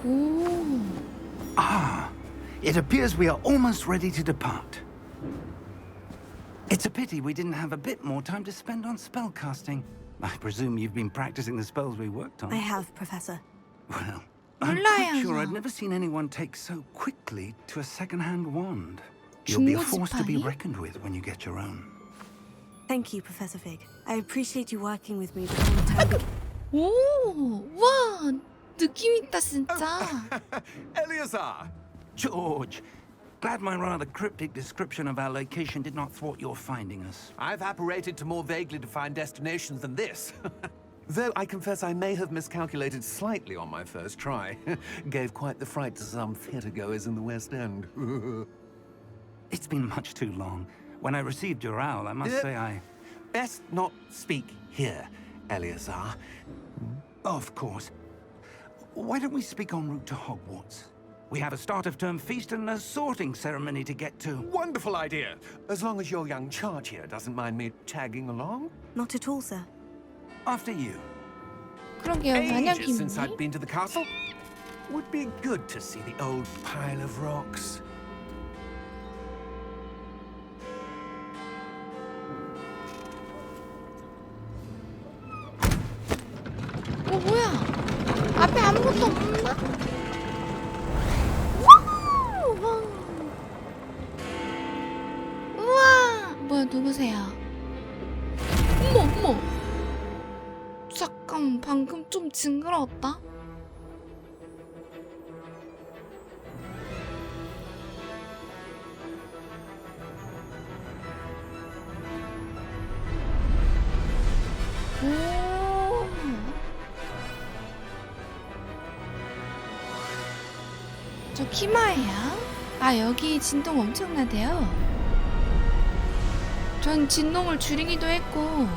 오. Ah, it appears we are almost ready to depart. It's a pity we didn't have a bit more time to spend on spellcasting. I presume you've been practicing the spells we worked on. I have, Professor. Well, I'm quite sure I've never seen anyone take so quickly to a second-hand wand. You'll be a force to be reckoned with when you get your own. Thank you, Professor Fig. I appreciate you working with me before the term begins. 오, 와, 느낌 있다 진짜. Eleazar! George, glad my rather cryptic description of our location did not thwart your finding us. I've apparated to more vaguely defined destinations than this. Though I confess I may have miscalculated slightly on my first try. Gave quite the fright to some theatre-goers in the West End. It's been much too long. When I received your owl, I must say I... Best not speak here, Eleazar. Of course. Why don't we speak en route to Hogwarts? We have a start-of-term feast and a sorting ceremony to get to. Wonderful idea! As long as your young charge here doesn't mind me tagging along. Not at all, sir. After you. 그러게요, Ages since 만약이니? I'd been to the castle. Would be good to see the old pile of rocks. 뭐야? 앞에 아무것도 없나? 우와! 뭐야, 누구세요? 어머! 잠깐, 방금 좀 징그러웠다? 오. 저 키마예요. 아, 여기 진동 엄청나대요. 전 진동을 줄이기도 했고.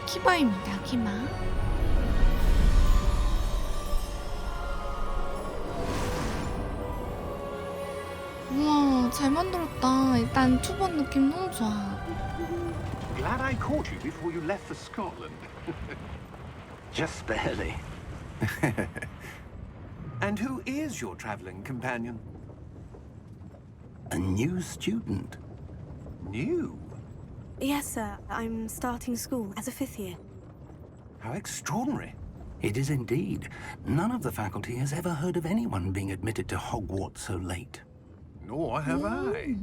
키바입니다, 키마. 우와, 잘 만들었다. 일단 투번 느낌 너무 좋아. Glad I caught you before you left for Scotland. Just barely. And who is your traveling companion? A new student. New? Yes, sir. I'm starting school as a 5th year. How extraordinary. It is indeed. None of the faculty has ever heard of anyone being admitted to Hogwarts so late. Nor have I.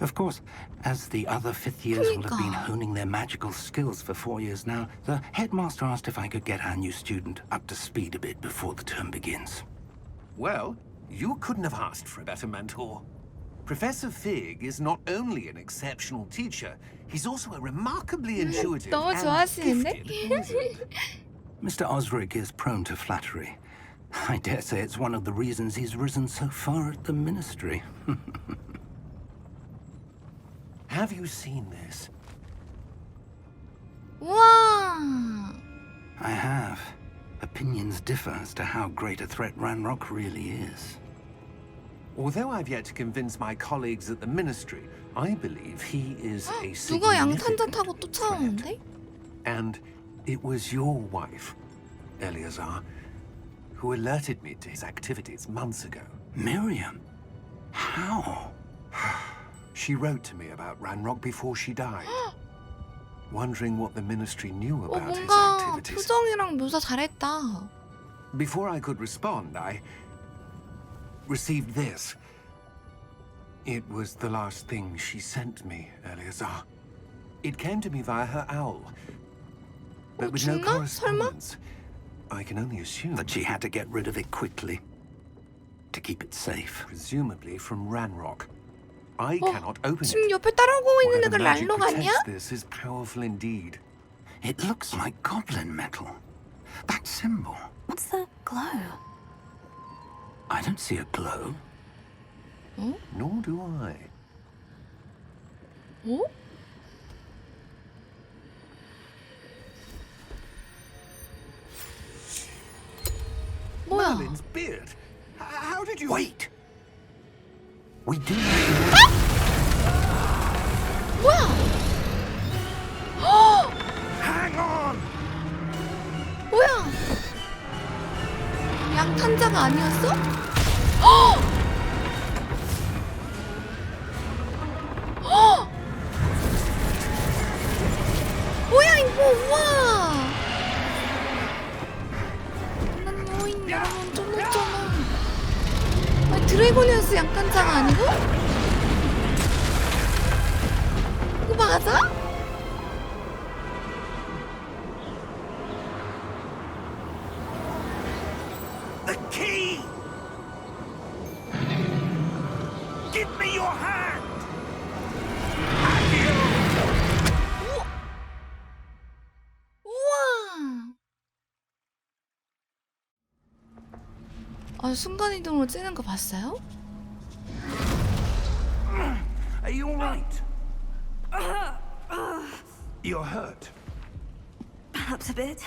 Of course, as the other 5th years will have been 그러니까. honing their magical skills for 4 years now, the headmaster asked if I could get our new student up to speed a bit before the term begins. Well, you couldn't have asked for a better mentor. Professor Fig is not only an exceptional teacher, he's also a remarkably intuitive 너무 and 좋아하시는데? gifted wizard. Mr. Osric is prone to flattery. I dare say it's one of the reasons he's risen so far at the ministry. Have you seen this? 우와! I have. Opinions differ as to how great a threat Ranrock really is. Although I've yet to convince my colleagues at the ministry, I believe he is a 누가 양탄자 significant 타고 쫓아오는데? And it was your wife, Eleazar, who alerted me to his activities months ago. Miriam? How? She wrote to me about Ranrock before she died, wondering what the ministry knew about his 뭔가 activities. 표정이랑 묘사 잘했다. Before I could respond, I received this. It was the last thing she sent me, Eleazar. It came to me via her owl, but with no 죽나? 설마? correspondence. I can only assume That she had to get rid of it quickly. To keep it safe. presumably from Ranrock. I cannot open 지금 it. 옆에 따라오고 있는 Whatever 애가 magic 랄록 아니야? protects this is powerful indeed. It looks like goblin metal. That symbol. What's the glow? I don't see a glow. Nor do I. 어? 뭐야? Merlin's beard. How did you? Wait! We do. 뭐야? Hang on! 뭐야? 양탄자가 아니었어? 헉! 헉! 뭐야 이거 우와! 난 여인 여러분 쫄랐잖아. 아니 드래곤이었어 양탄자가 아니고? 이거 맞아? The key! Give me your hand! 우와! 아 순간이동으로 찌는 거 봤어요? Are you alright? You're hurt. Perhaps a bit.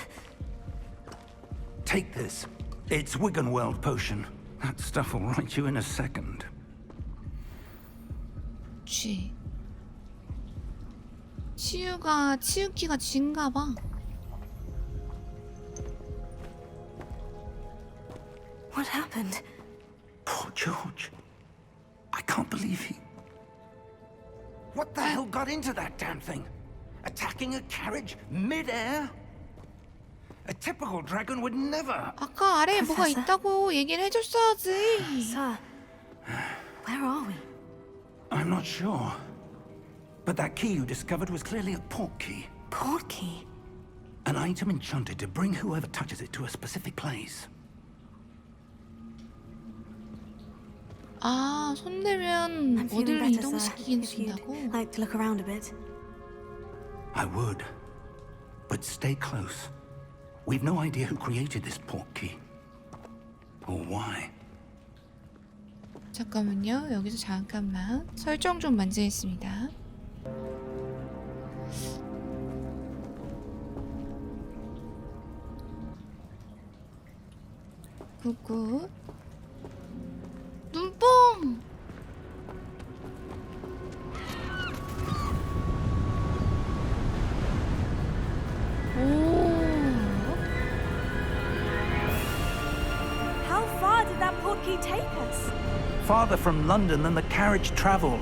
Take this. It's Wiggenweld potion. That stuff will right you in a second. 쥐. 치유키가 쥐인가 봐. What happened? Poor George. I can't believe he... What the hell got into that damn thing? Attacking a carriage mid-air? A typical dragon would never... 아까 아래에 뭐가 Professor? 있다고 얘기를 해줬어야지. Sir, where are we? I'm not sure. But that key you discovered was clearly a portkey. Portkey? An item enchanted to bring whoever touches it to a specific place. 아, 손대면 I'm feeling 어디를 better, sir. 이동시키긴 If you'd 준다고? like to look around a bit. I would. But stay close. We've no idea who created this portkey. Or why. 잠깐만요. 여기서 잠깐만 설정 좀 만지겠습니다. 굿굿. 눈뽕! How far did that portkey take us? Farther from London than the carriage travelled.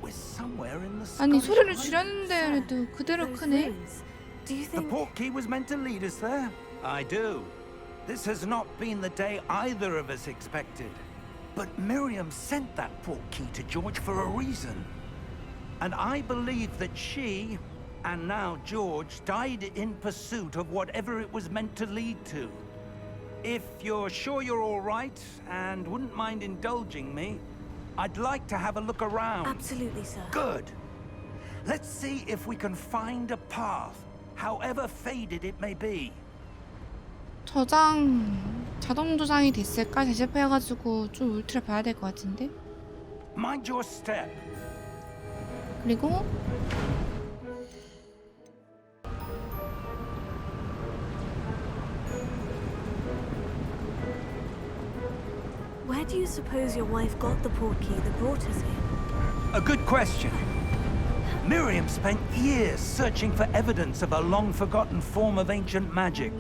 We're somewhere in the 아니 Scottish 소리를 Highlands. 줄였는데 그래도 그대로 Those 크네. runes. Do you The think... portkey was meant to lead us there. I do. This has not been the day either of us expected. But Miriam sent that portkey to George for a reason. And I believe that she, and now George, died in pursuit of whatever it was meant to lead to. If you're sure you're all right and wouldn't mind indulging me, I'd like to have a look around. Absolutely, sir. Good. Let's see if we can find a path, however faded it may be. 자동 저장이 됐을까? 제접해가지고 좀 울트라 봐야 될 것 같은데. Mind your step. 그리고 Where do you suppose your wife got the portkey that brought us here? A good question. Miriam spent years searching for evidence of a long-forgotten form of ancient magic.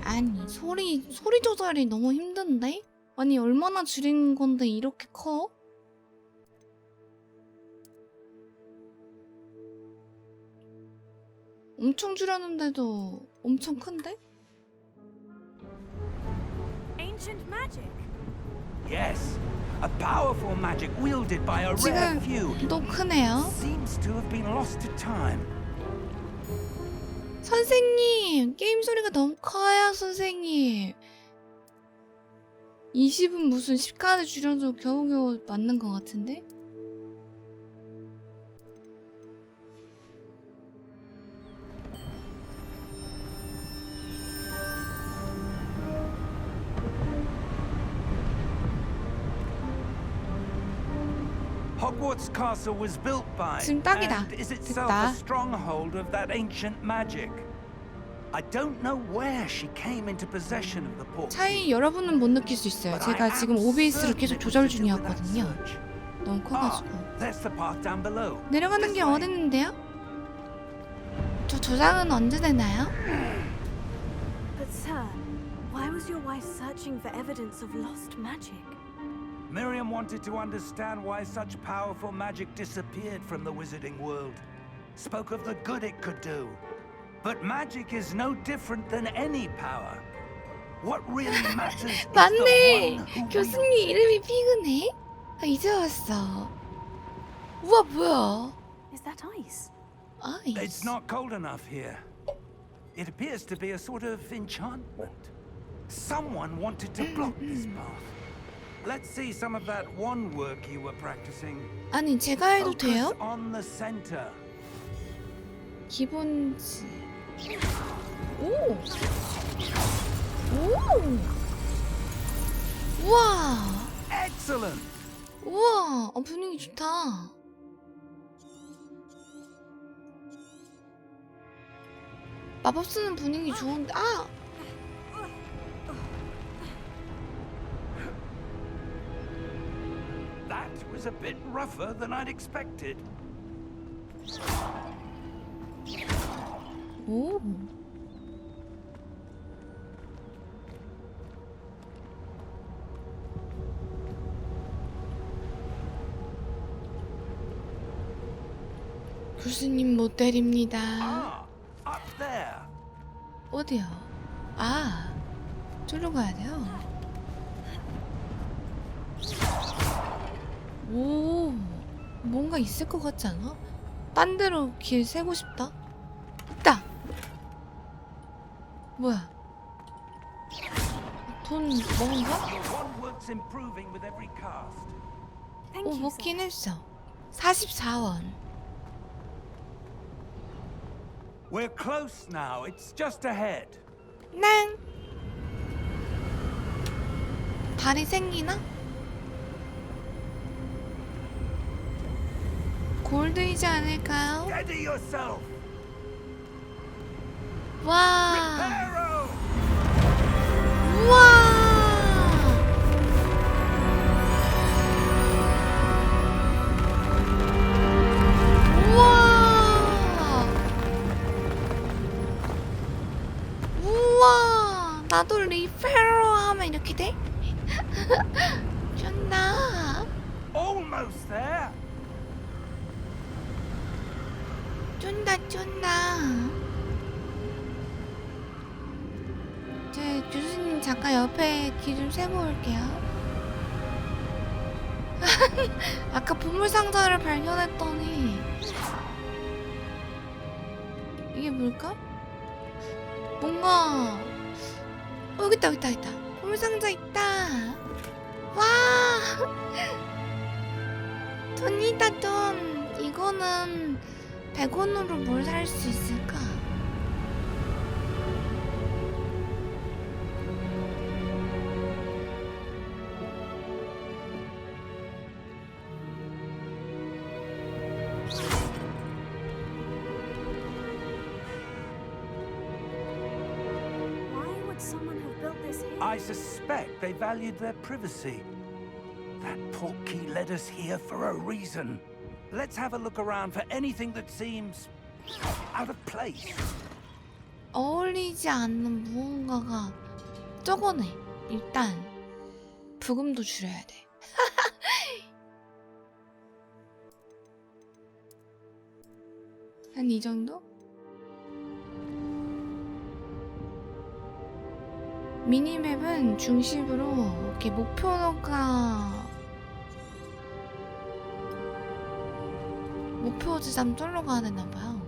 아니 소리 조절이 너무 힘든데? 아니 얼마나 줄인 건데 이렇게 커? 엄청 줄였는데도 엄청 큰데? Ancient magic? Yes, a powerful magic wielded by a rare few. 지금 또 크네요. Seems to have been lost to time. 선생님! 게임 소리가 너무 커요 선생님. 20은 무슨 10까지 줄여서 겨우겨우 맞는 것 같은데? Hogwarts Castle was built by 지금 딱이다. and is itself 됐다. a stronghold of that ancient magic. I don't know where she came into possession of the portkey. 차이 여러분은 못 느낄 수 있어요. 제가 지금 OBS로 계속 조절 중이었거든요. 너무 커가지고. There's the path down below. 내려가는 길 어딨는데요? 저 조장은 언제 되나요? But sir, why was your wife searching for evidence of lost magic? Miriam wanted to understand why such powerful magic disappeared from the wizarding world. Spoke of the good it could do. But magic is no different than any power. What really matters is the 맞네. one who 교수님 wields it. 이름이 피그네. 아, 이제 왔어. 우와 뭐야? Is that ice? 아이스. It's not cold enough here. It appears to be a sort of enchantment. Someone wanted to block this path. Let's see some of that wand work you were practicing. 아니 제가 해도 Focus 돼요? on the center. 기본지. 오. 오. 우와. Excellent. 우와. 분위기 좋다. 마법 쓰는 분위기 좋은데. 아. That was a bit rougher than I'd expected. 오. 교수님 못 때립니다. Ah, up there. 어디요? 아, 저리로 가야 돼요. 오, 뭔가 있을 것 같지 않아? 딴 데로 길 세고 싶다. 있다. 뭐야? 돈 먹은 거? Your wand work's improving with every cast. Thank 오, you, 먹긴 sir. 했어. 44원. We're close now. It's just ahead. 난 발이 생기나? 골드이지 않을까요? Steady yourself. 와, Arrow. 우와, 우와, 우와, 나도 리페로 하면 이렇게 돼? 좋나? Almost there. 쫀다. 저 교수님 잠깐 옆에 길 좀 세고 올게요. 아까 보물상자를 발견했더니 이게 뭘까? 뭔가 여기 있다. 보물상자 있다. 와, 돈이다 돈. 이거는 100원으로 뭘 살 수 있을까? Why would someone have built this here? I suspect they valued their privacy. That portkey led us here for a reason. Let's have a look around for anything that seems out of place. 어울리지 않는 무언가가 저거네. 일단 부금도 줄여야 돼. 한 이 정도? 미니맵은 중심으로 이렇게 목표 지점 쫄러 가야 되나봐요.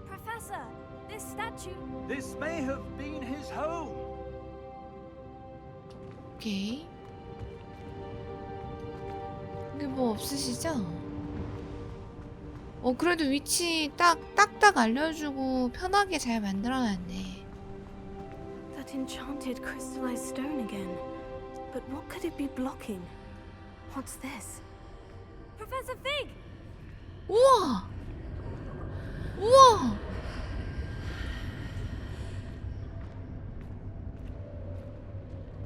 Professor, this statue. This may have been his home. 오케이. 이게 뭐 없으시죠? 그래도 위치 딱딱 알려주고 편하게 잘 만들어놨네. That enchanted crystallized stone again. But what could it be blocking? What's this? Professor Fig! 우와!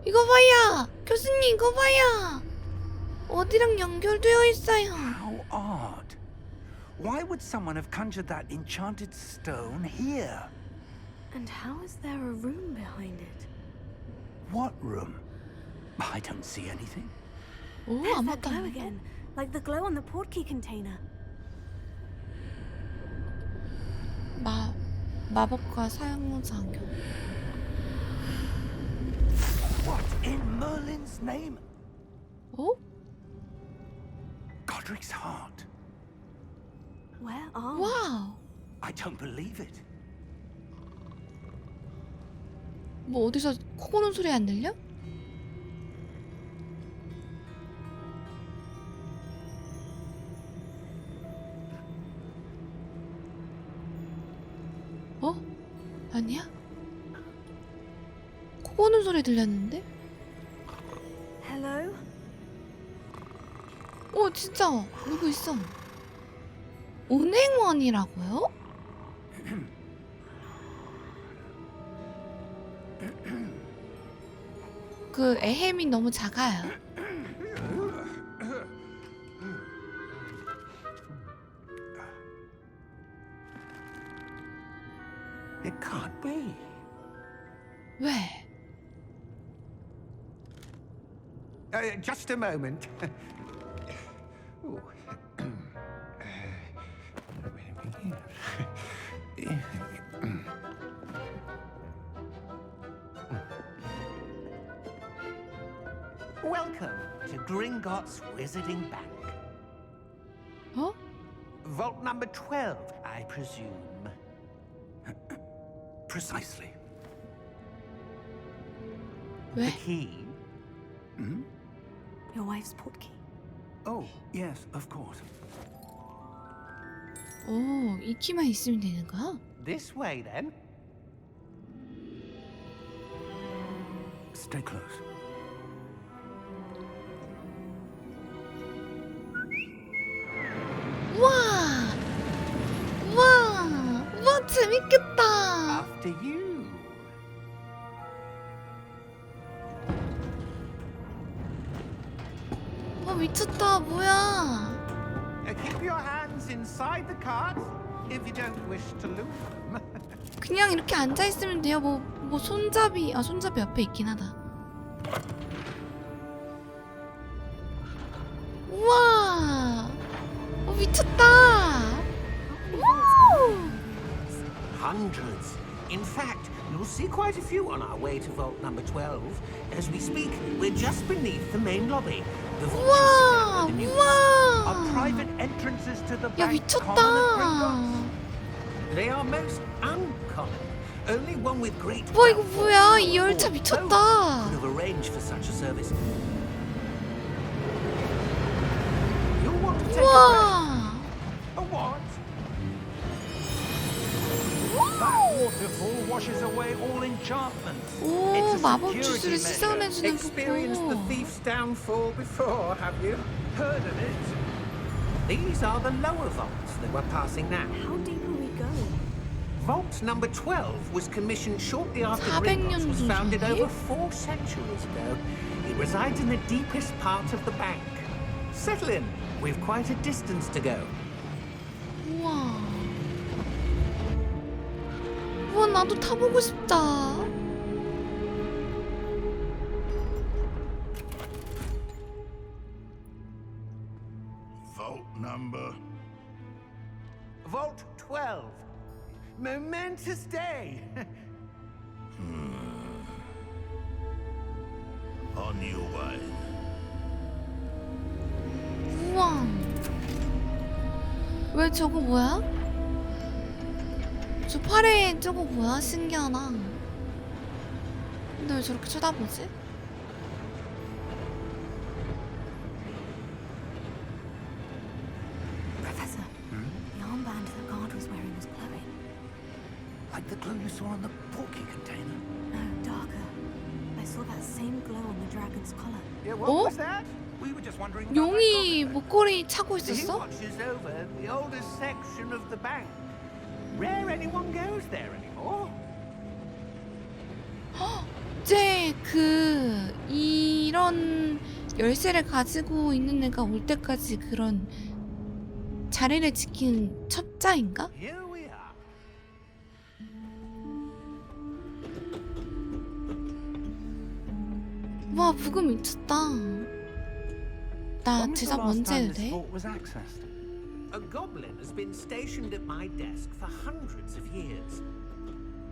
이거 봐요! 교수님 이거 봐요! 어디랑 연결되어 있어요. How odd. Why would someone have conjured that enchanted stone here? And how is there a room behind it? What room? I don't see anything. 오, There's that 아무것도 glow 안 보여? again, like the glow on the portkey container. 마법과 사용 장교. What in Merlin's name? 어? Godric's heart. Where are we? 와우. I don't believe it. 뭐 어디서 코 고는 소리 안 들려? 어? 아니야? 코 고는 소리 들렸는데? Hello? 진짜 누구 있어? 은행원이라고요? 그 에헴이 너무 작아요. It can't be. 왜? Just a moment. Ooh. Welcome to Gringotts Wizarding Bank. 어? Vault number 12, I presume. Precisely. The 왜? key? Your wife's portkey. Oh, yes, of course. 오, 이 키만 있으면 되는 거야? This way, then. Stay close. 와! 와, 재밌겠다. After you. 미쳤다. 뭐야? Keep your hands inside the cart if you don't wish to lose them. 그냥 이렇게 앉아 있으면 돼요. 뭐 손잡이, 손잡이 옆에 있긴 하다. 우와, 미쳤다. 우! Hundreds. In fact, you'll see quite a few on our way to vault number 12. As we speak, we're just beneath the main lobby. The vault 우와, is the newest. Are 우와. private entrances to the 야, bank common at 미쳤다. Gringotts? They are most uncommon. Only one with great 와, 이거 wealth 뭐야? or 이 열차 both 미쳤다. could have arranged for such a service. You'll want to take a breath. 우와. A what? That waterfall washes away all enchantments. 오, It's a 마법 security 주스를 measure. 씻어내주는 Experienced the 부분. thief's downfall before, have you? Heard of it? These are the lower vaults that we're passing now. How deep are we going? Vault number 12 was commissioned shortly after 400 Gringotts was 년 founded 전에? over 4 centuries ago. It resides in the deepest part of the bank. Settle in. We've quite a distance to go. 우와. 우와, 나도 타보고 싶다. Vault number. Vault 12. Momentous day. On your way. 우와. 왜 저거 뭐야? 저 팔에 저거 뭐야? 신기하다. 근데 왜 저렇게 쳐다보지? Professor, the armband that guard was wearing was glowing. Like the glow you saw on the portkey container. No, darker. I saw that same glow on the dragon's collar. Yeah, what Oh? was that? We were just wondering. 용이 목걸이 차고 He 있었어? watches over the oldest section of the bank. Rare anyone goes there anymore. 이제 이런 열쇠를 가지고 있는 애가 올 때까지 그런 자리를 지키는 첩자인가? Here we are. 와 부금 미쳤다. 나 When was the 제작 last 언제 time 해도 this 돼? vault was accessed? A goblin has been stationed at my desk for hundreds of years.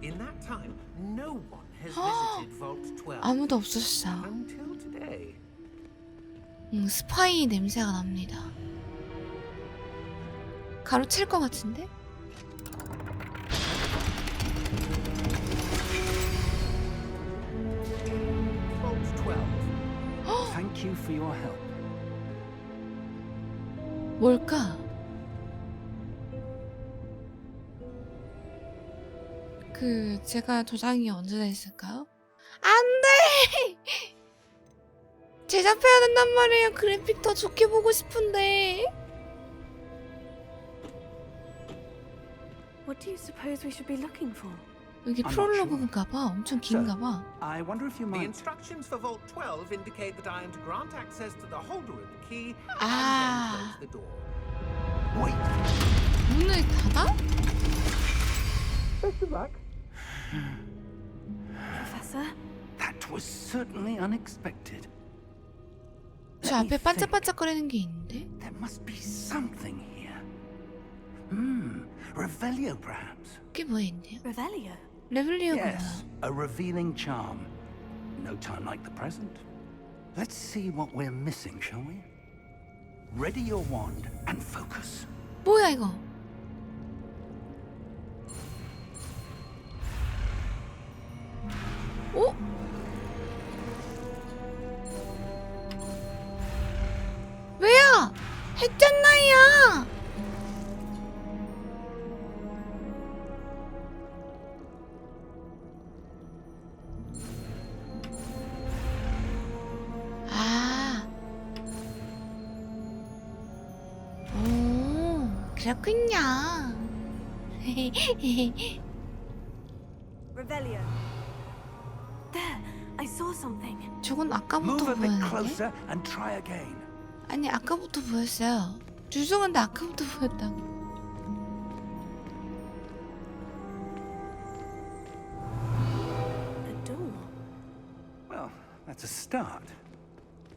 In that time, no one has visited Vault 12 아무도 없었어. until today. 스파이 냄새가 납니다. 가로챌 것 같은데? Vault 12. Thank you for your help. 뭘까? 제가 도장이 언제 됐을까요? 안 돼! 제작해야 된단 말이에요. 그래픽 더 좋게 보고 싶은데. What do you suppose we should be looking for? 여기 I'm not 프롤로그인가 봐. 엄청 긴가 봐. I wonder if you The might... instructions for Vault 12 indicate that I am to grant access to the holder of the key Ah. and then close the door. Wait! 문을 닫아? Professor? That was certainly unexpected. 저 Let me 앞에 think. 반짝반짝거리는 게 있는데? There must be something here. Revelio perhaps? 그게 뭐였네요? Revelio? 레벨리오가 Yes, a revealing charm. No time like the present. Let's see what we're missing, shall we? Ready your wand and focus. 뭐야 이거? 어? 왜야? 했잖아요. 아. 오, 그렇군요. Revelio. There, I saw something. 저건 Move 아까부터 a bit 보였는데? closer and try again. 아니 아까부터 보였어요. 죄송한데 아까부터 보였다고. A door. Well, that's a start.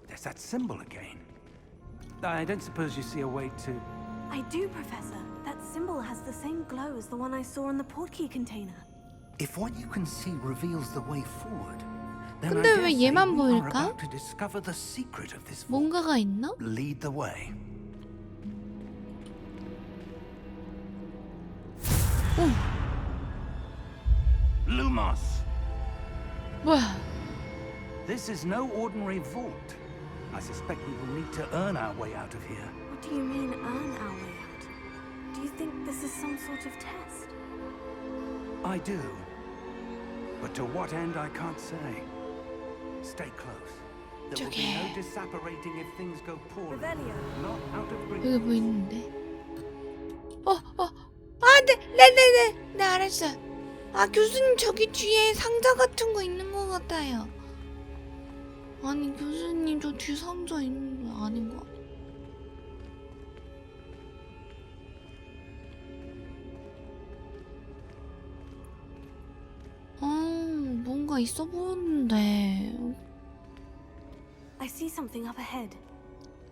There's that symbol again. I don't suppose you see a way to... I do, Professor. That symbol has the same glow as the one I saw in the portkey container. If what you can see reveals the way forward, then 근데 I 왜 dare say 얘만 we are 보일까? about to discover the secret of this vault. 뭔가가 있나? Lead the way. Lumos! 뭐야? This is no ordinary vault. I suspect we will need to earn our way out of here. What do you mean, earn our way out? Do you think this is some sort of test? I do. But to what end, I can't say. Stay close. There will be 저기. no disapparating if things go poorly. Revelio. Not out of 여기 Britain. 뭐 있는데? 네, 알았어. 아, 교수님 저기 뒤에 상자 같은 거 있는 것 같아요. 아니, 교수님 저 뒤에 상자 있는 거 아닌 거 같아. 뭔가 있어 보이는데. I see something up ahead.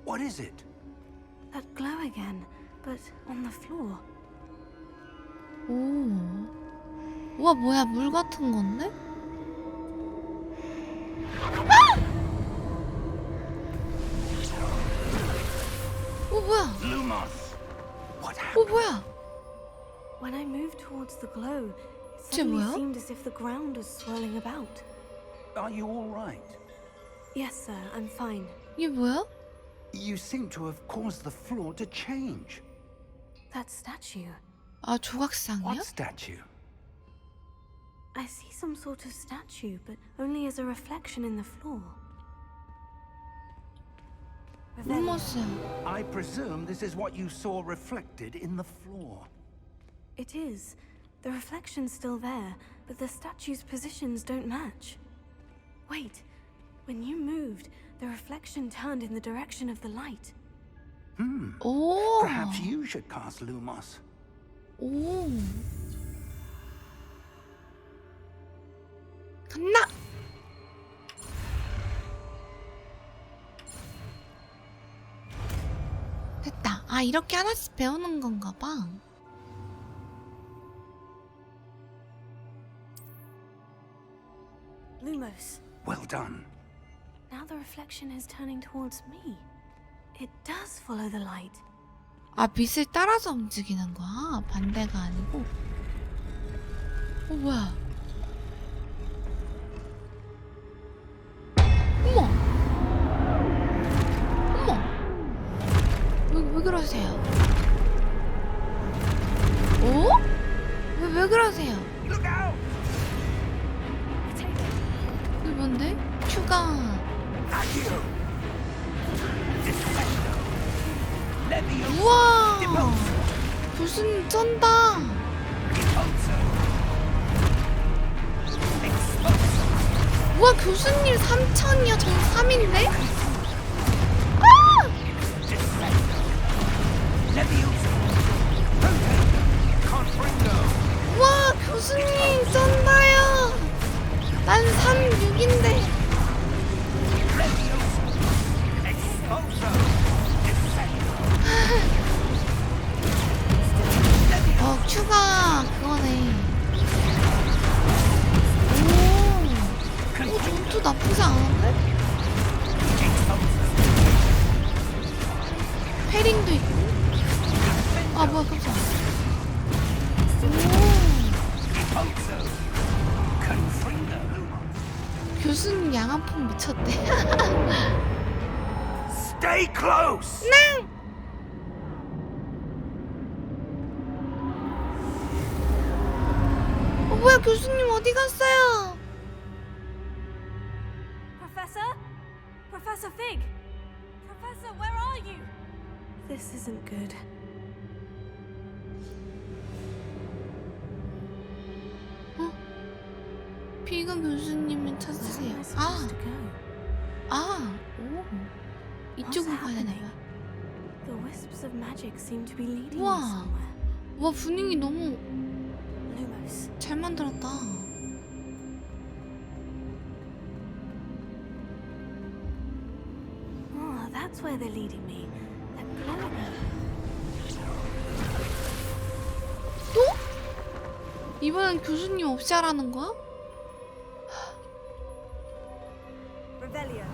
What is it? That glow again, but on the floor. 오. 우와, 뭐야, 물 같은 건데? 뭐야? Lumos! What happened? 뭐야? When I moved towards the glow, it 쟤 suddenly 뭐야? seemed as if the ground was swirling about. Are you all right? Yes, sir, I'm fine. 이게 뭐야? You seem to have caused the floor to change. That statue. 아, 조각상이야? What statue? I see some sort of statue, but only as a reflection in the floor. Revelio. 루머스. I presume this is what you saw reflected in the floor. It is. The reflection's still there, but the statue's positions don't match. Wait. When you moved, the reflection turned in the direction of the light. 오. Perhaps you should cast Lumos. 오. 간다. 됐다. 아, 이렇게 하나씩 배우는 건가 봐. Lumos. Well done. Now the reflection is turning towards me. It does follow the light. 아, 빛을 따라서 움직이는 거야? 반대가 아니고. 뭐야? 어머! 어머! 왜 그러세요? 어? 왜 그러세요? Look out! 이게 뭔데? 큐가 Accio! Defendo! Leviosa! 우와! Deposa! 교수님 쩐다! Deposa! Exposa! 우와, 교수님 3,000이요? 전 3인데? 아! Defendo! Leviosa! Protector! Confringo! 우와, 교수님 쩐다요! 난 36인데. Leviosa! Exposa! Defendo! 큐가 그거네. 오, 전투 나쁘지 않은데? 패링도 있고. 아, 뭐야, 깜짝이야. Deposa! Confringo! 교수님 양한풍 미쳤대. Stay close! 뭐야, 교수님 어디 갔어요? Professor? Professor Fig? Professor, where are you? This isn't good. 비가 교수님을 Where am 찾으세요. I 아, supposed to go? 오. 이쪽으로 가야 되나 봐. The wisps of magic seem to be leading me 우와. somewhere. 와, 분위기 너무 Lumos. 잘 만들었다. Oh, that's where they're leading me. They're glowing. 또? 이번엔 교수님 없이 하라는 거야? Revelio.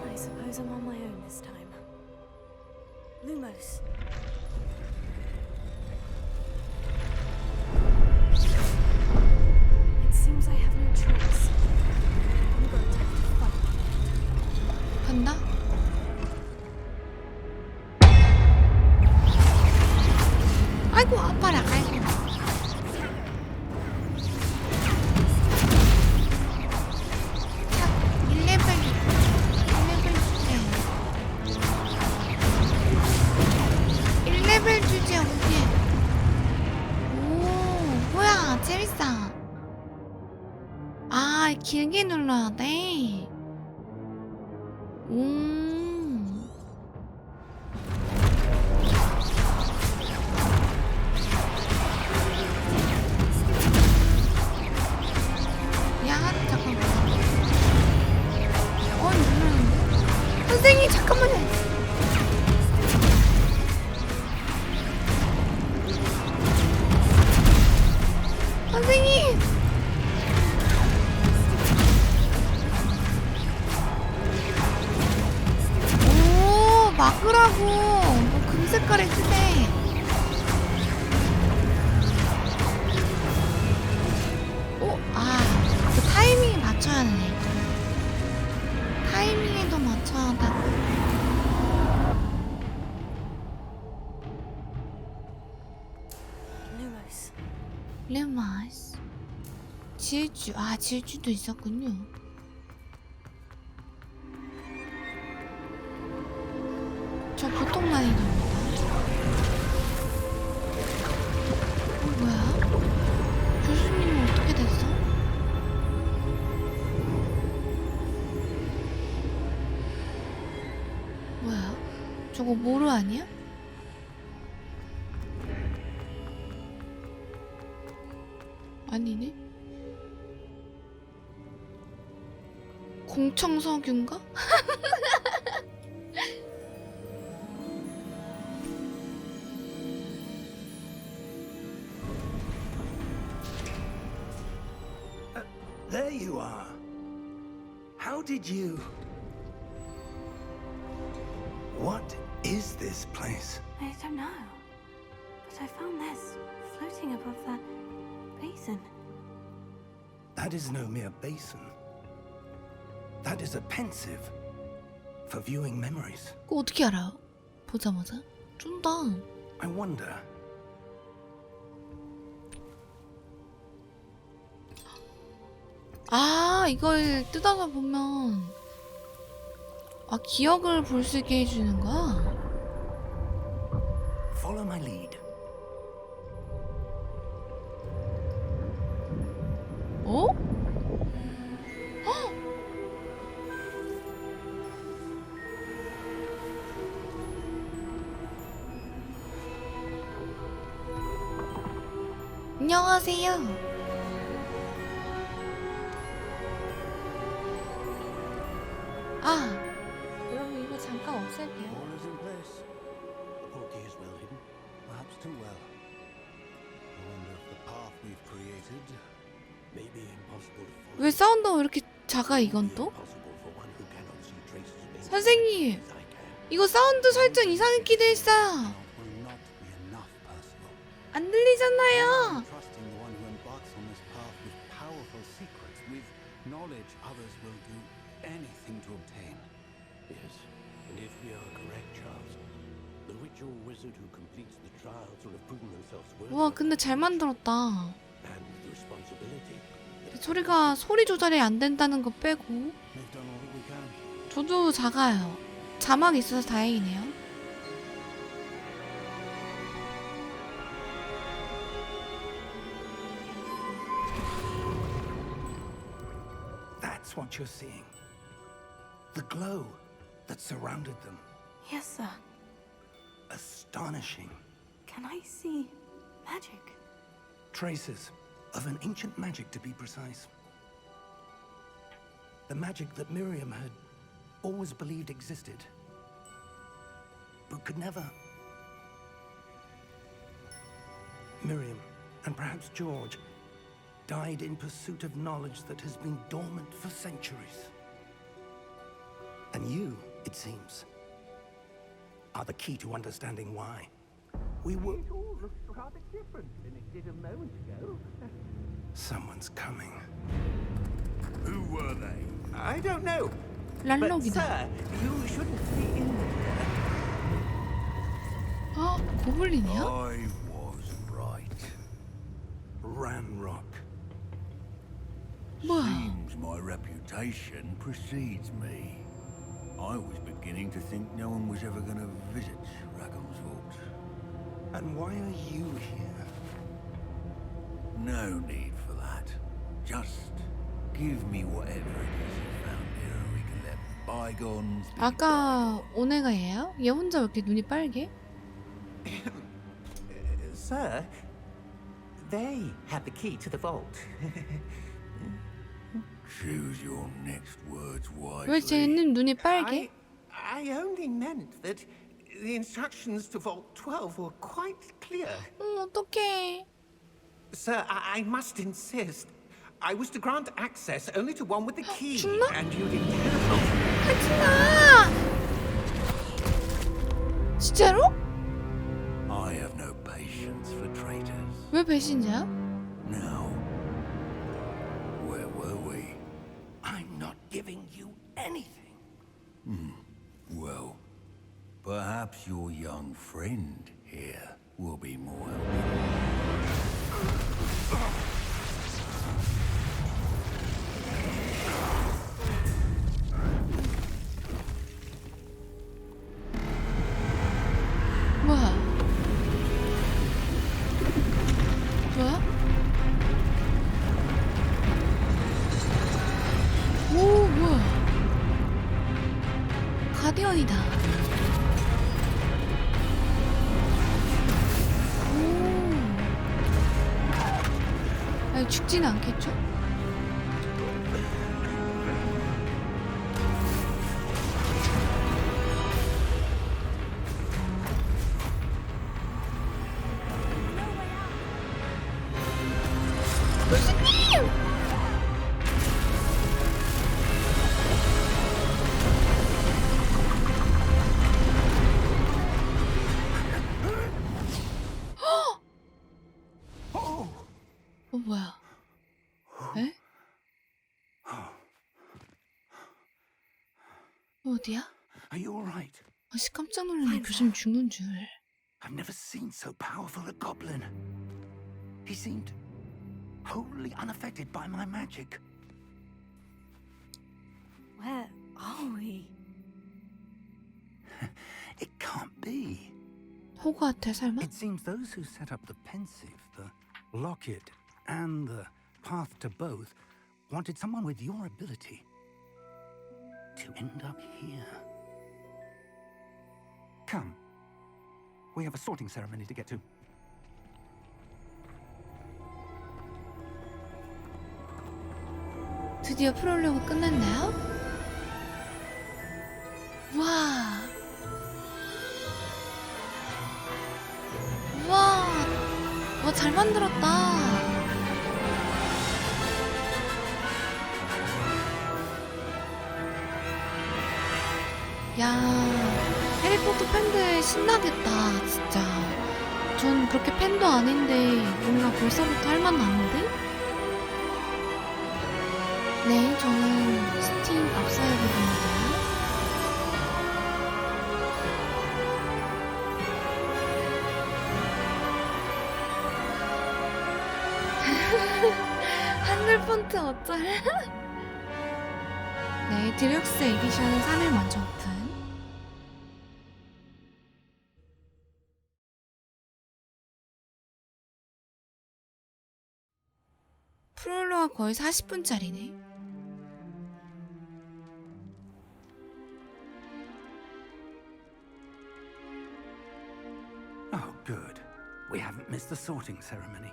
I suppose I'm on my own this time. Lumos. It seems I have no choice. I'm going to have to fight. 간다? 아이고, 아파라, 아이고. 자, 1레벨 주세요. 1레벨 주지, 어디? 오, 뭐야, 재밌어. 아, 길게 눌러야 돼. 야, 잠깐만. 누르는데? 선생님, 잠깐만요. 선생님! 오, 막으라고. 뭐 금색깔에 뜨네. 그 타이밍에 맞춰야 되네. 타이밍에도 맞춰야 되고. Lumos. 레마스. 질주. 아, 질주도 있었군요. 저 보통 난이도입니다. 뭐야? 교수님은 어떻게 됐어? 뭐야? 저거 모루 아니야? 아니네. 공청석유인가? There you are. How did you... What is this place? I don't know. But I found this floating above that basin. That is no mere basin. That is a pensive for viewing memories. 그거 어떻게 알아요? 보자마자? 쫀다. I wonder... 아, 이걸 뜯어서 보면 아, 기억을 볼 수 있게 해주는 거야? Follow my lead. 어? 헉! 안녕하세요. 아, 여러분 이거 잠깐 없앨게요. All is in place. The portkey is well hidden, perhaps too well. I wonder if the path we've created may be impossible to follow. 왜 사운드가 왜 이렇게 작아 이건 또? Impossible for one who cannot see traces of it 선생님, as I can. 이거 사운드 설정 이상하게 됐어요. Will not be enough personal. 안 들리잖아요. Trusting the one who embarks on this path with powerful secrets, with knowledge others will do anything to obtain. Yes, and if we are correct, Charles, the ritual wizard who completes the trials will have proven themselves worthy 와, of 근데 잘 만들었다. and the responsibility. 소리가 소리 조절이 안 된다는 거 빼고 We've done all that we can. 저도 작아요. 자막이 있어서 다행이네요. That's what you're seeing. The glow that surrounded them. Yes, sir. Astonishing. Can I see magic? Traces of an ancient magic, to be precise. The magic that Miriam had always believed existed, but could never. Miriam, and perhaps George, died in pursuit of knowledge that has been dormant for centuries. And you, it seems, are the key to understanding why. We were... It all looks rather different than it did a moment ago. Someone's coming. Who were they? I don't know. But, 란록이다. sir, you shouldn't be in there. 아, 고블린이야? I was right. Ranrock. 뭐야? Seems my reputation precedes me. I was beginning to think no one was ever going to visit Rackham's vault. And why are you here? No need for that. Just give me whatever it is you found here and we can let bygones be 아까 온 애가 얘야? 얘 혼자 왜 이렇게 눈이 빨개? Sir, they had the key to the vault. Choose your next words 왜 wisely. 쟤는 눈이 빨개? I only meant that the instructions to Vault 12 were quite clear. 어떡해. Sir, I must insist. I was to grant access only to one with the key, 죽나? and you didn't have. 하지마! 진짜로? I have no patience for traitors. 왜 배신자야? Now, where were we? I'm not giving you anything. Well, perhaps your young friend here will be more helpful. 뭐야? 뭐야? 오, 뭐야? 가디언이다. 오. 아니, 죽진 않겠죠? 교수님! 뭐야? 에? 어디야? Are you all right? 아씨 깜짝 놀랐네. 교수님 죽는 줄. I've never seen so powerful a goblin. He seemed wholly unaffected by my magic. Where are we? It can't be. 호그와트 설마? It seems those who set up the pensive, the locket, and the path to both wanted someone with your ability to end up here. Come. We have a sorting ceremony to get to. 드디어 프롤로그 끝났나요? 와. 와. 와, 잘 만들었다. 야, 해리포터 팬들 신나겠다, 진짜. 전 그렇게 팬도 아닌데 뭔가 벌써부터 할 맛 나는데? 네, 저는 스팀 앞서야겠습니다. 한글 폰트 어쩔? 네, 디럭스 에디션은 3일 먼저 오픈. 프롤로가 거의 40분짜리네. Oh, good. We haven't missed the sorting ceremony.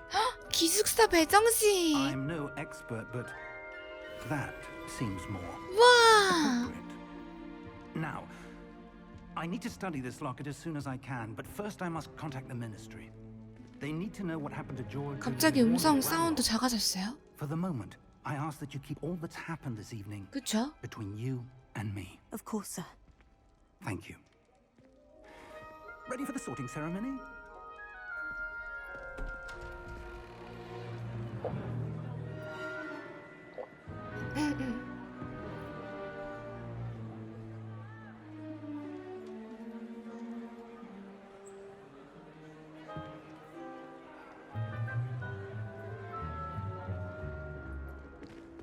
기숙사 배정식. I'm no expert, but that seems more 와. appropriate. Now, I need to study this locket as soon as I can, but first I must contact the ministry. They need to know what happened to George. 갑자기 음성 사운드 작아졌어요. For the moment, I ask that you keep all that's happened this evening 그쵸? between you and me. Of course, sir. Thank you. Ready for the sorting ceremony?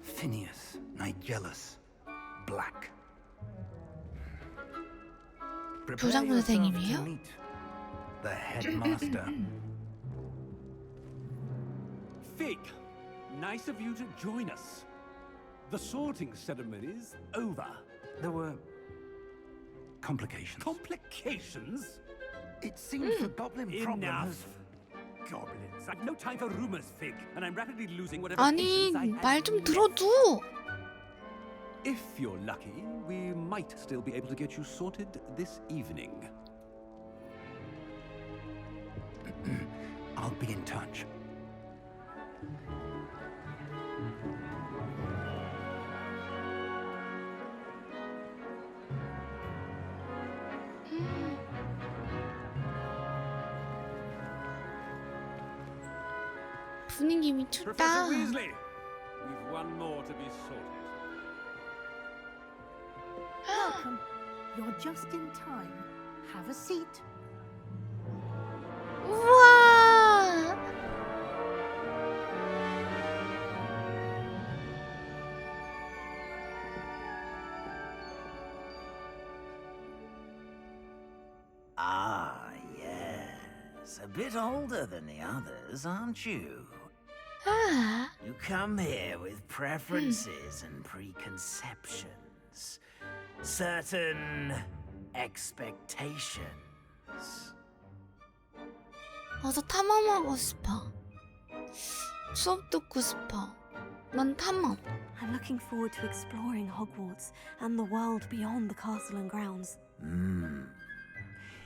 Phineas, Nigellus, Black. Prepare 부장부 yourself to 선생님이에요? meet the headmaster. Fig, nice of you to join us. The sorting ceremony's over. There were complications. Complications? It seems the goblin problem Enough. has... Goblins. I've no time for rumors, Fig, and I'm rapidly losing whatever 아니, patience I have 말 좀 left. 들어줘. If you're lucky, we might still be able to get you sorted this evening. I'll be in touch. 분위기 미쳤다. Professor Weasley, we've one more to be sorted. Welcome. You're just in time. Have a seat. 우와. Ah, yes. A bit older than the others, aren't you? 아. You come here with preferences and preconceptions. Certain expectations. 어서 탐험하고 싶어. 수업 듣고 싶어. 난 탐험. I'm looking forward to exploring Hogwarts and the world beyond the castle and grounds.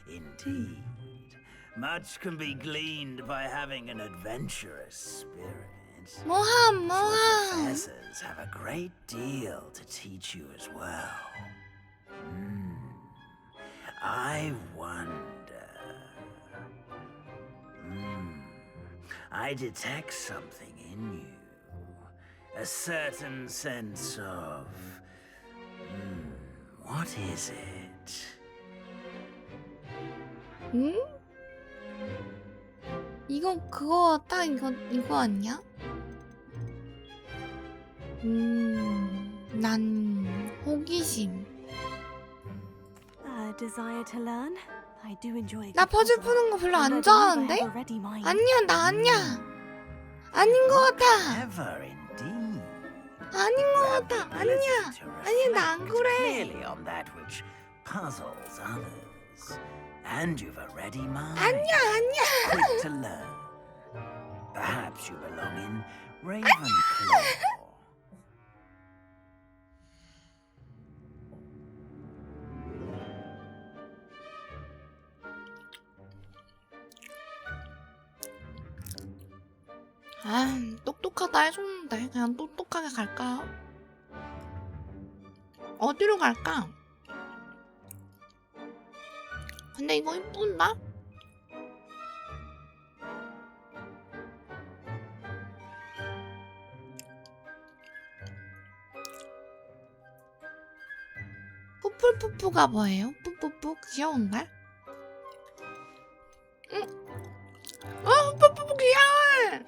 Indeed. Much can be gleaned by having an adventurous spirit. 모함, The 모함. professors have a great deal to teach you as well. I wonder. I detect something in you. A certain sense of. What is it? 응? 이거 그거 딱 이거 아니야? 난 호기심. A desire to learn? I do enjoy. 나 퍼즐 푸는 거 별로 안 좋아하는데? 아니야, 나 아니야. 아닌 것 같아. Ever indeed. 아닌 것 같아. 아니야. 아니야, 나 안 그래. Clearly on that which puzzles others. And you've a ready mind. 아니야, 아니야. Quick to learn. Perhaps you belong in Ravenclaw. 아, 똑똑하다 해줬는데 그냥 똑똑하게 갈까요? 어디로 갈까? 근데 이거 이쁜다? 푸풀푸푸가 뭐예요? 푸푸푸 귀여운데? 응? 푸푸푸 귀여워!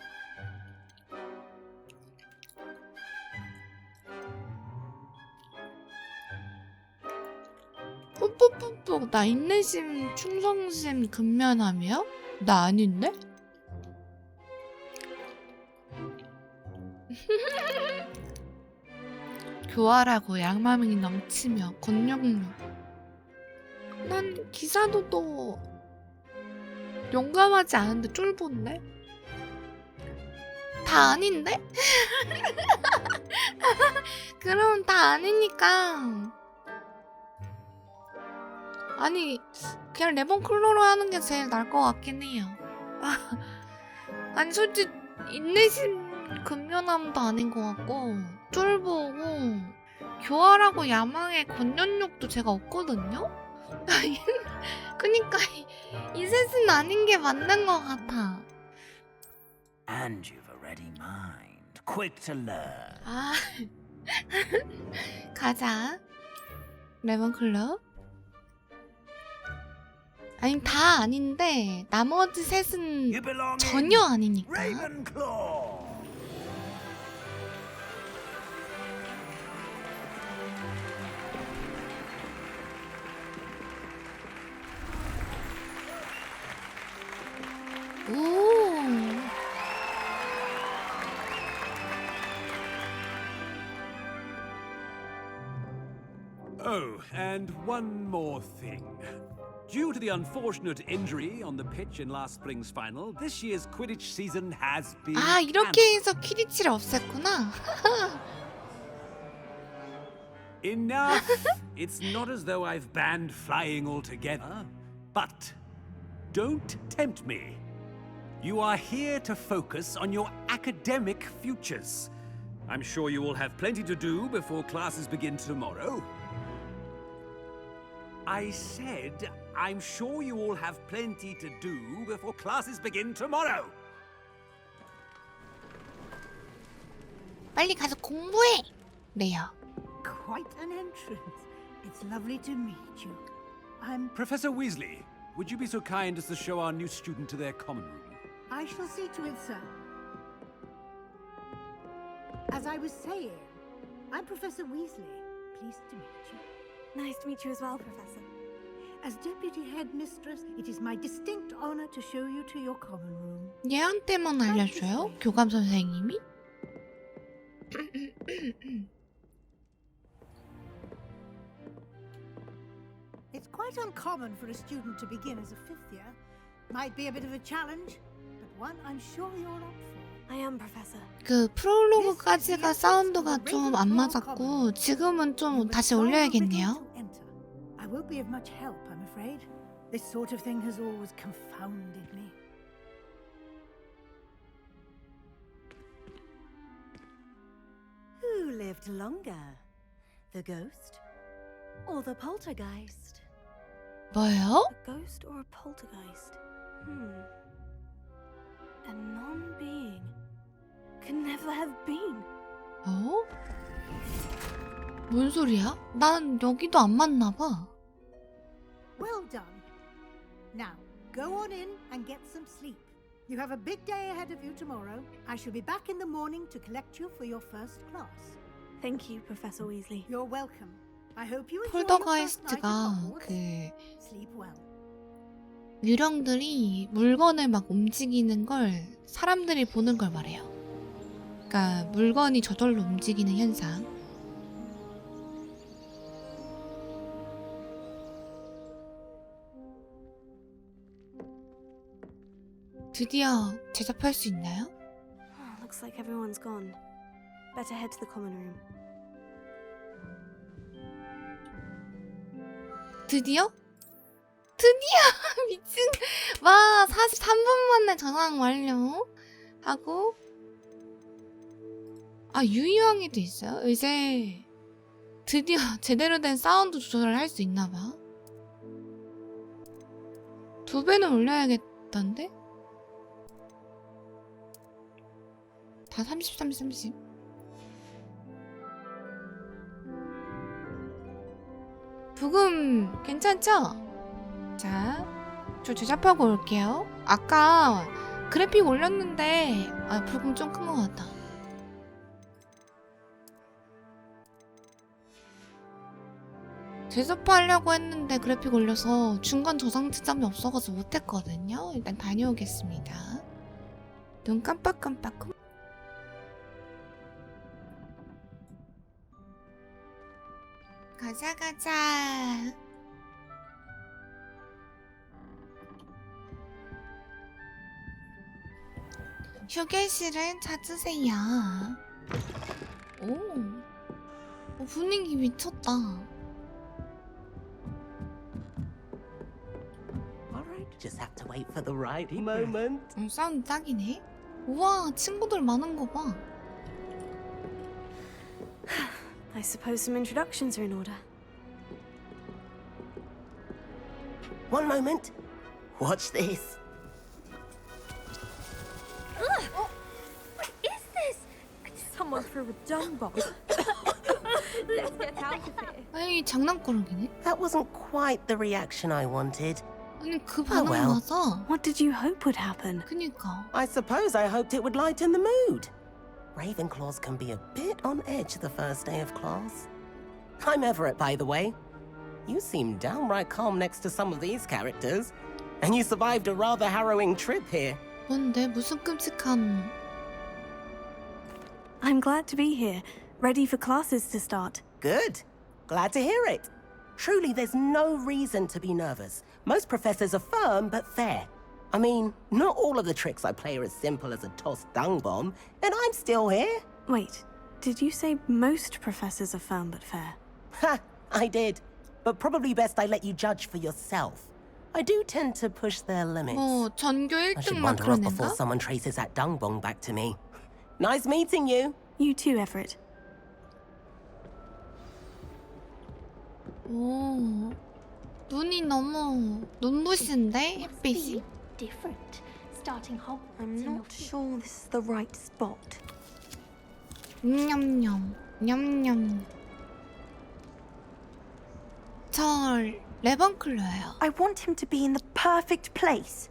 뽀뽀뽀뽀 나 인내심 충성심 근면함이야? 나 아닌데? 교활하고 양마음이 넘치며 권력력. 난 기사도도 용감하지 않은데 쫄보인데? 다 아닌데? 그럼 다 아니니까. 아니 그냥 레몬클로로 하는 게 제일 나을 것 같긴 해요. 아니 솔직히 인내심 근면함도 아닌 것 같고 쫄보고 교활하고 야망의 권연력도 제가 없거든요? 그니까 이 셋은 아닌 게 맞는 것 같아. And you've a ready mind. Quick to learn. 아 가자 레몬클럽. 아니 다 아닌데 나머지 셋은 You belong 전혀 in 아니니까. Ravenclaw. 오. Oh, and one more thing. Due to the unfortunate injury on the pitch in last spring's final, this year's Quidditch season has been 아 이렇게 해서 퀴디치를 없앴구나. Enough! It's not as though I've banned flying altogether. But don't tempt me. You are here to focus on your academic futures. I'm sure you will have plenty to do before classes begin tomorrow. I said, I'm sure you all have plenty to do before classes begin tomorrow. 빨리 가서 공부해. 네요. Quite an entrance. It's lovely to meet you. I'm... Professor Weasley, would you be so kind as to show our new student to their common room? I shall see to it, sir. As I was saying, I'm Professor Weasley. Pleased to meet you. Nice to meet you as well, Professor. As Deputy Headmistress, it is my distinct honor to show you to your common room. 얘한테만 알려줘요? 교감 선생님이? It's quite uncommon for a student to begin as a fifth year. Might be a bit of a challenge, but one I'm sure you're up for. I am, Professor. 그 프롤로그까지가 사운드가 좀 안 맞았고 지금은 좀 다시 올려야겠네요. I won't be of much help, I'm afraid. This sort of thing has always confounded me. Who lived longer? The ghost or the poltergeist? 뭐예요? A ghost or a poltergeist? A non-being can never have been. 어? 뭔 소리야? 난 여기도 안 맞나 봐. Well done. Now, go on in and get some sleep. You have a big day ahead of you tomorrow. I shall be back in the morning to collect you for your first class. Thank you, Professor Weasley. You're welcome. I hope you enjoy your first night at 폴더가이스트가 Hogwarts. 그 Sleep well. 유령들이 물건을 막 움직이는 걸 사람들이 보는 걸 말해요. 그러니까 물건이 저절로 움직이는 현상. 드디어 제접할 수 있나요? Looks like everyone's gone. Better head to the common room. 드디어? 드디어! 미친. 와, 43분 만에 전환 완료. 하고. 아, 유희왕이도 있어요? 이제 드디어 제대로 된 사운드 조절을 할 수 있나봐. 2배는 올려야겠던데? 다 30, 30, 30. 부금 괜찮죠? 자, 저 제작하고 올게요. 아까 그래픽 올렸는데 부금 좀 큰 것 같다. 제접하려고 했는데 그래픽 올려서 중간 저장 지점이 없어가지고 못했거든요. 일단 다녀오겠습니다. 눈 깜빡깜빡. 가자 가자. 휴게실을 찾으세요. 오, 분위기 미쳤다. Alright, just have to wait for the right moment. 사운드 딱이네. 우와, 친구들 많은 거 봐. I suppose some introductions are in order. One moment. Watch this. What is this? Someone threw a dung bomb. Let's get out of here. 아이, 장난꾸러기네. That wasn't quite the reaction I wanted. 아니, 그 Oh, 반응 well. 맞아. What did you hope would happen? 그니까. I suppose I hoped it would lighten the mood. Ravenclaws can be a bit on edge the first day of class. I'm Everett, by the way. You seem downright calm next to some of these characters. And you survived a rather harrowing trip here. 뭔데? 무슨 끔찍한... I'm glad to be here, ready for classes to start. Good. Glad to hear it. Truly, there's no reason to be nervous. Most professors are firm but fair. I mean, not all of the tricks I play are as simple as a tossed dung bomb, and I'm still here. Wait, did you say most professors are firm but fair? Ha, I did. But probably best I let you judge for yourself. I do tend to push their limits. 뭐 전교 I 1등 should 막 wander 그런 off before 애인가? someone traces that dung bomb back to me. Nice meeting you. You too, Everett. 오, 눈이 너무 눈부신데? 햇빛이? Different. Starting Hogwarts. I'm not sure this is the right spot. 냠냠 냠냠. 저 레번클로예요. I want him to be in the perfect place.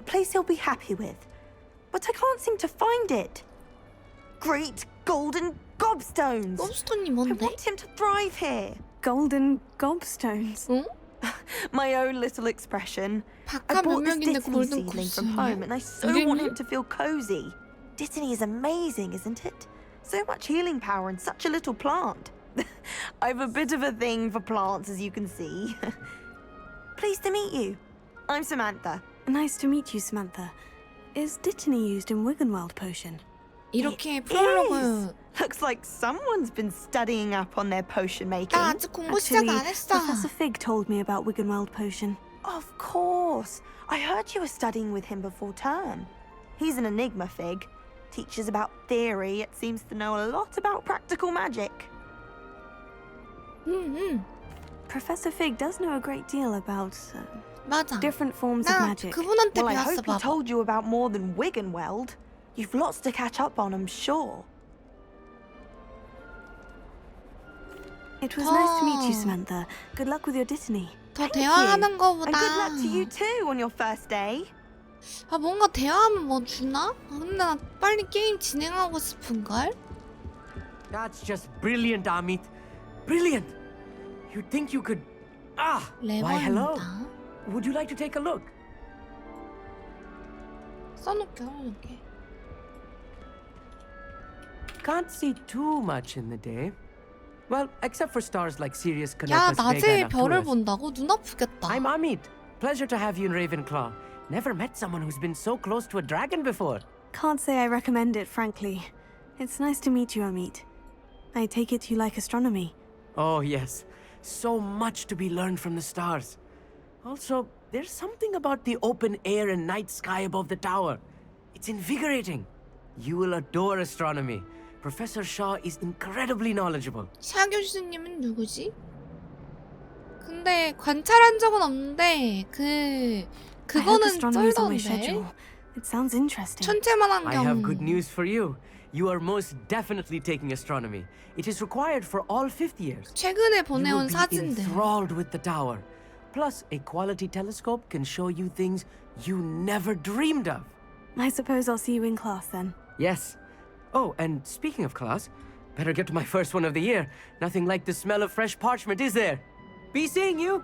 A place he'll be happy with. But I can't seem to find it. Great golden gobstones! 곱스톤이 I 뭔데? want him to thrive here. Golden gobstones. 응? My own little expression. I 바깥 bought this 면역인데 Dittany 골든 seedling from home and I so want him to feel cozy. Dittany is amazing, isn't it? So much healing power in such a little plant. I've a bit of a thing for plants, as you can see. Pleased to meet you. I'm Samantha. Nice to meet you, Samantha. Is Dittany used in Wiggenweld potion? 이렇게 프롤로그. Looks like someone's been studying up on their potion making. 나 아직 공부 시작 안 했어. Professor Fig told me about Wiggenweld potion. Of course. I heard you were studying with him before term. He's an enigma, Fig. Teaches about theory, yet seems to know a lot about practical magic. Professor Fig does know a great deal about 맞아. different forms of 나 magic. 그분한테 Well, I 배웠어, hope he 봐봐. told you about more than Wiggenweld. You've lots to catch up on, I'm sure. It was nice to meet you, Samantha. Good luck with your Dittany. 더 Thank 대화하는 you. 거보다. And good luck to you too on your first day. 아, 뭔가 대화하면 뭐 주나? 아, 근데 나 빨리 게임 진행하고 싶은걸? That's just brilliant, Amit. Brilliant. You'd think you could... Why, hello. 레버입니다. Would you like to take a look? 써놓게. Can't see too much in the day. Well, except for stars like Sirius, 야, Canopus, Vega, 낮에 and 별을 Arcturus. 본다고? 눈 아프겠다. I'm Amit. Pleasure to have you in Ravenclaw. Never met someone who's been so close to a dragon before. Can't say I recommend it, frankly. It's nice to meet you, Amit. I take it you like astronomy. Oh, yes. So much to be learned from the stars. Also, there's something about the open air and night sky above the tower. It's invigorating. You will adore astronomy. Professor Shaw is incredibly knowledgeable. 샤 교수님은 누구지? 근데 관찰한 적은 없는데 I hope 그거는 astronomy is on my 쩔던데. schedule. It sounds interesting. 천체만한 I have good 겸. news for you. You are most definitely taking astronomy. It is required for all fifth years. 최근에 You will 보내온 be 사진들. enthralled with the tower. Plus, a quality telescope can show you things you never dreamed of. I suppose I'll see you in class then. Yes. Oh, and speaking of class, better get to my first one of the year. Nothing like the smell of fresh parchment, is there? Be seeing you.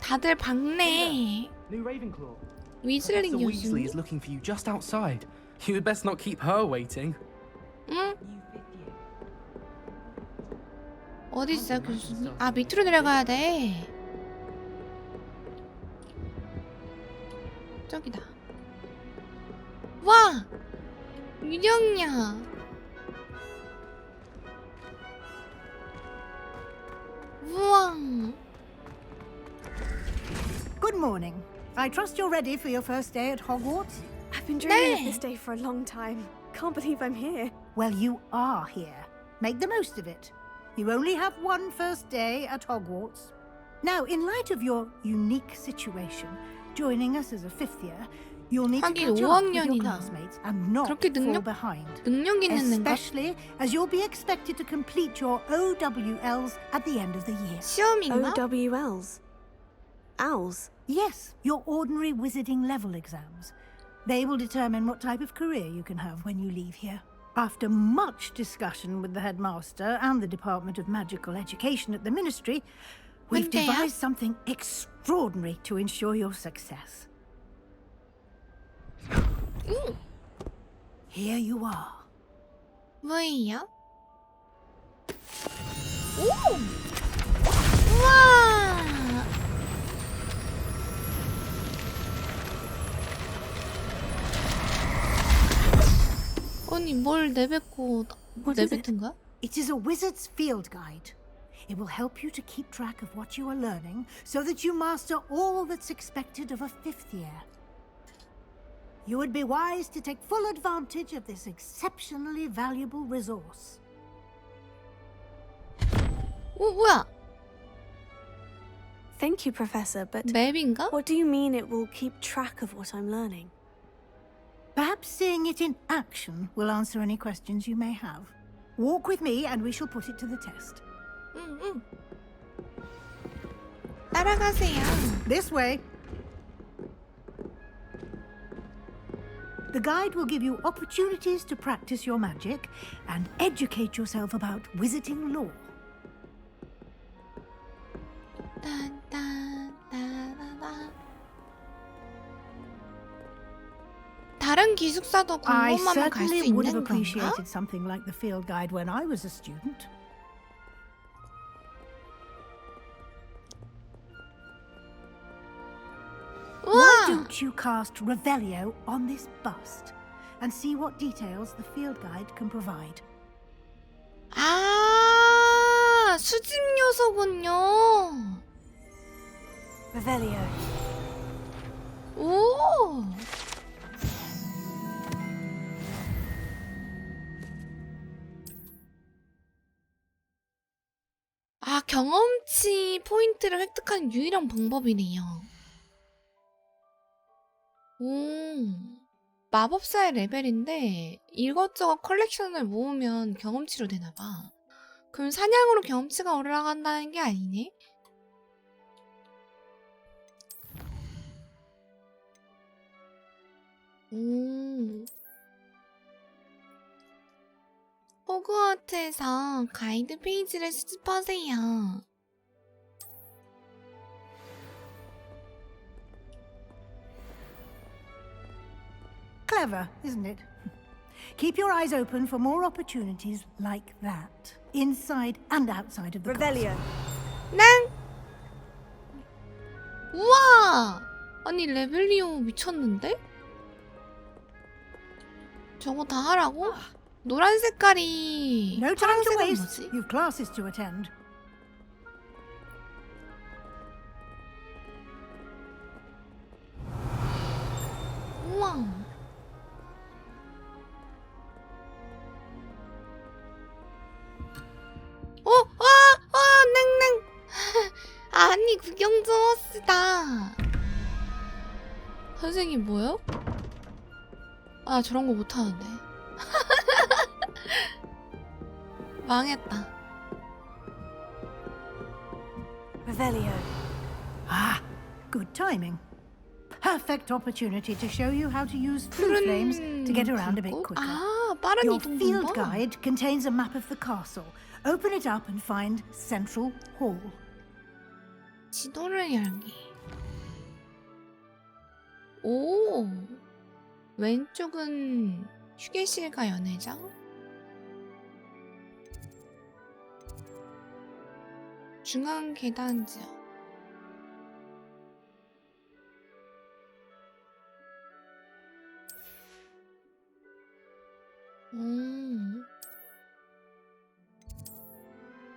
다들 박네. New Ravenclaw. 위즐리 Professor Weasley 교수님. is looking for you just outside. You'd best not keep her waiting. 응? 어디 있어요, 교수님? 아, 밑으로 내려가야 돼. 저기다. 와! 유령이야. 우와. Good morning. I trust you're ready for your first day at Hogwarts. I've been dreaming of this day for a long time. Can't believe I'm here. Well, you are here. Make the most of it. You only have one first day at Hogwarts. Now, in light of your unique situation, joining us as a fifth year, you'll need to 하긴 catch up with your 5학년이나. classmates and not 그렇게 fall behind. 능력 있는 애인가? Especially as you'll be expected to complete your OWLs at the end of the year. 시험인가? OWLs? Owls? Yes, your ordinary wizarding level exams. They will determine what type of career you can have when you leave here. After much discussion with the headmaster and the Department of Magical Education at the Ministry, we've 근데요? devised something extraordinary to ensure your success. Here you are. 뭐예요? 오! 우와! 아니 뭘 내뱉고 내뱉은 거야? It is a wizard's field guide. It will help you to keep track of what you are learning so that you master all that's expected of a fifth year. You would be wise to take full advantage of this exceptionally valuable resource. 오 뭐야? Thank you, Professor, but 맵인가? what do you mean it will keep track of what I'm learning? Perhaps seeing it in action will answer any questions you may have. Walk with me and we shall put it to the test. 응. 따라가세요. This way. The guide will give you opportunities to practice your magic and educate yourself about wizarding lore. 다른 기숙사도 I 공부만 갈 수 certainly would have 있는 건가? appreciated something like the field guide when I was a student. Why don't you cast Revelio on this bust? and see what details the field guide can provide. 아, 수집 요소군요. Revelio. 오. 아, 경험치 포인트를 획득하는 유일한 방법이네요. 오. 마법사의 레벨인데 이것저것 컬렉션을 모으면 경험치로 되나봐. 그럼 사냥으로 경험치가 올라간다는 게 아니네? 오. 호그와트에서 가이드 페이지를 수집하세요. Clever, isn't it? Keep your eyes open for more opportunities like that, inside and outside of the Revelio. 난! 우와! 아니 레벨리오 미쳤는데? 저거 다 하라고? 노란 색깔이 No time to 파란색은 waste. 뭐지? You've classes to attend. 우와. 낭낭. 아니 구경 좀 합시다. 선생님 뭐요? 아 저런 거 못하는데. 망했다. Revelio. Ah, good timing. Perfect opportunity to show you how to use flue flames to get around a bit quicker. 아, 빠른 Your 이동 field 방법. guide contains a map of the castle. Open it up and find Central Hall. 지도를 열기. 오. 왼쪽은 휴게실과 연회장. 중앙 계단 지역.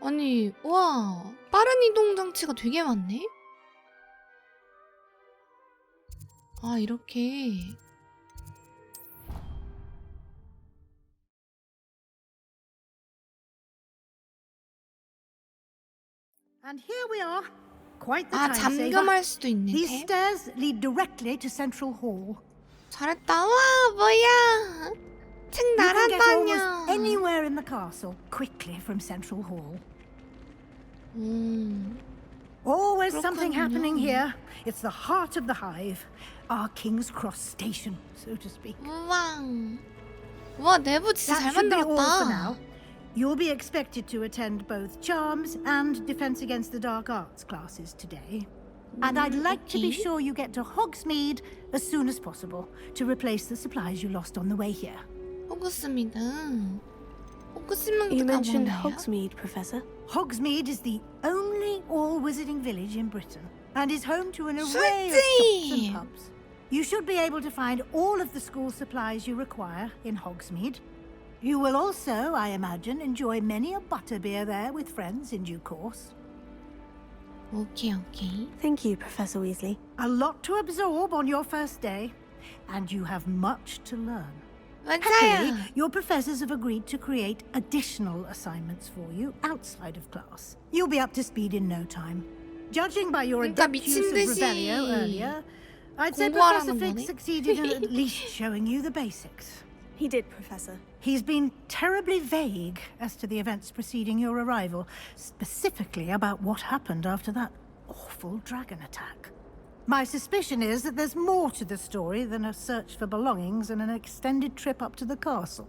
아니, 우와, 빠른 이동 장치가 되게 많네? 아, 이렇게. And here we are. Quite the 아, time saver. 잠금할 수도 있네. These stairs lead directly to Central Hall. 잘했다. 와, 뭐야. 책 You can get almost 날아다녀. anywhere in the castle quickly from Central Hall. Always something happening 그렇군요. here. It's the heart of the hive. Our King's Cross station, so to speak. 우와. 와, 내부 진짜 잘 That should be all for 만들었다. now. You'll be expected to attend both Charms and Defense Against the Dark Arts classes today. And I'd like to be okay. sure you get to Hogsmeade as soon as possible to replace the supplies you lost on the way here. 호그스미드. You 호그스미드가 mentioned 뭐나요? Hogsmeade, Professor. Hogsmeade is the only all-wizarding village in Britain and is home to an array of 술집! shops and pubs. You should be able to find all of the school supplies you require in Hogsmeade. You will also, I imagine, enjoy many a butterbeer there with friends in due course. 오케이, 오케이. Thank you, Professor Weasley. A lot to absorb on your first day, and you have much to learn. 맞아요. Happily, your professors have agreed to create additional assignments for you outside of class. You'll be up to speed in no time. Judging by your 그러니까 adept use of 미친 듯이 Revelio earlier, I'd say 공부하라는 Professor Fig 거네. succeeded in at least showing you the basics. He did, Professor. He's been terribly vague as to the events preceding your arrival, specifically about what happened after that awful dragon attack. My suspicion is that there's more to the story than a search for belongings and an extended trip up to the castle.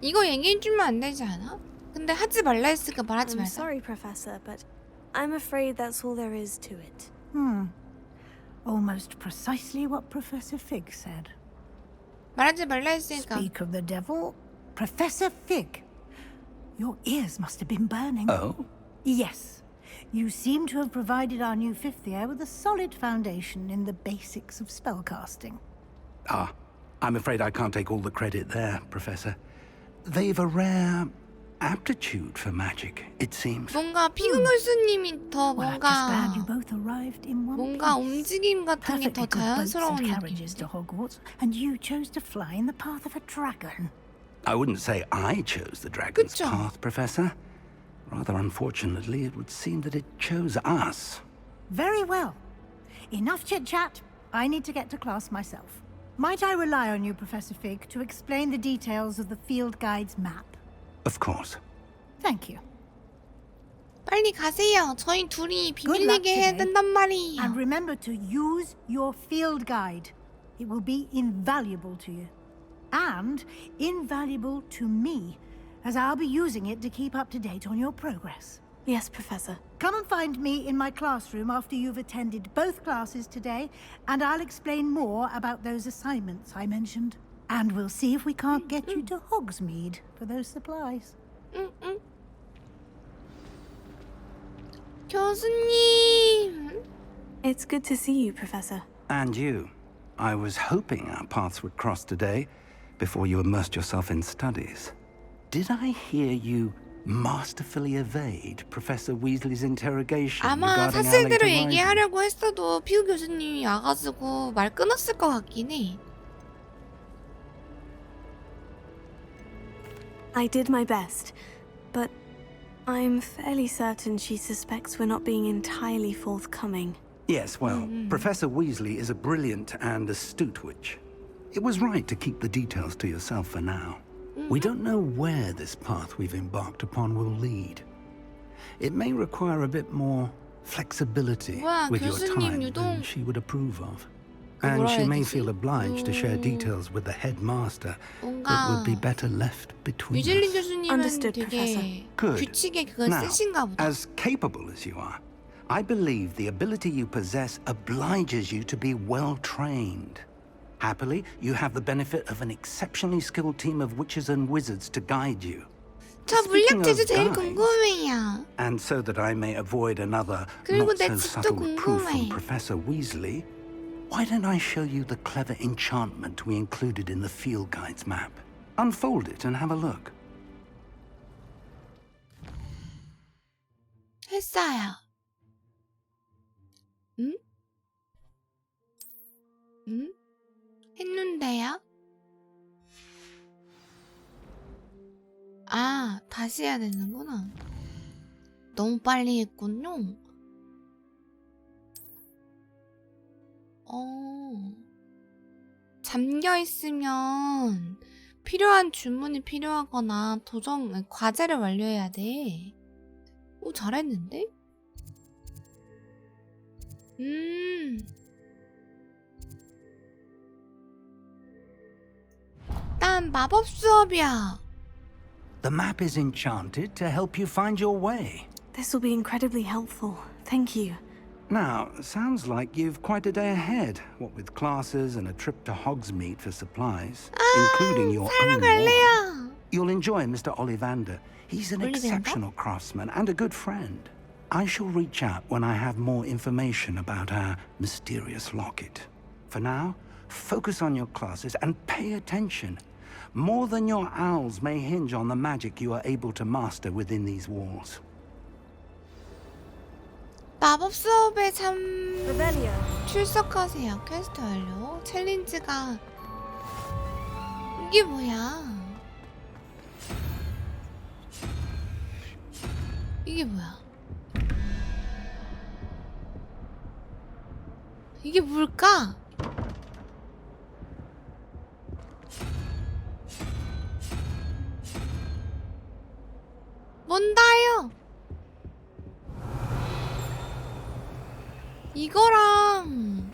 이거 얘기해주면 안 되지 않아? 근데 하지 말라 했으니까 말하지 I'm 말자. sorry, Professor, but I'm afraid that's all there is to it. Almost precisely what Professor Fig said. 말하지 말라 했으니까. Speak of the devil, Professor Fig. Your ears must have been burning. Oh? Yes. You seem to have provided our new fifth year with a solid foundation in the basics of spellcasting. Ah, I'm afraid I can't take all the credit there, Professor. They've a rare aptitude for magic, it seems. 뭔가 피그 교수님이 더 Well, I'm just glad you 뭔가 both arrived in one 뭔가 piece. 움직임 같은 게 더 Perfectly good boats 자연스러운 and carriages 느낌인데. to Hogwarts, and you chose to fly in the path of a dragon. I wouldn't say I chose the dragon's 그쵸? path, Professor. Rather unfortunately, it would seem that it chose us. Very well. Enough chit-chat. I need to get to class myself. Might I rely on you, Professor Fig, to explain the details of the field guide's map? Of course. Thank you. 빨리 가세요. 저희 둘이 Good luck 비밀리게 해야 today. 된단 말이에요. And remember to use your field guide. It will be invaluable to you. And invaluable to me, as I'll be using it to keep up to date on your progress. Yes, Professor. Come and find me in my classroom after you've attended both classes today, and I'll explain more about those assignments I mentioned. And we'll see if we can't get you to Hogsmeade for those supplies. 교수님. It's good to see you, Professor. And you. I was hoping our paths would cross today, before you immersed yourself in studies. Did I hear you masterfully evade Professor Weasley's interrogation 아마 regarding our 사실대로 late arrival? 얘기하려고 했어도 피그 교수님이 와가지고 말 끊었을 것 같긴 해. I did my best, but I'm fairly certain she suspects we're not being entirely forthcoming. Yes, well, Professor Weasley is a brilliant and astute witch. It was right to keep the details to yourself for now. We don't know where this path we've embarked upon will lead. It may require a bit more flexibility 와, with your 교수님 time 유독 than she would approve of. 뭐라 And she 해야 may 되지? feel obliged to share details with the headmaster that would be 뭔가 better left between 뮤즐린 us. 교수님은 Understood, 되게 Professor. Good. 규칙에 그걸 Now, 쓰신가 보다. as capable as you are, I believe the ability you possess obliges you to be well trained. Happily, you have the benefit of an exceptionally skilled team of witches and wizards to guide you. 저 Speaking 물약 of 제주 제일 guides, 궁금해요. and so that I may avoid another 그리고 not 내 so 집도 subtle reproof from 궁금해. Professor Weasley, why don't I show you the clever enchantment we included in the field guide's map? Unfold it and have a look. 했어요. 응? 응? 했는데요? 아, 다시 해야 되는구나. 너무 빨리 했군요. 잠겨 있으면 필요한 주문이 필요하거나 과제를 완료해야 돼. 오, 잘했는데? 난 마법 수업이야. The map is enchanted to help you find your way. This will be incredibly helpful. Thank you. Now, sounds like you've quite a day ahead, what with classes and a trip to Hogsmeade for supplies, including your own 갈래요. wand. You'll enjoy Mr. Ollivander. He's an Ollivander? exceptional craftsman and a good friend. I shall reach out when I have more information about our mysterious locket. For now, focus on your classes and pay attention. More than your owls may hinge on the magic you are able to master within these walls. 마법 수업에 Revelio. 출석하세요. 퀘스트 완료. 챌린지가 이게 뭐야? 이게 뭐야? 이게 뭘까? 뭔다요? 이거랑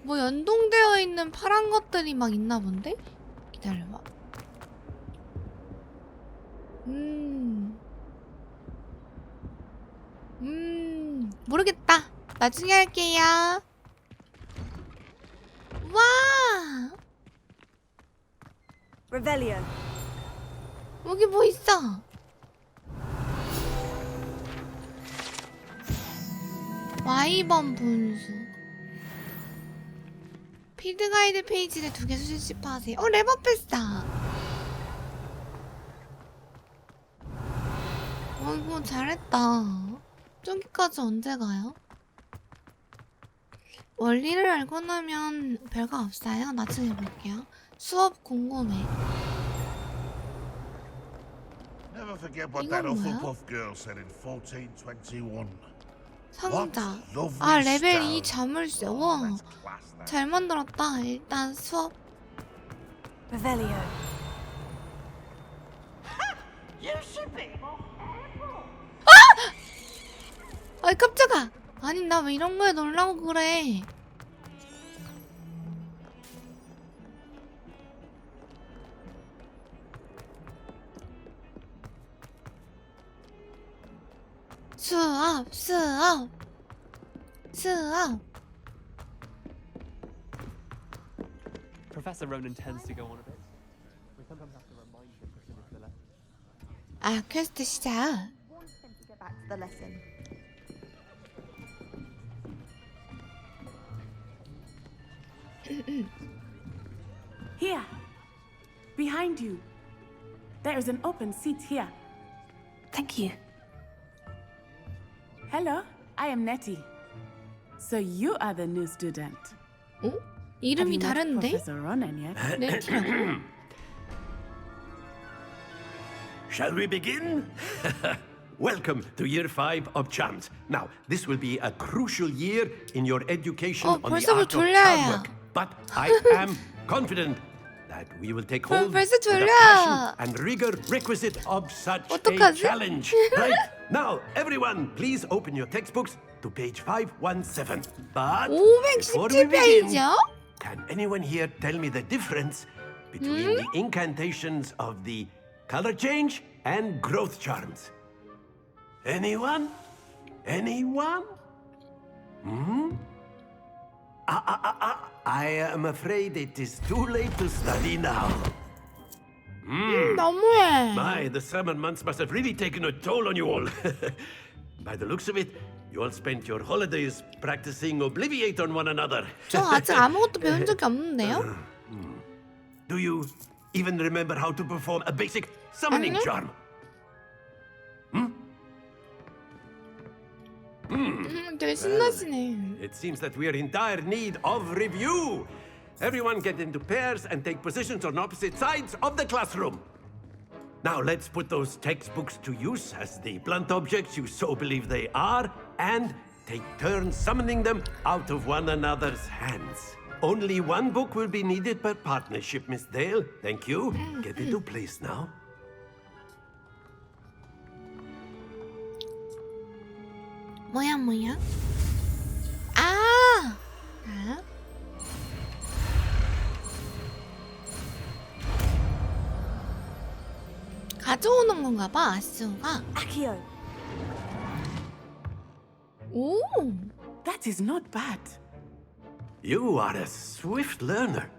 뭐 연동되어 있는 파란 것들이 막 있나 본데? 기다려봐. 모르겠다. 나중에 할게요. 와! Revelio. 여기 뭐 있어? 와이번 분수. 필드 가이드 페이지를 2개 수집하세요. 레버패스다. 어이구 잘했다. 저기까지 언제 가요? 원리를 알고 나면 별거 없어요. 나중에 볼게요. 수업 궁금해. Never forget what that Hufflepuff girl said in 1421. 상자. 아 레벨 2 자물쇠. 와. 잘 만들었다. 일단 수업. Revelio. 아이 깜짝아. 아니 나 왜 이런 거에 놀라고 그래. 수업. Professor Ronan tends to go on a bit. We sometimes have to remind him to finish the lesson. 아 퀘스트 시작. Get back to the lesson. Here, behind you. There is an open seat here. Thank you. Hello, I am Nettie. So you are the new student. 어? 이름이 Have you met 다른데? Professor Ronan yet? 네티라고? Shall we begin? Welcome to Year 5 of Charms. Now, this will be a crucial year in your education on the 벌써부터 art of 졸려요. charm work. But I am confident that we will take hold with 벌써 the 졸려. passion and rigor requisite of such a 어떡하지? challenge. Right? Now, everyone, please open your textbooks to page 517. But before we begin, 517페이지요? can anyone here tell me the difference between the incantations of the color change and growth charms? Anyone? Anyone? I am afraid it is too late to study now. 너무해. My, the summer months must have really taken a toll on you all. By the looks of it, you all spent your holidays practicing Obliviate on one another. 저 아직 아무것도 배운 적이 없는데요? Do you even remember how to perform a basic summoning charm? 되게 신나시네. It seems that we are in dire need of review. Everyone get into pairs and take positions on opposite sides of the classroom. Now let's put those textbooks to use as the blunt objects you so believe they are, and take turns summoning them out of one another's hands. Only one book will be needed per partnership, Miss Dale. Thank you. Get into place now. 뭐야? 아! 가져오는 건가 봐, 아스우가. Accio. 오! That is not bad. You are a swift learner.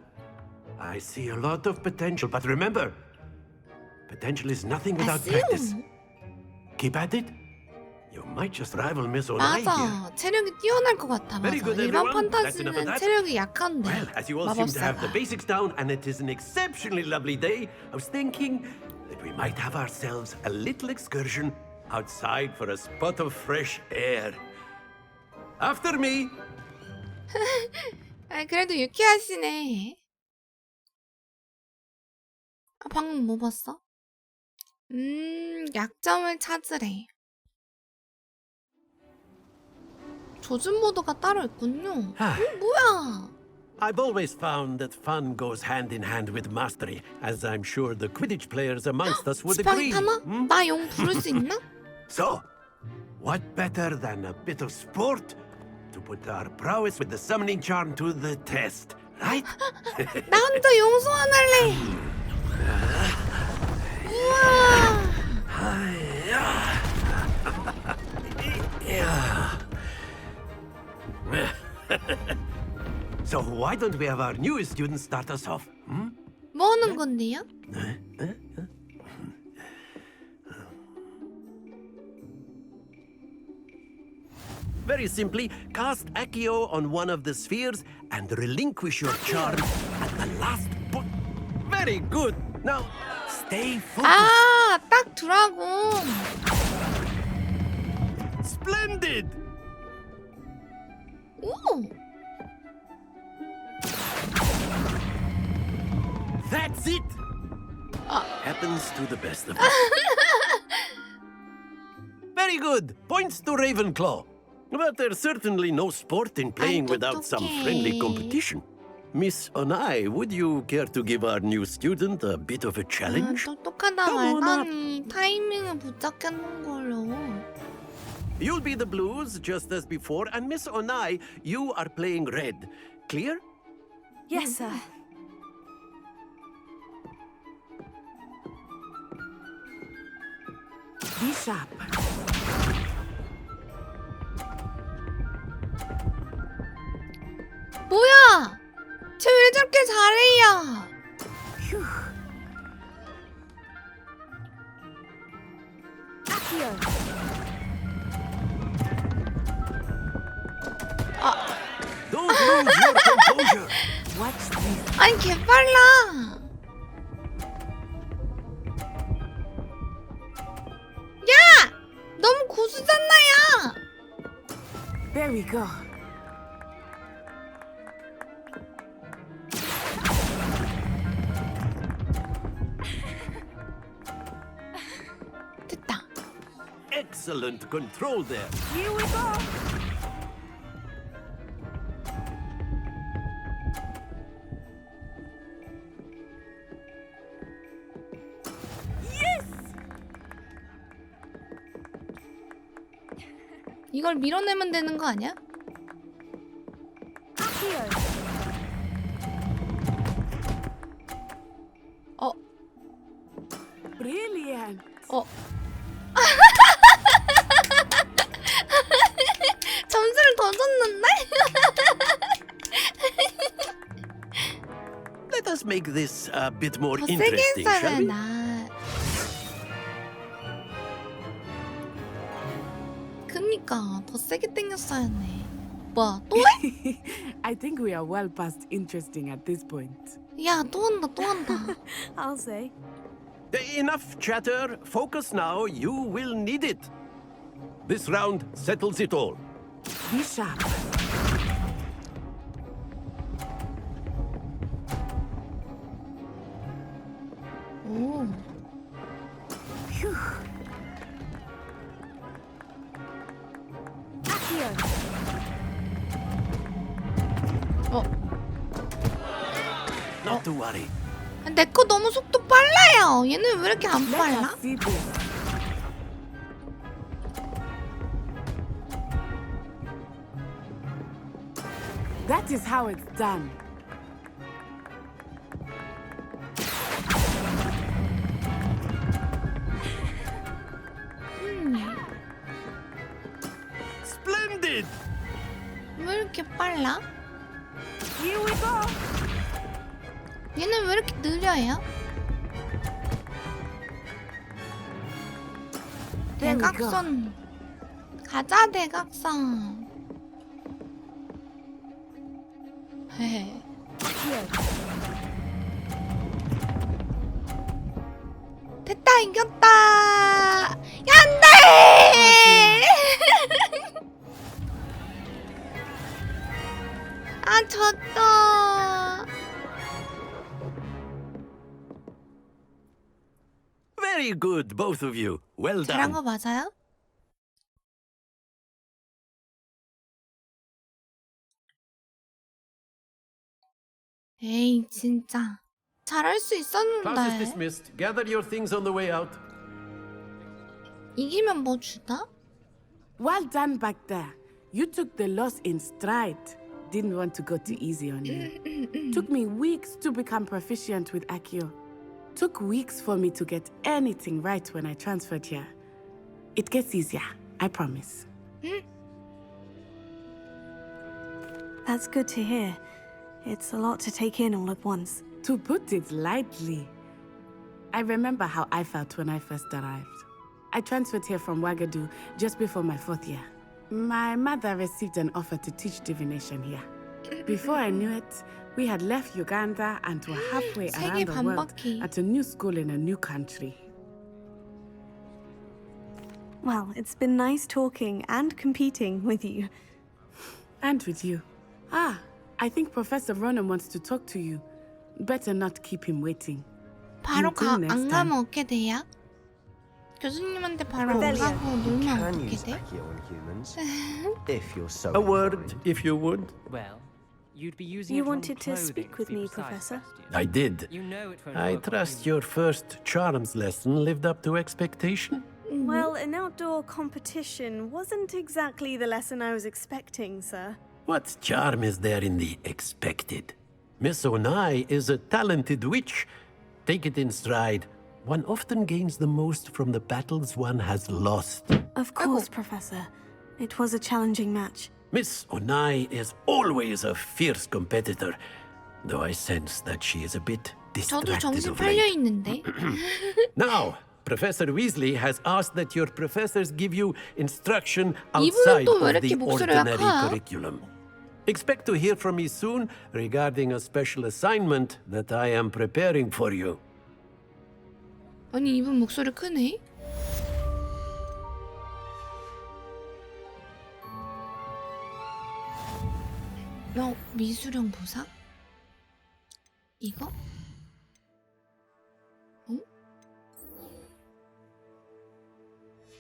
I see a lot of potential, but remember, potential is nothing without practice. Keep at it. You might just rival Miss Onai here. 맞아. 체력이 뛰어날 것 같아. 맞아. Very good, 일반 everyone. That's enough of 판타지는 that. 체력이 약한데. Well, as you all seem to have the 마법사가. basics down, and it is an exceptionally lovely day, I was thinking that we might have ourselves a little excursion outside for a spot of fresh air. After me. 아, 그래도 유쾌하시네. 아, 방금 뭐 봤어? 약점을 찾으래. 조준 모드가 따로 있군요. 뭐야? I've always found that fun goes hand in hand with mastery, as I'm sure the Quidditch players amongst us would 지팡이 agree. 타나? 나 용 부를 수 있나? So, what better than a bit of sport to put our prowess with the summoning charm to the test, right? 나 혼자 용 소환할래. 우와. So why don't we have our newest student start us off? 뭐 하는 건데요? Very simply, cast Accio on one of the spheres and relinquish your charm at the last point. Very good. Now, stay focused. 아, 딱 드라곤. Splendid. 오. That's it. Happens to the best of us. Very good. Points to Ravenclaw. But there's certainly no sport in playing without some friendly competition. Miss Onai, would you care to give our new student a bit of a challenge? 똑똑하다 말다니 타이밍을 붙잡겠는 걸로. You'll be the blues just as before, and Miss Onai, you are playing red. Clear? Yes, sir. Be sharp. 뭐야? 쟤 왜 저렇게 잘해요? Don't lose your composure. Watch this. 아니 개빨라. 야! 너무 고수잖아요. There we go. 됐다. Excellent control there. Here we go. 이걸 밀어내면 되는 거 아니야? 어. Brilliant. 어. 점수를 더 줬는데? Let us make this a bit more 더 세게 interesting, shall 했어야 we? 나. 그니까 더 세게 땡겼어야 했네. 뭐야 또 해? I think we are well past interesting at this point. 야 또 한다 또 한다. I'll say. Enough chatter. Focus now. You will need it. This round settles it all. Be sharp. 오. Phew. 어. Not to worry. 내 거 너무 속도 빨라요. 얘는 왜 이렇게 안 빨라? See this. That is how it's done. Splendid. 왜 이렇게 빨라? Here we go. 얘는 왜 이렇게 느려요? There we go. 대각선 가자 대각선. 헤헤. 됐다 이겼다. 야, 안돼. 아 졌다. Very good, both of you. Well 잘한 done. 거 맞아요? 에이 진짜 잘할 수 Class is 있었는데. dismissed. Gather your things on the way out. 이기면 뭐 주나? Well done back there. You took the loss in stride. Didn't want to go too easy on you. Took me weeks to become proficient with Accio. Took weeks for me to get anything right when I transferred here. It gets easier, I promise. That's good to hear. It's a lot to take in all at once. To put it lightly, I remember how I felt when I first arrived. I transferred here from Wagadu just before my 4th year. My mother received an offer to teach divination here. Before I knew it, we had left Uganda and were halfway around the world at a new school in a new country. Well, it's been nice talking and competing with you. And with you. Ah, I think Professor Ronan wants to talk to you. Better not keep him waiting. 바로 안 가면 어떻게 돼요? 교수님한테 바로 안 가고 놀면 어떻게 돼? A word, if you would. Well, you'd be using You it on wanted to clothing speak to with be me, precise, Professor? Sebastian. I did. You know it won't I work trust on your first charms lesson lived up to expectation. Well, an outdoor competition wasn't exactly the lesson I was expecting, sir. What charm is there in the expected? Miss Onai is a talented witch. Take it in stride. One often gains the most from the battles one has lost. Of course, Professor. It was a challenging match. Miss Onai is always a fierce competitor, though I sense that she is a bit 저도 distracted 정신 of 팔려 late. 있는데. Now, Professor Weasley has asked that your professors give you instruction outside 또 왜 of 이렇게 the 목소리가 ordinary 커요? curriculum. Expect to hear from me soon regarding a special assignment that I am preparing for you. 아니 이분 목소리 크네. 미수령 보상? 이거? 응?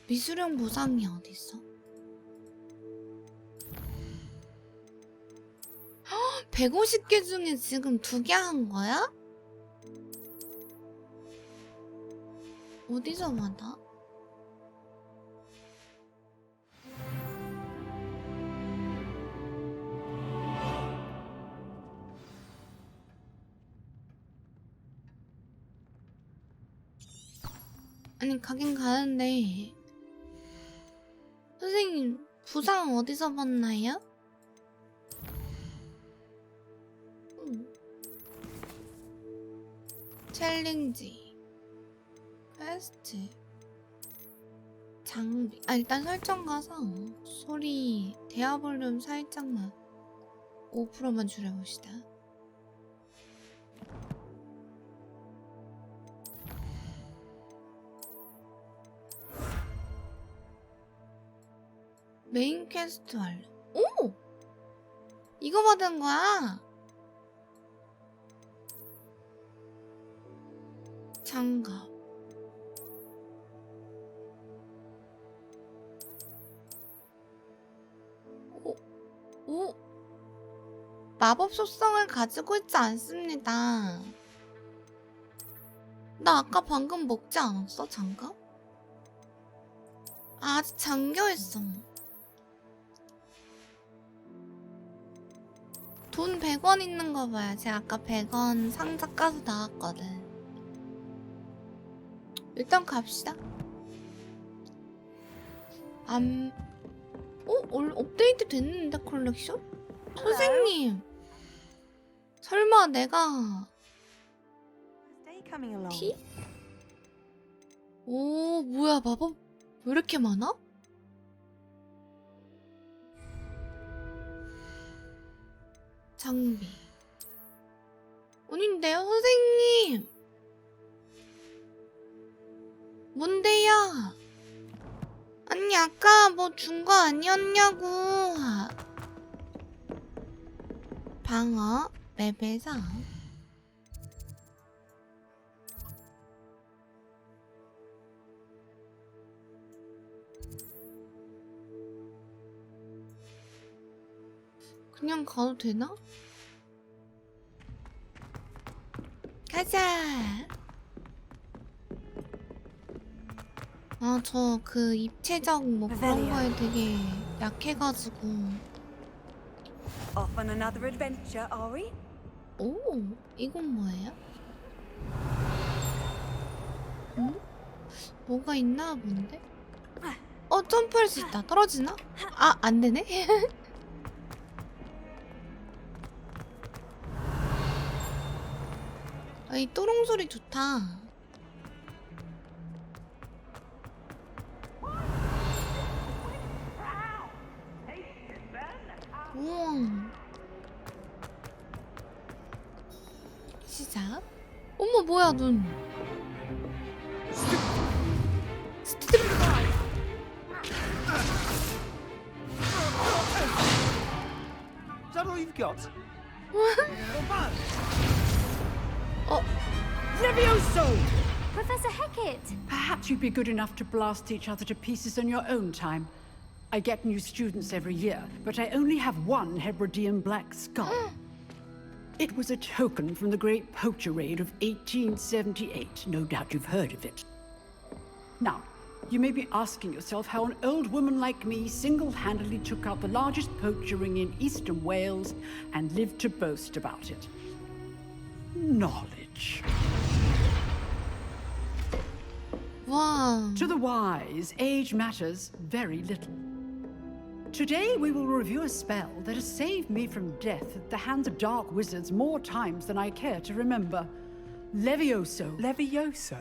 미수령 보상이 어딨어? 150개 중에 지금 2개 한 거야? 어디서 받아? 아니 가긴 가는데 선생님 부상 어디서 받나요? 챌린지 퀘스트 장비 일단 설정 가서 소리 대화 볼륨 살짝만 5%만 줄여봅시다. 메인 퀘스트 완료. 오! 이거 받은 거야? 장갑. 오? 마법 속성을 가지고 있지 않습니다. 나 아까 방금 먹지 않았어, 장갑? 아직 잠겨있어. 돈 100원 있는 거 봐요. 제가 아까 100원 상자 까서 나왔거든. 일단 갑시다. 업데이트 됐는데 컬렉션? 선생님! 설마 내가 티? 오 뭐야 마법 왜 이렇게 많아? 장비 아닌데요 선생님 뭔데요? 아니 아까 뭐 준 거 아니었냐고. 방어 맵에서 그냥 가도 되나? 가자. 아, 저 그 입체적 뭐 그런 거에 되게 약해가지고. Off on another adventure, are we? 오, 이건 뭐예요? 응? 뭐가 있나 본데? 점프할 수 있다. 떨어지나? 아, 안 되네. 아, 이 또롱 소리 좋다. 시작. 어머 뭐야 눈. Is that all you've got? Oh. Levioso! Professor Hecat! Perhaps you'd be good enough to blast each other to pieces on your own time. I get new students every year, but I only have one Hebridean black skull. It was a token from the Great Poacher Raid of 1878. No doubt you've heard of it. Now, you may be asking yourself how an old woman like me single-handedly took out the largest poacher ring in eastern Wales and lived to boast about it. Knowledge. Wow. To the wise, age matters very little. Today we will review a spell that has saved me from death at the hands of dark wizards more times than I care to remember. Levioso. Levioso?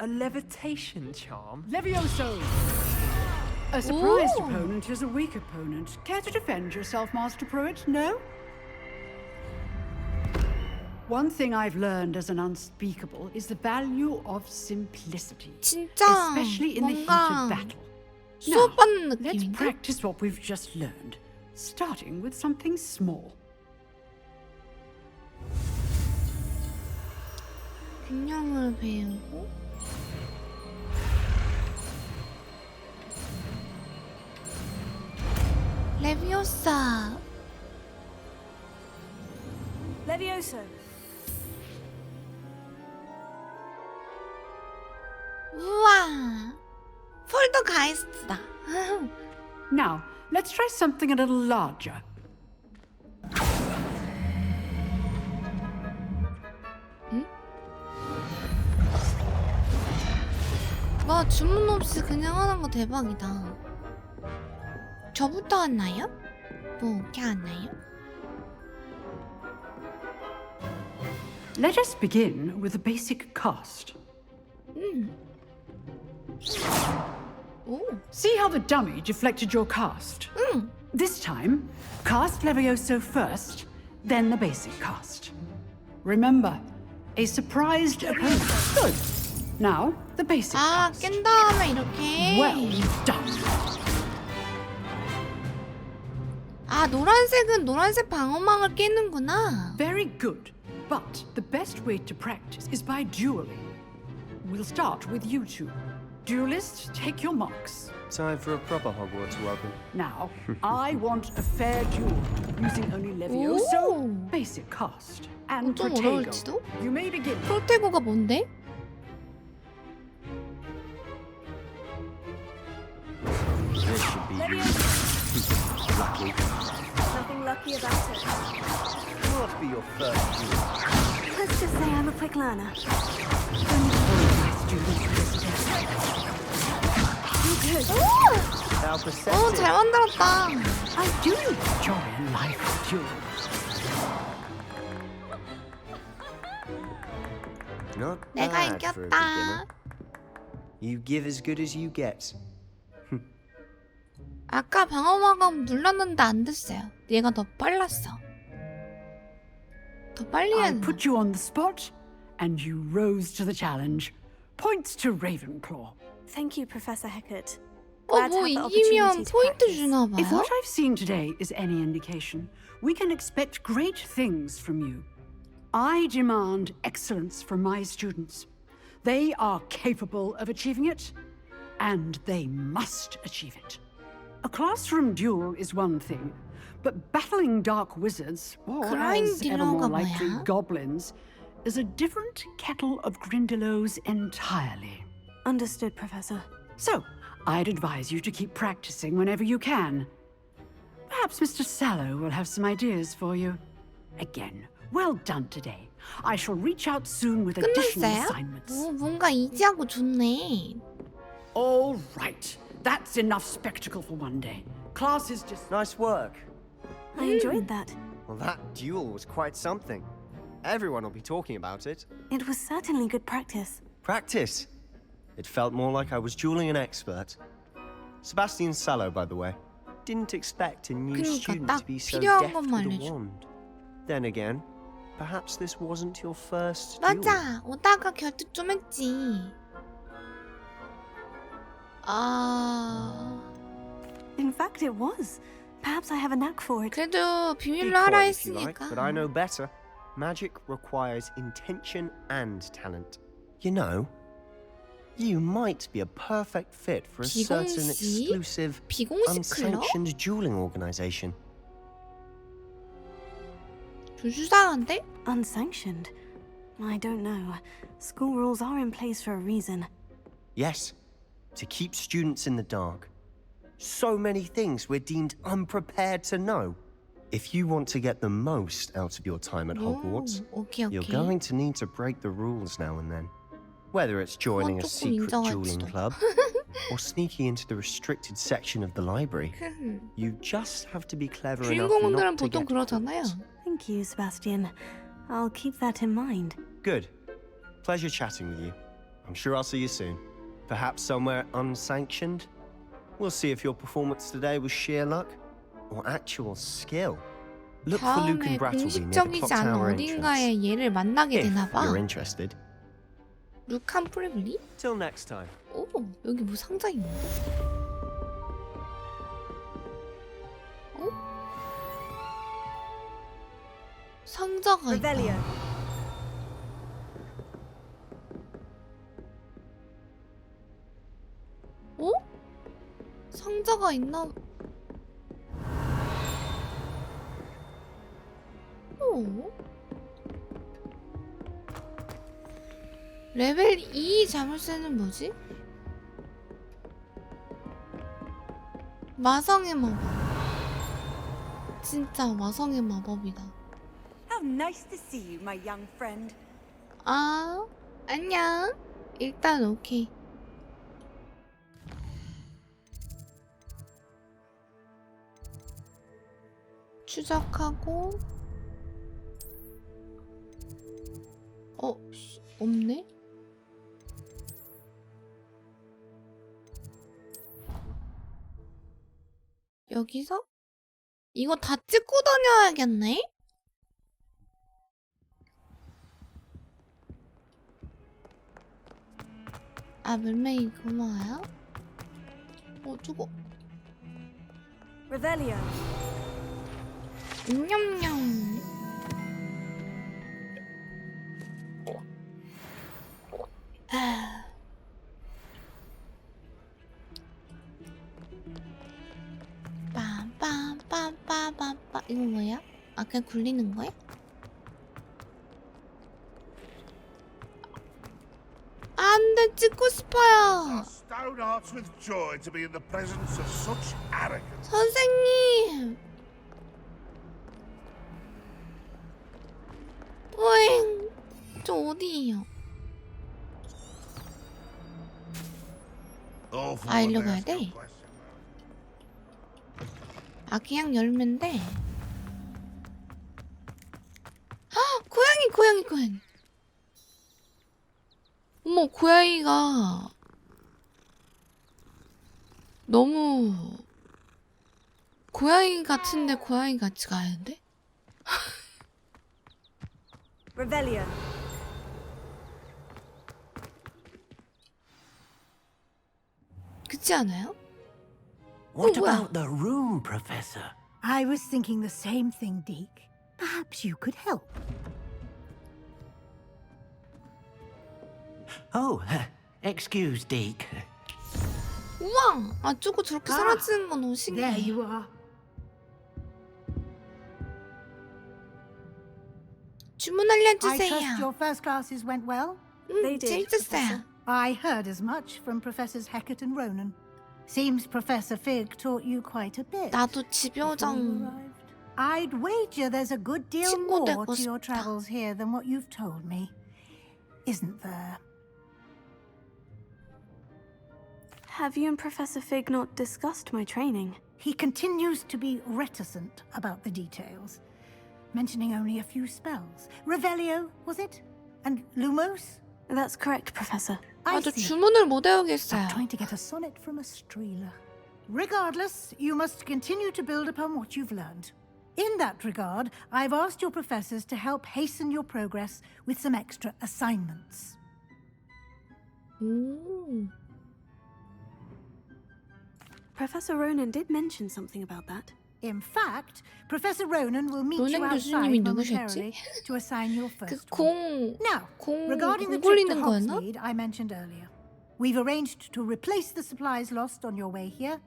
A levitation charm? Levioso! A surprised opponent is a weak opponent. Care to defend yourself, Master Pruitt? No? One thing I've learned as an unspeakable is the value of simplicity. 진짜 especially in the heat of battle. 수업 받는 Now, let's 느낌인데? practice what we've just learned, starting with something small. 균형을 배우고 레비오사. Levioso. 우와. 폴더가이스트다. Now, let's try something a little larger. 와 주문 없이 그냥 하는 거 대박이다. 저부터 하나요? 뭐 어떻게 하나요? Let us begin with a basic cast. See how the dummy deflected your cast? This time, cast Levioso first, then the basic cast. Remember, a surprised opponent. Good. Now, the basic 아, cast. 깬 다음에 이렇게. Well done. 아, 노란색은 노란색 방어막을 깨는구나. Very good. But the best way to practice is by dueling. We'll start with you two. Duelists, take your marks. Time for a proper Hogwarts welcome. Now, I want a fair duel using only Levioso, basic cast, and 좀 Protego. 어려울지도? You may begin. 프로테고가 뭔데? This should be lucky. Nothing lucky about it. Must be your first duel. Let's just say I'm a quick learner. How pathetic. 잘 만들었다. I do enjoy life duel. Not 내가 bad for a 이겼다. beginner. You give as good as you get. 아까 방어막은 눌렀는데 안 됐어요. 얘가 더 빨랐어. 더 빨리 I 했나? put you on the spot, and you rose to the challenge. Points to Ravenclaw. Thank you, Professor Hecat. 뭐 이기면 포인트 주나 If 봐요? what I've seen today is any indication, we can expect great things from you. I demand excellence from my students. They are capable of achieving it, and they must achieve it. A classroom duel is one thing, but battling dark wizards, or as ever more likely goblins, is a different kettle of Grindylows entirely. Understood, Professor. So, I'd advise you to keep practicing whenever you can. Perhaps Mr. Sallow will have some ideas for you. Again, well done today. I shall reach out soon with additional 끝났어요? assignments. 오, 뭔가 이지하고 좋네. All right. That's enough spectacle for one day. Class is just... Nice work. I enjoyed that. Well, that duel was quite something. Everyone will be talking about it. It was certainly good practice. Practice. It felt more like I was dueling an expert. Sebastian Sallow, by the way. didn't expect a new 그러니까 student 딱 to be so 필요한 deft 것만 with a 알려줘. wand. Then again, perhaps this wasn't your first duel. 맞아. 오다가 결투 좀 했지. 아. In fact, it was. Perhaps I have a knack for it. 그래도 Be 비밀로 하라 quiet if you like, 했으니까. but I know better. Magic requires intention and talent. You know, you might be a perfect fit for a certain 비공식? exclusive, 비공식 클럽? unsanctioned dueling organization. 좀 수상한데? Unsanctioned? I don't know. School rules are in place for a reason. Yes, to keep students in the dark. So many things we're deemed unprepared to know. If you want to get the most out of your time at Hogwarts, 오케이, you're 오케이. going to need to break the rules now and then. Whether it's joining a 조금 secret dueling 인정할지도. club or sneaking into the restricted section of the library, you just have to be clever enough 주인공들은 not to 보통 get 그러잖아요. Thank you, Sebastian. I'll keep that in mind. Good. Pleasure chatting with you. I'm sure I'll see you soon. Perhaps somewhere unsanctioned? We'll see if your performance today was sheer luck or actual skill. Look for Luke 다음에 and Brattleby near the 공식적이지 clock 않은 tower 어딘가에 entrance. 얘를 만나게 If 되나 봐. you're interested. 루칸 프레블리? Till next time. 오, 여기 뭐 상자 있는데? 어? 상자가 있다. 어? 상자가 있나? 어? 레벨 2 자물쇠는 뭐지? 마성의 마법. 진짜 마성의 마법이다. How nice to see you, my young friend. 아, 안녕. 일단 오케이. 추적하고. 없네? 여기서? 이거 다 찍고 다녀야겠네? 아, 물맹이 고마워요. 저거. Revelio. 냠냠. 아. 빰빰빰빰빰빰. 이거 뭐야? 아, 그냥 굴리는 거야? 안 돼, 찍고 싶어요. Stone hearts with joy to be in the presence of such arrogance. 선생님. 뿌잉. 저 어디예요? 아, 일로 가야 돼? 아, 그냥 열면데. 헉! 고양이. 어머, 고양이가 너무 고양이 같은데 고양이 같이 가는데? Revelio. 그렇지 않아요? What 뭐야? about the room, Professor? I was thinking the same thing, Deke. Perhaps you could help. Oh, excuse, Deke. 우와! 아, 저거 저렇게 사라지는 건 너무 신기해. There you are. 주문 I 알려주세요. trust your first classes went well? They did, 재밌었어요. I heard as much from Professors Hecat and Ronan. Seems Professor Fig taught you quite a bit. 나도 before you 집요정 arrived. I'd wager there's a good deal 친구 more 되고 to your 싶다. travels here than what you've told me. Isn't there? Have you and Professor Fig not discussed my training? He continues to be reticent about the details, mentioning only a few spells. Revelio, was it? And Lumos? That's correct, Professor. I 아, 저 see. 주문을 못 외우겠어요. I'm trying to get a sonnet from a streeler. Regardless, you must continue to build upon what you've learned. In that regard, I've asked your professors to help hasten your progress with some extra assignments. Professor Ronan did mention something about that. In fact, Professor Ronan will meet you 로넨 outside 교수님이 momentarily 누구셨지? to assign your first 그 one. Now, regarding the 공 trip to 굴리는 거였나? Hogsmeade I mentioned earlier, we've arranged to replace the supplies lost on your way here,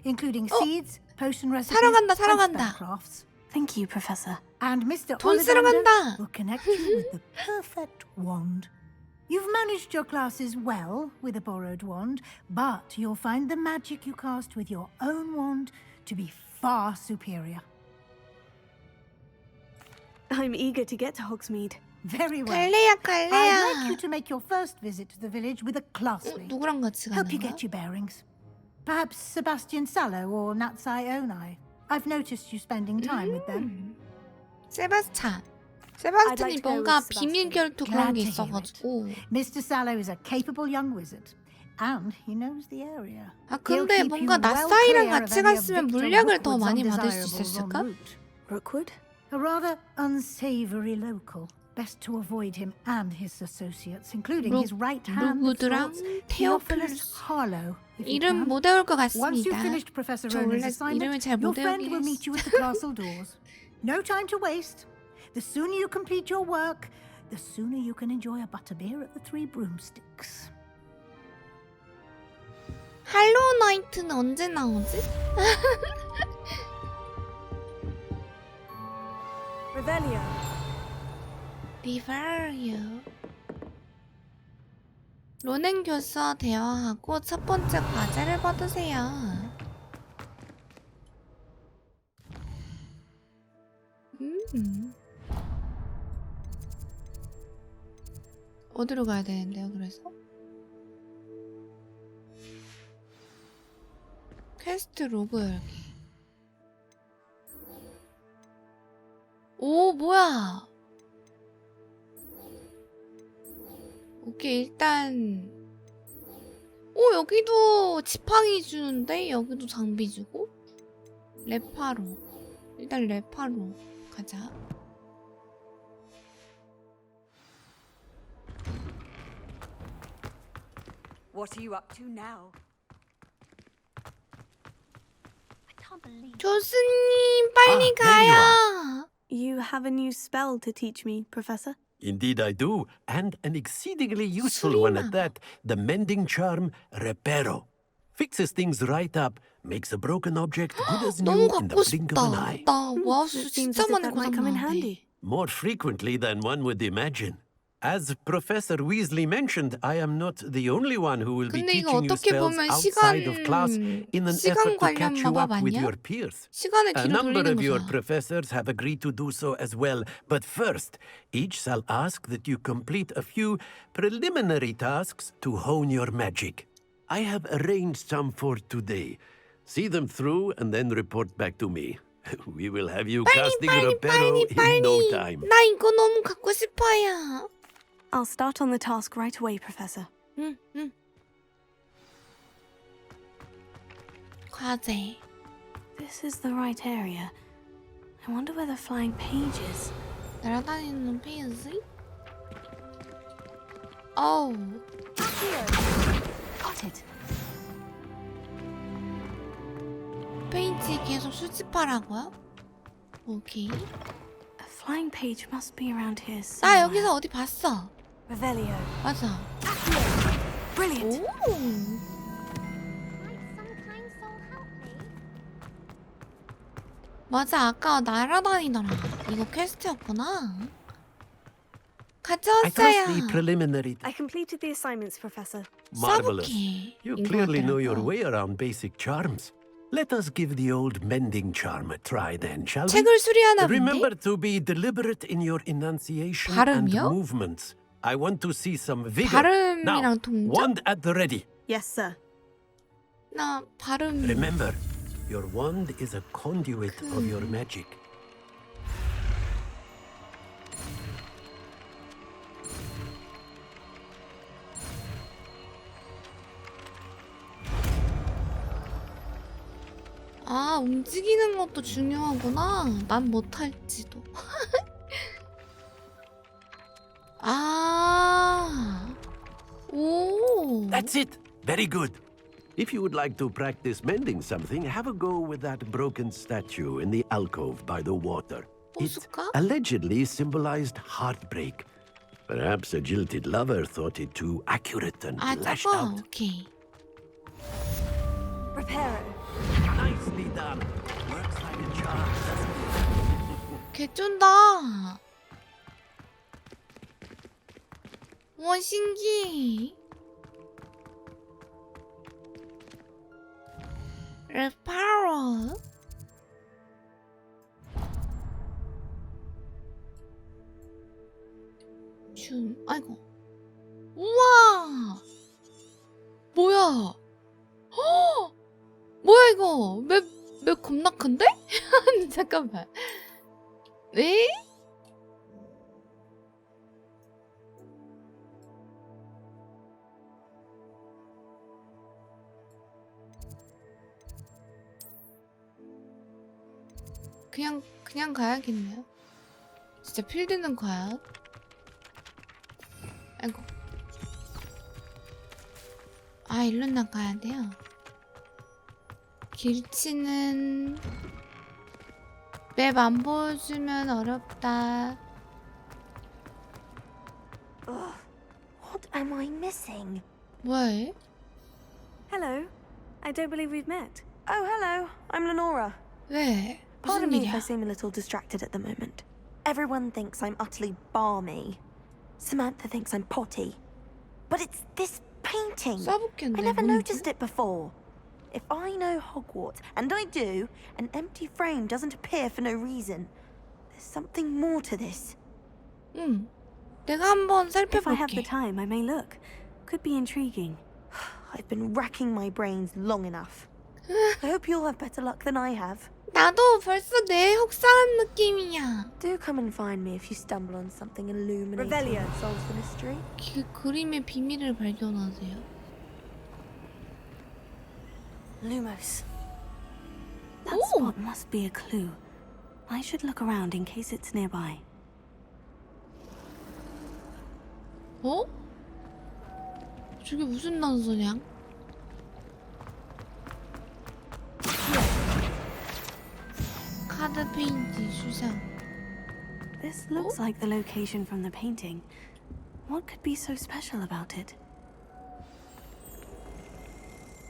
including seeds, potion recipes, 사러 간다, and 사러 간다. spellcrafts. Thank you, Professor. And Mr. 돈 쓰러 Ollivander 간다. will connect you with the perfect wand. You've managed your classes well with a borrowed wand, but you'll find the magic you cast with your own wand to be far superior. I'm eager to get to Hogsmeade. Very well. 갈래야, I'd 갈래야. like you to make your first visit to the village with a classmate. 누구랑 같이 Help 가는 you 거야? get your bearings. Perhaps Sebastian Sallow or Natsai Onai. I've noticed you spending time with them. 세바스찬. I'd like 세바스찬이 to go 뭔가 with Sebastian. 비밀 결투 그런 게 있어가지고. Mr. Sallow is a capable young wizard, and he knows the area. 아 근데 뭔가 나사이랑 같이 갔으면 물약을 더 많이 받을 수 있었을까? Rookwood? A rather unsavory local. Best to avoid him and his associates, including his right hand, 루그드랑 Theophilus Harlow. if you 이름 can. 못 외울 것 Once you've 같습니다. finished Professor 저 Ronan's 원래 assignment, 이름을 잘 your 못 friend 외우긴 will 했어. meet you at the castle doors. No time to waste. The sooner you complete your work, the sooner you can enjoy a butterbeer at the Three Broomsticks. 할로우 나이트는 언제 나오지? Revelio. 리바리오. 로넨 교수와 대화하고 첫 번째 과제를 받으세요. 어디로 가야 되는데요, 그래서? 퀘스트 로그 열기. 오, 뭐야! 오케이, 일단 오, 여기도 지팡이 주는데 여기도 장비 주고. 레파로. 일단 레파로 가자. What are you up to now? 교수님, 빨리 가요. You have a new spell to teach me, Professor? Indeed I do, and an exceedingly useful one at that. The mending charm, Reparo. Fixes things right up, makes a broken object good as new 너무 in the 갖고 blink 싶다. of an eye. 나 와우스 It seems 진짜 as if 많이 that might come in 고장나는데. handy. More frequently than one would imagine. As Professor Weasley mentioned, I am not the only one who will be 근데 이거 teaching you 어떻게 spells 보면 outside of class in an 시간 effort to 관련 catch you 마법 up with 아니야? your peers. 시간을 A 뒤로 number 돌리는 of your 거잖아. professors have agreed to do so as well, but first, each shall ask that you complete a few preliminary tasks to hone your magic. I have arranged some for today. See them through and then report back to me. We will have you casting Reparo in no time. 나 이거 너무 갖고 싶어요. I'll start on the task right away, Professor. 응. 과제. This is the right area. I wonder where the flying page is. 날아다니는 페이지? 어우. Got it. 페이지 계속 수집하라고요? 오케이. A flying page must be around here 나 somewhere. 여기서 어디 봤어. Revelio. 맞아. Brilliant. 오. 맞아, 아까 날아다니더라. 이거 퀘스트였구나. I trust the 가져왔어요. preliminary. I completed the assignments, Professor. Marvelous. 써볼게. You 이거 clearly know your 같더라고. way around basic charms. Let us give the old mending charm a try then, shall we? 책을 수리하나 Remember 본데? to be deliberate in your enunciation 발음이요? and movements. I want to see some vigor. 발음이랑 Now, 동작? wand at the ready. Yes, sir. 나 발음. Remember, your wand is a conduit of your magic. 아, 움직이는 것도 중요하구나. 난 못할지도. 아. 오. That's it. Very good. If you would like to practice mending something, have a go with that broken statue in the alcove by the water. It allegedly symbolized heartbreak. Perhaps a jilted lover thought it too accurate and lashed out. 오케이. Reparo. Nicely done. Works like a charm, doesn't it? 개쩐다. 와, 신기해. 레파로. 아이고. 우와. 뭐야? 허! 뭐야 이거? 맵 겁나 큰데? 잠깐만. 에? 그냥 가야겠네요. 진짜 필드는 과연? 아이고. 아, 일로 나가야 돼요. 길치는 맵 안 보여주면 어렵다. What am I missing? 뭐해? Hello. I don't believe we've met. Oh, hello. I'm Lenora. 왜? Pardon 무슨 me if I 일이야? seem a little distracted at the moment. Everyone thinks I'm utterly balmy. Samantha thinks I'm potty. But it's this painting. I never noticed it before. If I know Hogwarts, and I do, an empty frame doesn't appear for no reason. There's something more to this. 응. 내가 한번 If I have 살펴볼게. the time, I may look. Could be intriguing. I've been racking my brains long enough. I hope you'll have better luck than I have. 나도 벌써 뇌 혹사한 느낌이야. Do come and find me if you stumble on something illuminating Revelio. that solves the mystery. 그림의 비밀을 발견하세요. Lumos. That spot must be a clue. I should look around in case it's nearby. 어? 저게 무슨 단서냐? 카드 페인트 수상. This looks like the location from the painting. What could be so special about it?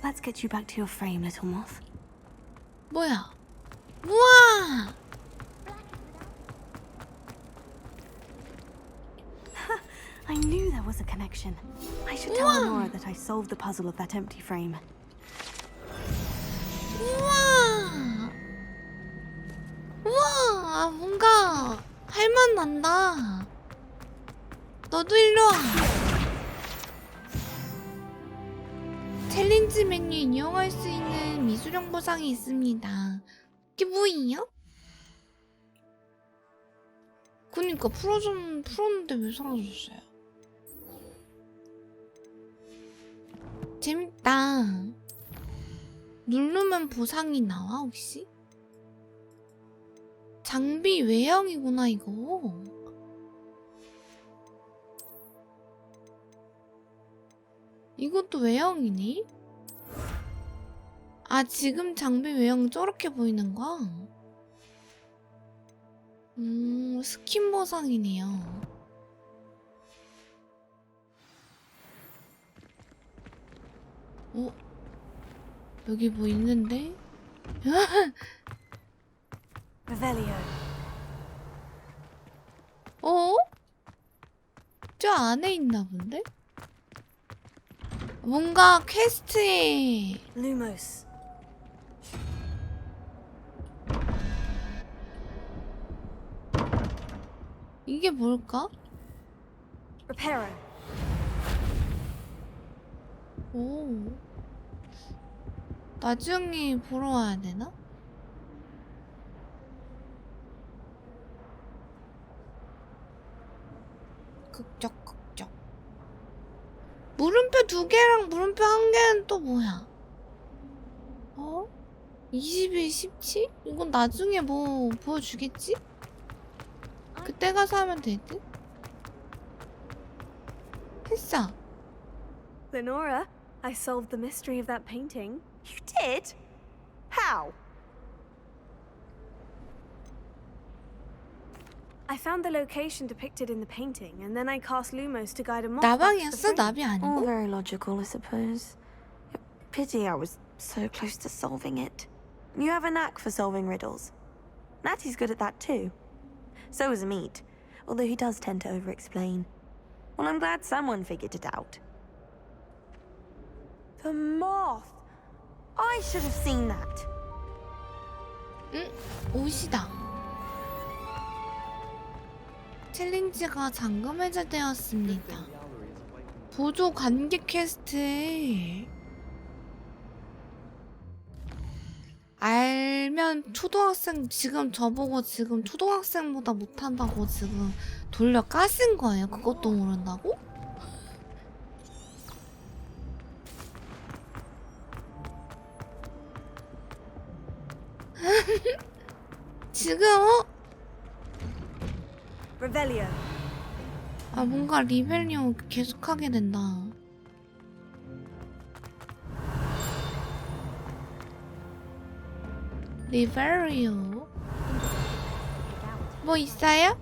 Let's get you back to your frame, little moth. 뭐야? 우와! I knew there was a connection. I should tell Lenora that I solved the puzzle of that empty frame. 우와! 우와! 뭔가 할만 난다. 너도 일로 와. 챌린지 메뉴에 이용할 수 있는 미수령 보상이 있습니다. 이게 뭐예요? 그니까 풀었는데 왜 사라졌어요? 재밌다. 누르면 보상이 나와 혹시? 장비 외형이구나 이거. 이것도 외형이네? 아, 지금 장비 외형 저렇게 보이는 거야? 스킨 보상이네요. 어? 여기 뭐 있는데? Revelio. 어? 저 안에 있나 본데? 뭔가 퀘스트에 Lumos. 이게 뭘까? Reparo. 오. 나중에 보러 와야 되나? 극적. 물음표 2개랑 물음표 1개는 또 뭐야? 어? 21, 17? 이건 나중에 뭐 보여주겠지? 그때 가서 하면 될 듯? 했어. Lenora, I solved the mystery of that painting. You did? How? I found the location depicted in the painting, and then I cast Lumos to guide a moth back to the 나방이었어? frame. 나비 아니고? All very logical, I suppose. Pity I was so close to solving it. You have a knack for solving riddles. Natty's good at that too. So is Meat, although he does tend to over-explain. Well, I'm glad someone figured it out. The moth! I should have seen that. 응? 옷이다. 챌린지가 잠금 해제되었습니다. 보조 관객 퀘스트. 알면 초등학생 지금 저보고 지금 초등학생보다 못한다고 지금 돌려 까신 거예요? 그것도 모른다고? 지금 Revelio. 아 뭔가 리벨리오 계속하게 된다. 리벨리오 뭐 있어요?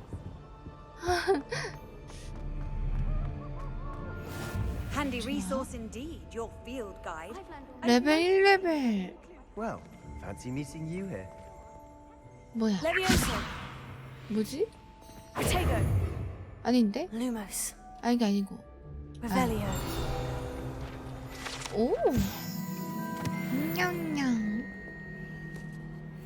Handy resource indeed, your field guide. 레벨 1레벨. Well, fancy meeting you here. 뭐야? Levioso. 뭐지? Protego. 아닌데? Lumos. 아 이게 아니고. Revelio. 오. 냥냥.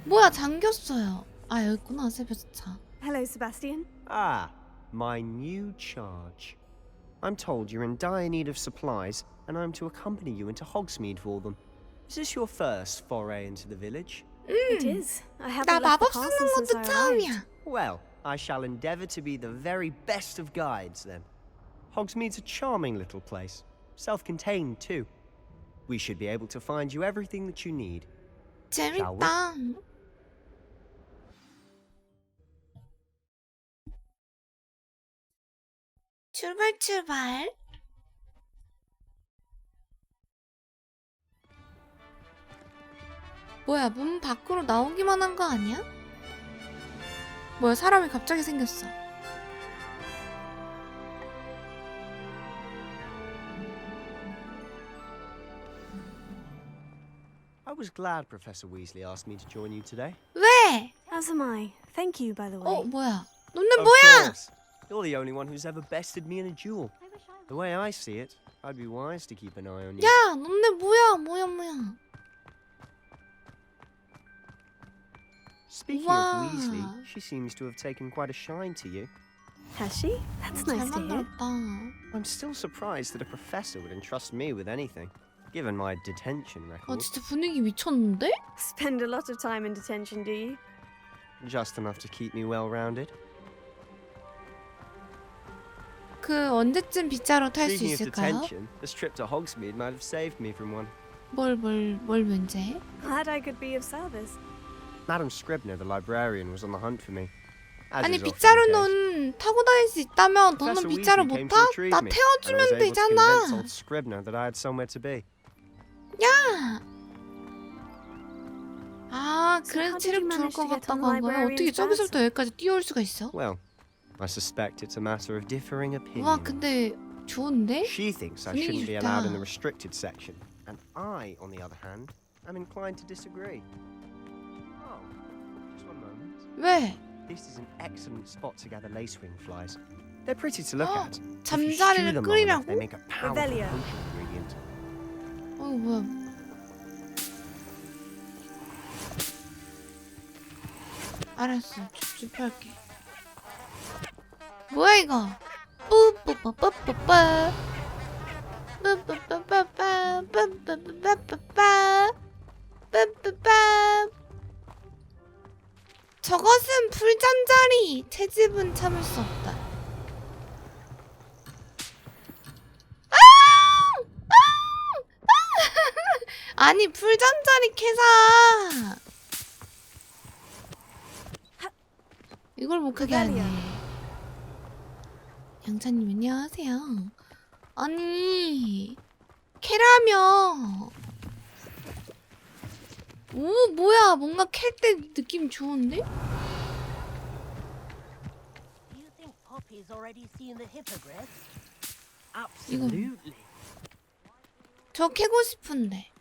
뭐야 잠겼어요. 아 여기 있구나 새벽차. Hello, Sebastian. Ah, my new charge. I'm told you're in dire need of supplies, and I'm to accompany you into Hogsmeade for them. Is this your first foray into the village? It is. I 나 haven't left the 마법 castle 쓰는 since 것도 I 처음이야. arrived. Well, I shall endeavour to be the very best of guides, then. Hogsmeade's a charming little place, self-contained too. We should be able to find you everything that you need. 재밌다. 출발. 뭐야 문 밖으로 나오기만 한 거 아니야? 뭐야 사람이 갑자기 생겼어. I was glad Professor Weasley asked me to join you today. 왜? As am I. Thank you, by the way. 뭐야? 너네 Of 뭐야? course. You're the only one who's ever bested me in a duel. The way I see it, I'd be wise to keep an eye on you. 야, 너네 뭐야? Speaking Wow. of Weasley, she seems to have taken quite a shine to you. Has she? That's nice to hear. I'm still surprised that a professor would entrust me with anything, given my detention record. 진짜 분위기 미쳤는데? Spend a lot of time in detention, do you? Just enough to keep me well-rounded. 그 언제쯤 빗자루 탈 수 Speaking of 있을까요? detention, this trip to Hogsmeade might have saved me from one. 뭘 면제? Glad I could be of service. Madam Scribner, the librarian, was on the hunt for me. As 아니 is often the 빗자루는 타고 다닐 수 있다면 너는 Professor 빗자루 Weasley 못 came 타? to retrieve 나 me, and I was 태워주면 able to convince 되잖아. old Scribner that I had somewhere to be. 야! 아, So 그래서 how did 체력 you 좋을 manage 것 to get on 같다고 한 거야? 어떻게 librarian's 저기서부터 여기까지 뛰어올 수가 있어? Well, I suspect it's a matter of differing opinion. 와, 근데 좋은데? She thinks I 분위기 shouldn't be 좋다. allowed in the restricted section, and I, on the other hand, am inclined to disagree. Oh, just one moment. 왜? This is an excellent spot to gather lacewing flies. They're pretty to look at. If you 잠자리를 stew them long enough, 끓이라고? they make a powerful Revelio. potion ingredient. 뭐야? 알았어, 집할게. 뭐야 이거? 뿌뿌뿌뿌뿌뿌. 뿌뿌뿌뿌뿌. 뿌뿌뿌뿌뿌. 뿌뿌뿌. 저것은 불잠자리. 채집은 참을 수 없다. 아니 풀잠자리 캐사. 이걸 못 크게 하네. 양차님 안녕하세요. 아니 캐라며. 오 뭐야 뭔가 캘 때 느낌 좋은데? 이거 저 캐고 싶은데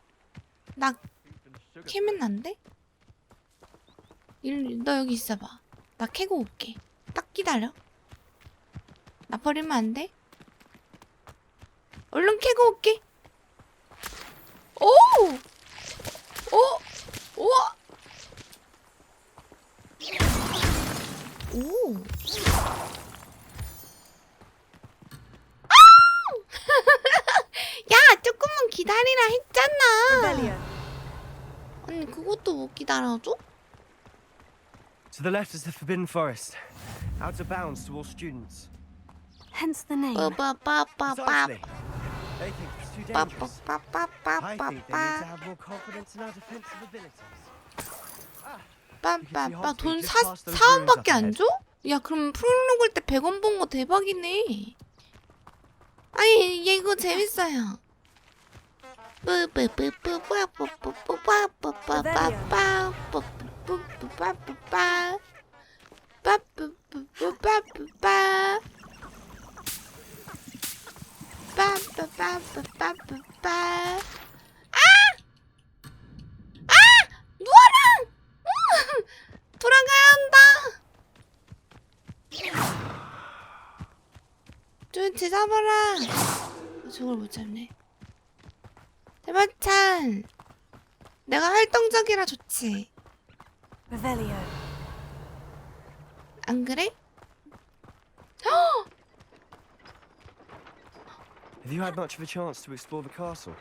나 캐면 안 돼? 너 여기 있어봐. 나 캐고 올게. 딱 기다려. 나 버리면 안 돼? 얼른 캐고 올게. 오! 오! 우와! 오! 아! 야, 조금만 기다리라 했잖아. 아니, 그것도 못 기다려줘? To the left is the Forbidden Forest, out of bounds to all students. Hence the name. Precisely. They think it's too dangerous. I think they need to have more confidence in our defensive abilities. 빠빠빠 돈 4원밖에 안 줘? 야 그럼 프롤로그일 때 100원 본 거 대박이네. 아니 얘 이거 재밌어요. 누아랑! 돌아가야 한다. 좀 잡아라. 저걸 못 잡네. 대마찬. 내가 활동적이라 좋지. 안 그래? Have you had much of a chance to explore the castle?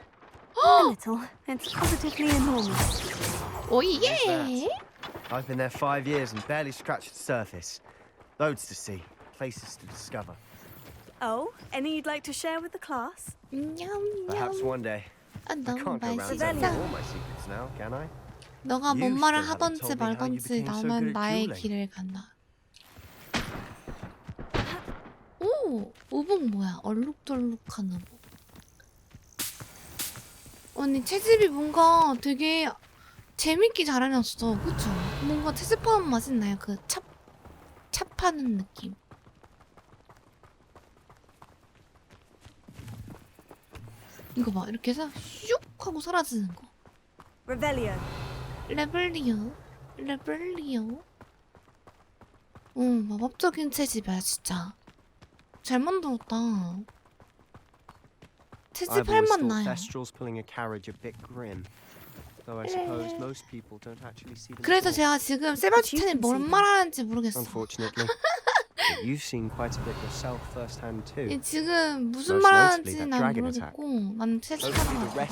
A little. It's positively enormous. Oh yeah! I've been there 5 years and barely scratched the surface. Loads to see, places to discover. Oh, any you'd like to share with the class? Perhaps one day. I can't go around telling you all my secrets now, can I? 너가 뭔 말을 하던지 말던지 나는 나의 길을 간다. 오! 우복 뭐야? 얼룩덜룩한 우복. 언니 채집이 뭔가 되게 재밌게 잘 해놨어. 그쵸? 뭔가 채집하는 맛이 나요. 그 찹하는 느낌. 이거 봐. 이렇게 해서 슉 하고 사라지는 거. 레벨리오. 마법적인 채집이야 진짜. 잘 만들었다. 채집할 맛 나요. 그래서 제가 지금 세바스찬이 뭔 말하는지 모르겠어. 지금 무슨 말하는지 난 모르겠고 난 채집하는 거.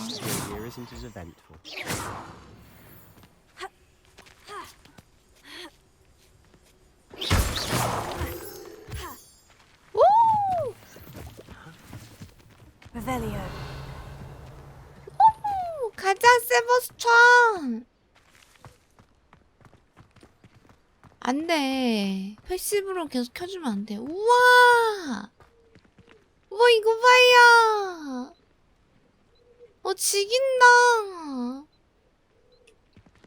오! 가자 세버스찬. 안돼. 패시브로 계속 켜주면 안돼. 우와! 우와 이거 봐요. 지긴다.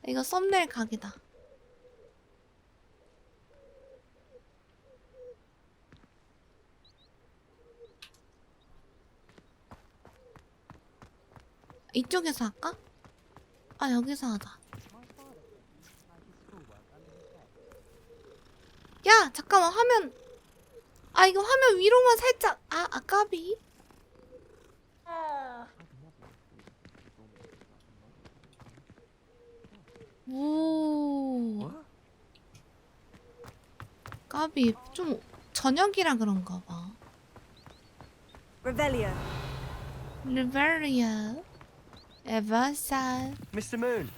이거 썸네일 각이다. 이쪽에서 할까? 아 여기서 하자. 야 잠깐만 화면. 아 이거 화면 위로만 살짝. 아까비. 오. 까비 좀 저녁이라 그런가 봐. 리벨리오. 에버사. Mr. Moon.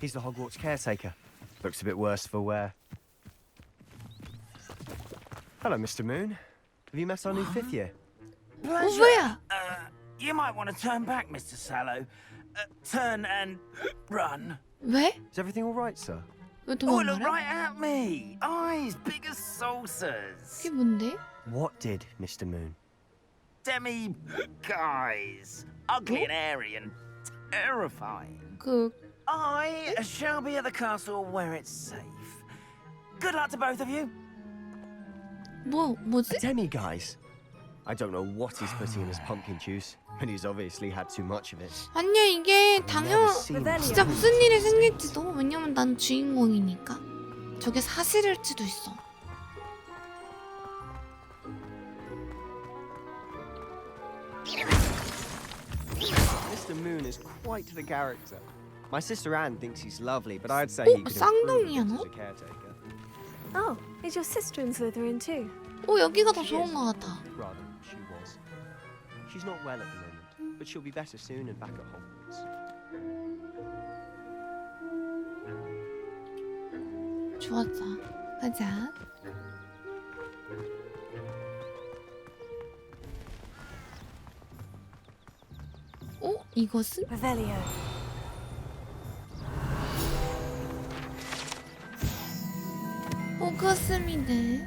He's the Hogwarts caretaker. Looks a bit worse for wear. Hello, Mr. Moon. Have you met our new 5th year? Pleasure. You might want to turn back, Mr. Sallow. turn and run. 왜? Is everything all right, sir? 왜 Oh, look 도망가래? right at me. Eyes big as saucers. 그게 뭔데? What did Mr. Moon? Demi guys. Ugly and hairy and terrifying. I shall be at the castle where it's safe. Good luck to both of you. 뭐지? Demi guys. I don't know what he's putting in his pumpkin juice, but he's obviously had too much of it. 아니야 이게 당연 seen it. 진짜 무슨 일이 생길지도 왜냐면 난 주인공이니까 저게 사실일지도 있어. Mr. Moon is quite the character. My sister Anne thinks he's lovely, but I'd say he could improve a bit as a caretaker. Oh, is your sister in Slytherin too? 여기가 더 좋은 것 같아. Rather, she was. She's not well at the moment, but she'll be better soon and back at Hogwarts. 좋았어. 가자. 이것은? Revelio. 호그스미드.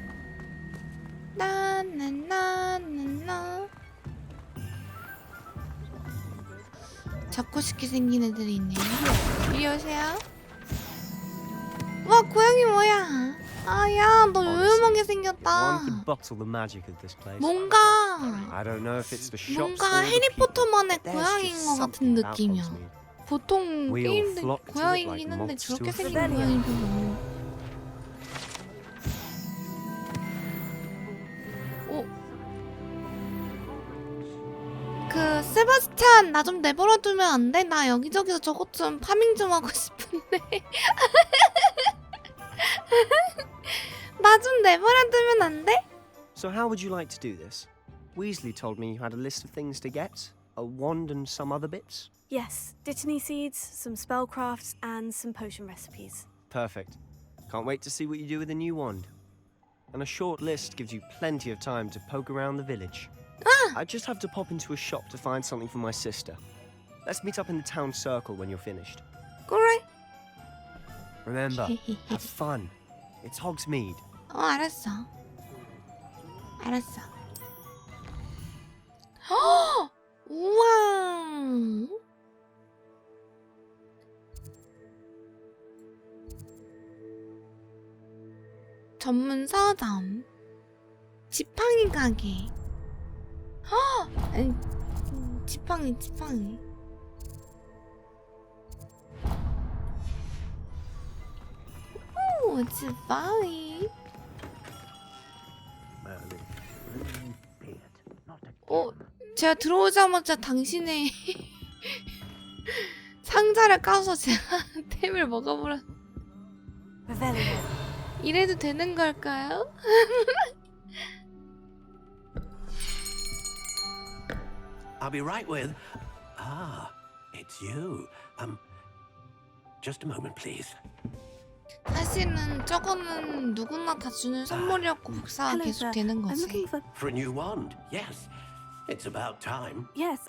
나나나나나. 잡고 싶게 생긴 애들이 있네요. 이리 오세요. 와, 고양이 뭐야? 야, 너 요염하게 생겼다. One could bottle the magic of this place. 뭔가 I don't know if it's the shops 뭔가 or the 해리포터만의 people, but there's 고양이인 just 것 같은 something about 느낌이야. Hogsmeade. 보통 We all 게임들 flock to it 고양이긴 like 한데 moths to 저렇게 a 생긴 flame. 고양이 별로. 세바스찬 나 좀 내버려 두면 안 돼? 나 여기저기서 저것 좀 파밍 좀 하고 싶은데. 나 좀 내버려 두면 안 돼? So how would you like to do this? Weasley told me you had a list of things to get. A wand and some other bits. Yes, Dittany seeds, some spellcrafts, and some potion recipes. Perfect. Can't wait to see what you do with the new wand. And a short list gives you plenty of time to poke around the village. I just have to pop into a shop to find something for my sister. Let's meet up in the town circle when you're finished. 그래. Remember, have fun. It's Hogsmeade. 알았어. 알았어. 우와. 전문 서점. 지팡이 가게. 아니, 지팡이. 오, 지팡이. 제가 들어오자마자 당신의 상자를 까서 제가 템을 먹어버렸. 이래도 되는 걸까요? I'll be right with. Ah, it's you. Just a moment, please. 사실은 저거는 누구나 다 주는 선물이었고 복사가 계속 되는 I'm 거지. looking for... For a new wand, yes. It's about time. Yes,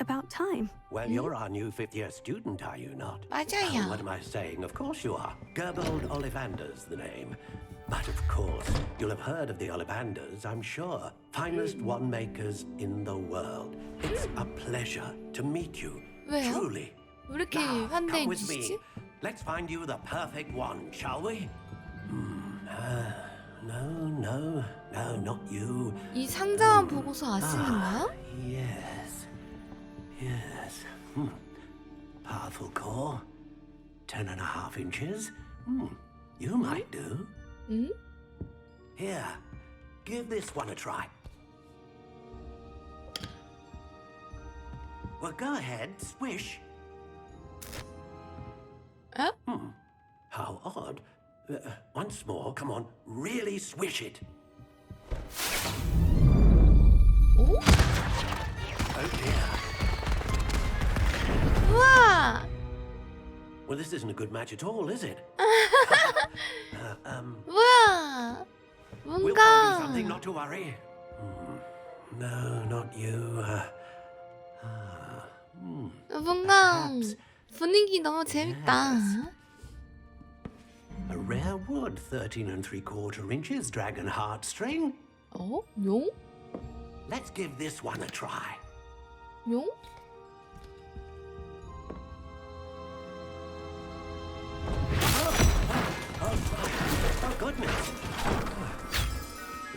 about time. Well, you're our new fifth-year student, are you not? 맞아요. What am I saying? Of course you are. Gerbold Ollivander's the name. But of course, you'll have heard of the Ollivanders, I'm sure. Finest wand makers in the world. It's a pleasure to meet you. 왜요? Truly. 왜 이렇게 Come 환대해 with me. 주시지? Let's find you the perfect wand, shall we? No, not you. 이 상자만 보고서 아시는 거야? Yes. Powerful core. 10.5 inches. You might do. Here, give this one a try. Well, go ahead, swish. How odd. Once more, come on, really swish it. 오? Oh dear. 우와! Well, this isn't a good match at all, is it? 뭐야? We'll 뭔가 find you something, not to worry. No, not you. 뭔가 분위기 너무 재밌다. A rare wood, 13 3/4 inches, dragon heartstring. 어? 용? Let's give this one a try. 용? Oh goodness.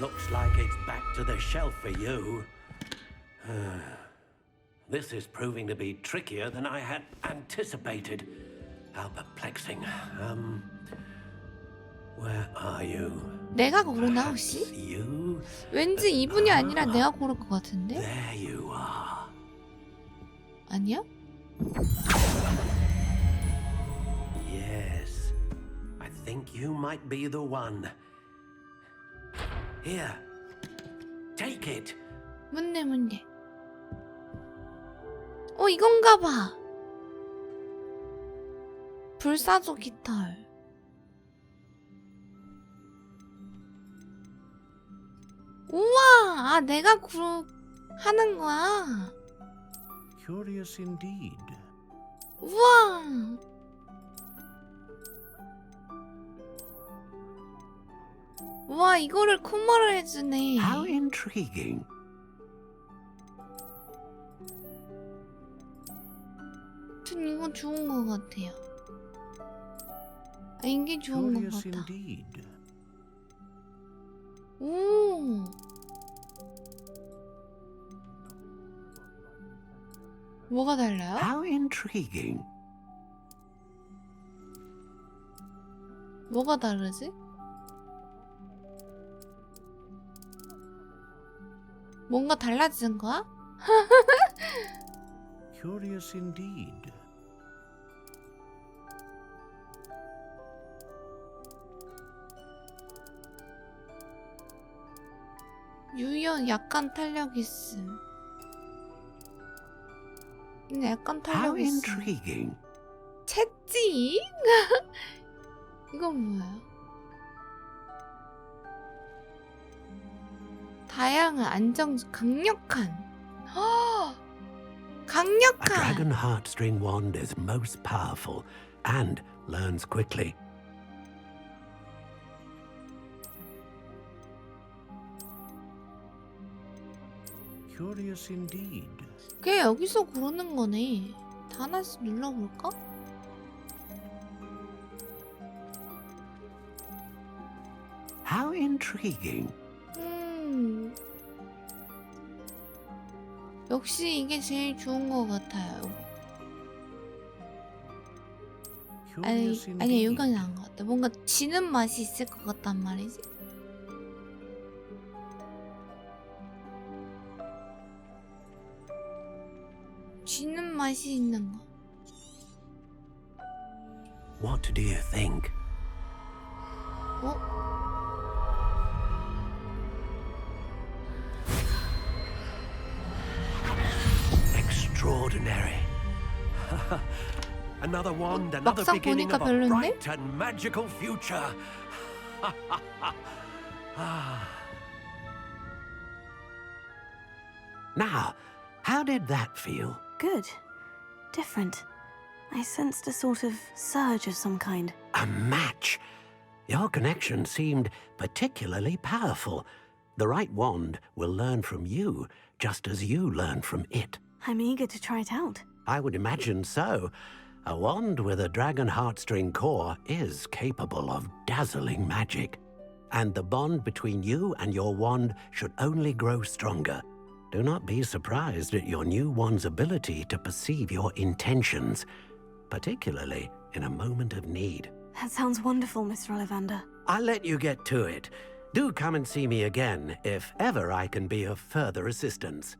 Looks like it's back to the shelf for you. This is proving to be trickier than I had anticipated. How perplexing. Where are you? 내가 고르나 혹시? You? 왠지 이분이 아니라 내가 고를 것 같은데? There you are. 아니야? Yes. I think you might be the one. Here. Take it. 뭔데? 이건가 봐. 불사조 깃털. 우와! 내가 하는 거야. Curious indeed. 우와! 우와, 이거를 콤보를 해주네. How intriguing. 전 이거 좋은 거 같아요. 이게 좋은 거 Curious 같아. indeed. 오. 뭐가 달라요? How intriguing. 뭐가 다르지? 뭔가 달라지는 거야? Curious indeed. 유연 약간 탄력 있음. 약간 How 탄력 있음. intriguing. 채찍? 이건 뭐야? 다양한 강력한. A 강력한. dragon heartstring wand is most powerful and learns quickly. Curious indeed. 그게 여기서 고르는 거네. 다 하나씩 눌러볼까? How intriguing. 역시 이게 제일 좋은 것 같아요. 아니 이건 나은 것 같아. 뭔가 지는 맛이 있을 것 같단 말이지. 지는 맛이 있는 거. What do you think? Extraordinary. Another wand, another 막상 beginning 보니까 of a 별론데? bright and magical future. Now, how did that feel? Good. Different. I sensed a sort of surge of some kind. A match. Your connection seemed particularly powerful. The right wand will learn from you, just as you learn from it. I'm eager to try it out. I would imagine so. A wand with a dragon heartstring core is capable of dazzling magic. And the bond between you and your wand should only grow stronger. Do not be surprised at your new wand's ability to perceive your intentions, particularly in a moment of need. That sounds wonderful, Mr. Ollivander. I'll let you get to it. Do come and see me again if ever I can be of further assistance.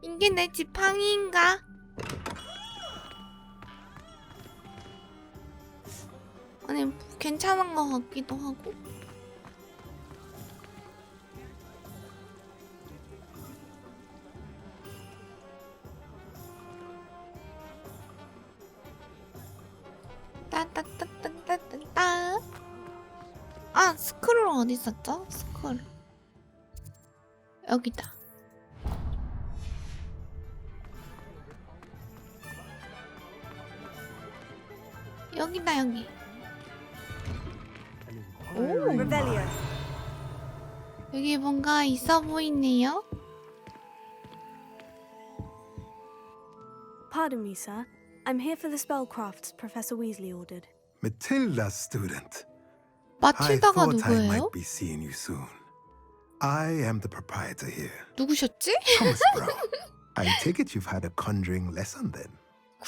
이게 내 지팡이인가? 아니 괜찮은 것 같기도 하고. 따따따따따따. 아 스크롤 어디 있었죠? 스크롤. 여기다. 여기다 여기. 오. 여기 뭔가 있어 보이네요. Pardon me, sir. I'm here for the spellcrafts Professor Weasley ordered. Matilda's student. 마틸다가 I thought I 누구예요? might be seeing you soon. I am the proprietor here. 누구셨지? Thomas Brown. I take it you've had a conjuring lesson then.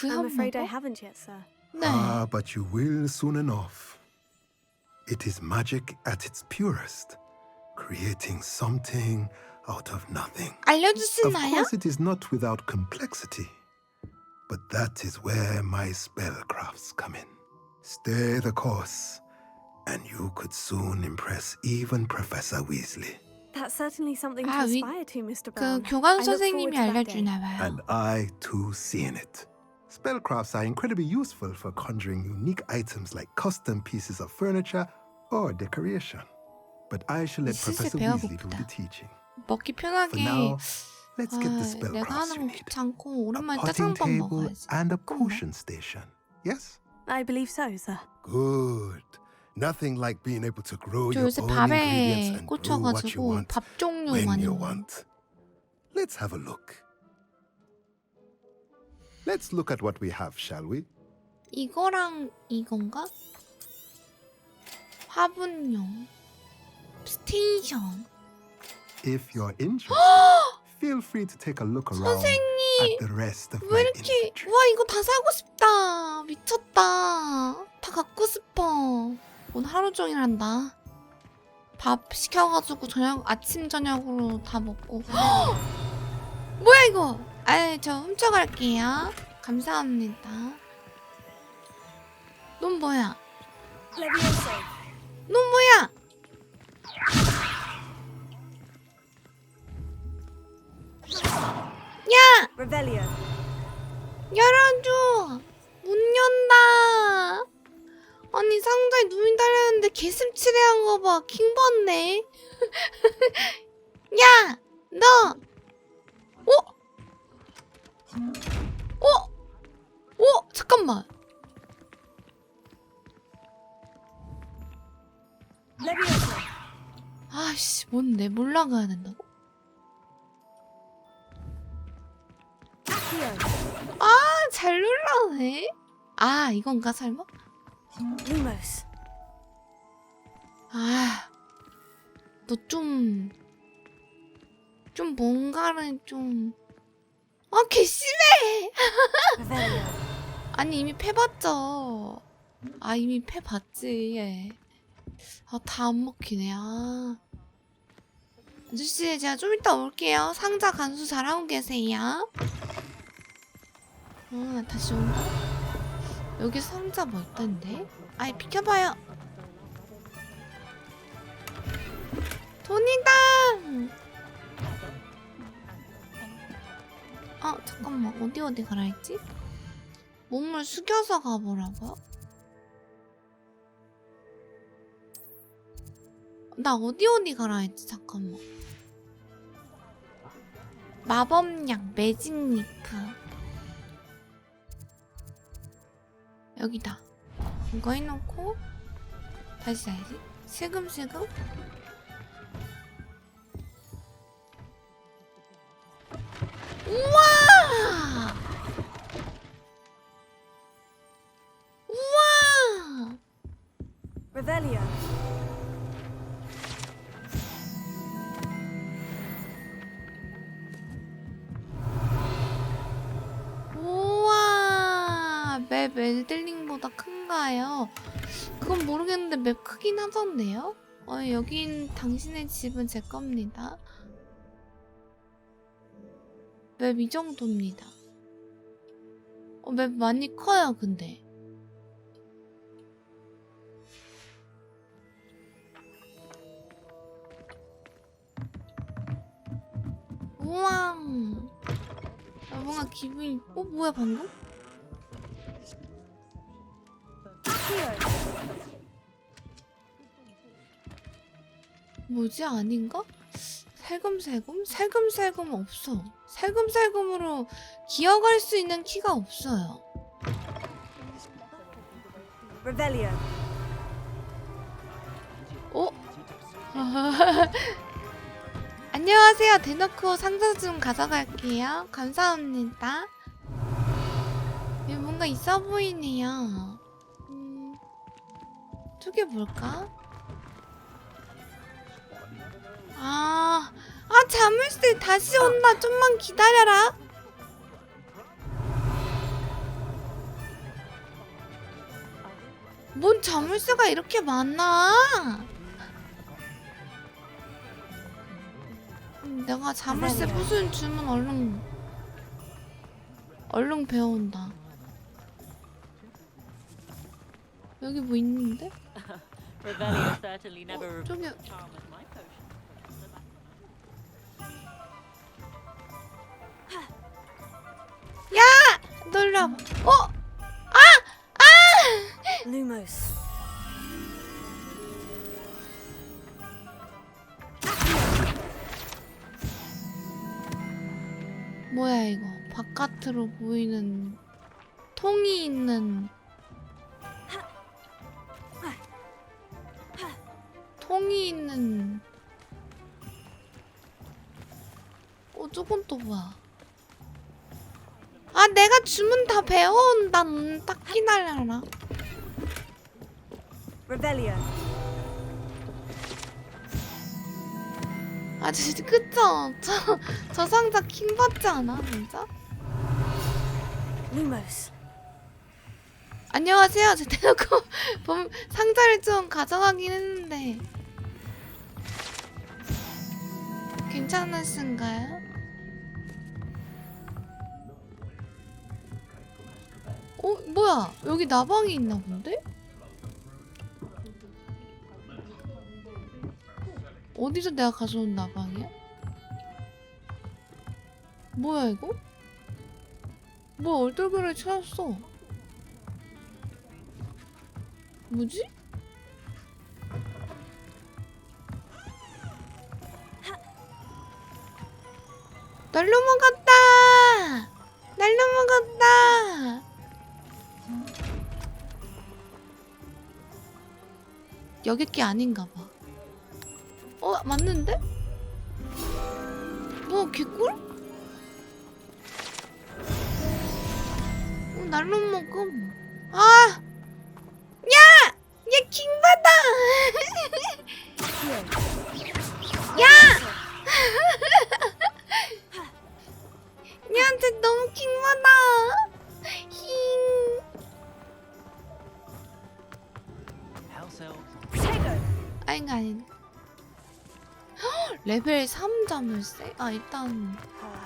I'm afraid I haven't yet, sir. Ah, but you will soon enough. It is magic at its purest, creating something out of nothing. Of 알려주시나요? course, it is not without complexity, but that is where my spellcrafts come in. Stay the course, and you could soon impress even Professor Weasley. That's certainly something to 아, aspire to, Mr. 그 Brown. 교감 I look 선생님이 forward to that day. 알려주나 봐요. And I too see in it. Spellcrafts are incredibly useful for conjuring unique items like custom pieces of furniture or decoration. But I shall let 슬슬 Professor Weasley do 배워봅시다. the teaching. 먹기 For 편하게. now, let's get the 내가 spellcrafts 하는 you 거 need. 귀찮고 오랜만에 Potting 짜장밥 table 먹어야지. and a potion station. Yes? I believe so, sir. Good. Nothing like being able to grow 저 your 요새 own ingredients 밥에 and brew what you 꽂혀가지고 want 밥 종류 when 많이 you 먹어요. want. Let's have a look. Let's look at what we have, shall we? 이거랑 이건가? 화분용 스테이션. If you're interested, feel free to take a look around 선생님! at the rest of 왜 my 이렇게 와 이거 다 사고 싶다. 미쳤다. 다 갖고 싶어. 오늘 하루 종일 한다. 밥 시켜가지고 아침 저녁으로 다 먹고. 뭐야 이거? 아이 저 훔쳐갈게요. 감사합니다. 넌 뭐야? 넌 뭐야? 야! 열어줘! 못 연다! 아니 상자에 눈이 달렸는데 개슴츠레한 거 봐. 킹받네. 야! 너! 잠깐만. 아씨 뭔데? 뭘 나가야 된다고? 잘 놀라네. 이건가 설마? Lumos. 너 좀 뭔가를 좀 개심해. 아니 이미 패봤죠. 이미 패봤지. 예. 다 안 먹히네. 아저씨 제가 좀 이따 올게요. 상자 간수 잘하고 계세요. 다시 온다. 여기 상자 뭐 있던데? 비켜봐요. 돈이다. 잠깐만 어디 가라 했지? 몸을 숙여서 가보라고요? 나 어디 가라 했지? 잠깐만. 마법약 매직리프. 여기다. 이거 해놓고 다시 해야지. 슬금슬금. 우와! 우와! Revelio. 우와! 맵 엘들링보다 큰가요? 그건 모르겠는데 맵 크긴 하던데요? 여긴 당신의 집은 제 겁니다. 맵 이 정도입니다. 맵 많이 커요, 근데. 우와. 뭔가 기분이... 뭐야 방금? 뭐지? 아닌가? 살금살금? 살금살금 없어. 살금살금으로 기어갈 수 있는 키가 없어요. Revelio. 어? 안녕하세요. 대놓고 상자 좀 가져갈게요. 감사합니다. 여기 뭔가 있어 보이네요. 저게 뭘까? 자물쇠 다시 온다. 좀만 기다려라. 뭔 자물쇠가 이렇게 많아? 내가 자물쇠 무슨 주문 얼른 배워온다. 여기 뭐 있는데? 저기 야! 놀라. Lumos. 뭐야 이거? 바깥으로 보이는 통이 있는 저건 또 뭐야? 내가 주문 다 배워온다. 딱 기다려라. Revelio. 진짜 그쵸? 저 상자 킹 받지 않아 진짜? Lumos. 안녕하세요. 저 대놓고 상자를 좀 가져가긴 했는데 괜찮으신가요? 뭐야? 여기 나방이 있나 본데? 어디서 내가 가져온 나방이야? 뭐야 이거? 뭐야 얼떨결에 찾았어. 뭐지? 날로 먹었다! 날로 먹었다! 여기 게 아닌가 봐. 맞는데? 뭐 개꿀? 날로 먹음. 야! 얘 킹받아! 야! 얘한테 너무 킹받아! 아닌가. 레벨 3 자물쇠? 일단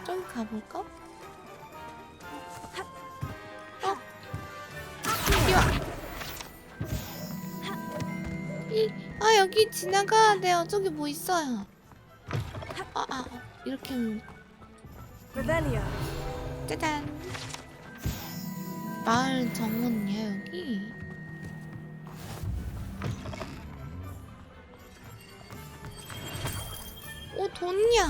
저기 가볼까? 여기 지나가야 돼요. 저기 뭐 있어요. 이렇게 Revelio. 짜잔. 마을 정원이야 여기. 돈이야.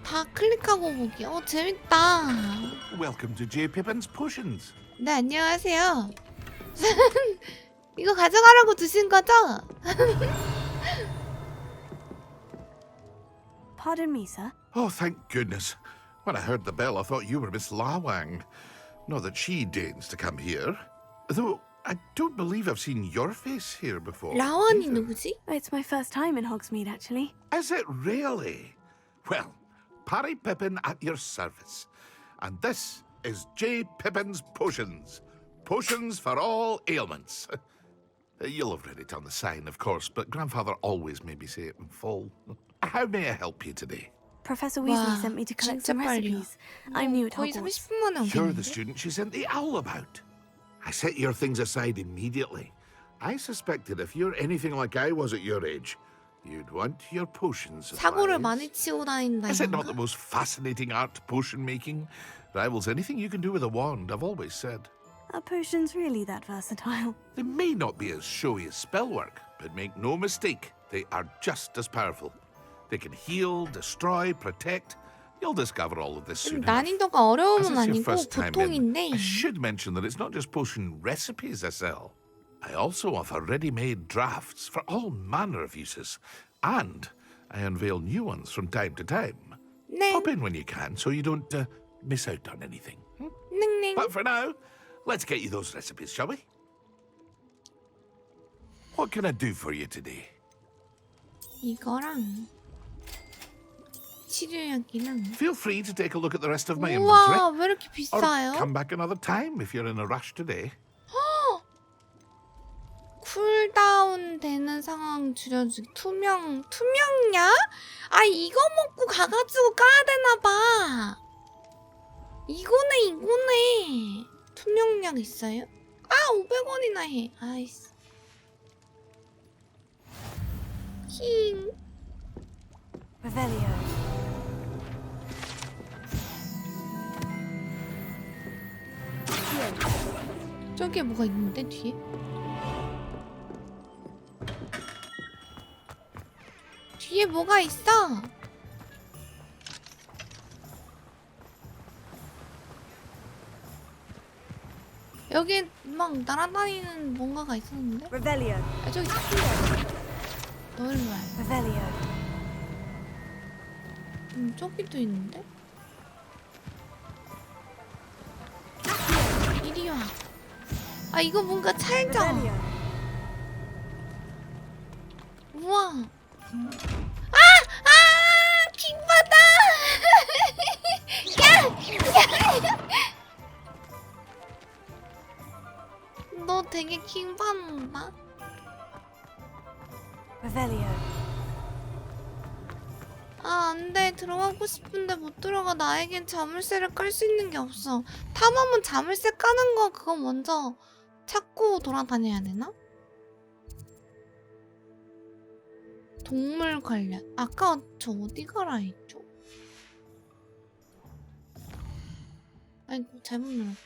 다 클릭하고 보기. 재밌다. Welcome to J. Pippin's Potions. 네, 안녕하세요. 이거 가져가라고 주신 거죠? Pardon me, sir. Oh, thank goodness. When I heard the bell, I thought you were Miss Lawang. Not that she deigns to come here. Though I don't believe I've seen your face here before. 라완이 누구지? It's my first time in Hogsmeade, actually. Is it really? Well, Parry Pippin at your service. And this is J. Pippin's Potions. Potions for all ailments. You'll have read it on the sign, of course, but Grandfather always made me say it in full. How may I help you today? Professor Weasley sent me to collect some recipes. I'm new at Hogwarts. You're the student she sent the owl about. I set your things aside immediately. I suspected if you're anything like I was at your age, you'd want your potions supplies. 사고를 많이 치고 다닌다. Is it not the most fascinating art, potion making? Rivals anything you can do with a wand, I've always said. Are potions really that versatile? They may not be as showy as spellwork, but make no mistake, they are just as powerful. They can heal, destroy, protect. You'll discover all of this soon enough. 난이도가 As 어려움은 it's your 아니고 first time in, 보통인데. I should mention that it's not just potion recipes I sell. I also offer ready-made drafts for all manner of uses, and I unveil new ones from time to time. 네. Pop in when you can, so you don't miss out on anything. 넹넹. But for now, let's get you those recipes, shall we? What can I do for you today? 이거랑 치료약이랑. Feel free to take a look at the rest of my 우와, inventory. 왜 이렇게 비싸요? Or come back another time if you're in a rush today. 쿨다운 되는 상황 줄여주기. 투명약? 아, 이거 먹고 가가지고 까야 되나봐. 이거네. 투명약 있어요? 아, 500원이나 해. 아이씨. 힝. Revelio. 저기에 뭐가 있는데, 뒤에? 뒤에 뭐가 있어? 여기 막 날아다니는 뭔가가 있었는데? Revelio. 아, 저기 있어. 너 일로 와. Revelio. 저기도 있는데? 이리 와. 아, 이거 뭔가 찰져. 우와. 킹받아! 야! 너 되게 킹받는다? Revelio. 아, 안 돼. 들어가고 싶은데 못 들어가. 나에겐 자물쇠를 깔 수 있는 게 없어. 탐험은 자물쇠 까는 거 그거 먼저 찾고 돌아다녀야 되나? 동물 관련. 아까 저 어디 가라 했죠? 아이고, 잘못 눌렀다.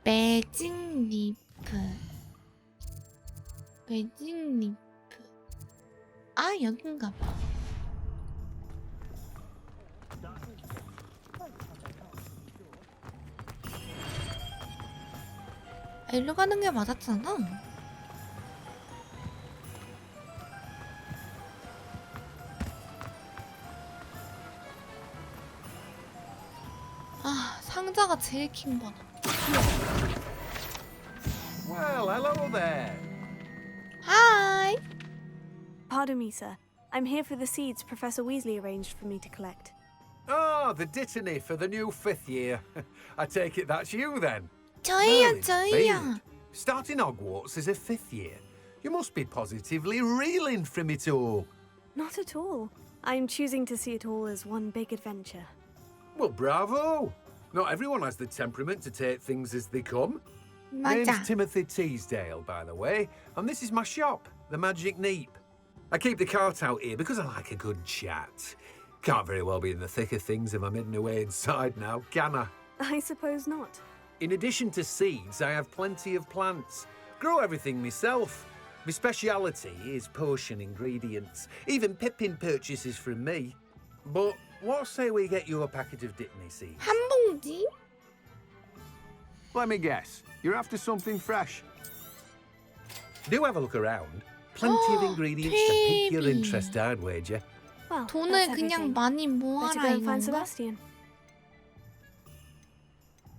매직 리프. 매직 리프. 아, 여긴가 봐. 아, 일로 가는 게 맞았잖아. 아, 상자가 제일 킹받아. Well, hello there. Hi. Pardon me, sir. I'm here for the seeds Professor Weasley arranged for me to collect. Oh, the dittany for the new 5th year. I take it that's you then. 저예요, Merlin, 저예요. Bailey, starting Hogwarts as a 5th year. You must be positively reeling from it all. Not at all. I'm choosing to see it all as one big adventure. Well, bravo. Not everyone has the temperament to take things as they come. 맞아. Name's Timothy Teasdale, by the way, and this is my shop, the Magic Neep. I keep the cart out here because I like a good chat. Can't very well be in the thick of things if I'm hidden away inside now, can I? I suppose not. In addition to seeds, I have plenty of plants. Grow everything myself. My speciality is potion ingredients. Even Pippin purchases from me. But what say we get you a packet of Dittany seeds? 한 봉지? Let me guess. You're after something fresh. Do have a look around. Plenty of ingredients to pique your baby. interest, I'd wager. Well, 돈을 that's 그냥 everything. 많이 Better 모아라 go and find 이건가? Sebastian.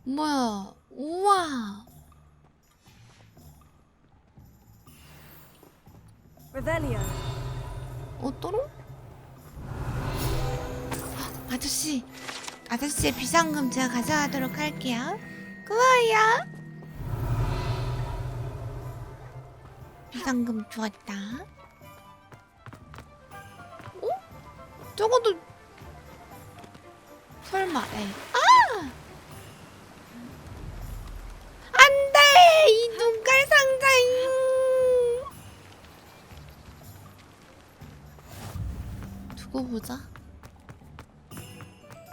뭐야? 우와. Revelio. 어떠로? 아저씨의 비상금 제가 가져가도록 할게요. 고마워요. 비상금 주었다. 어? 저거도 설마 에이. 아! 안돼! 이 눈깔 상자잉. 두고 보자.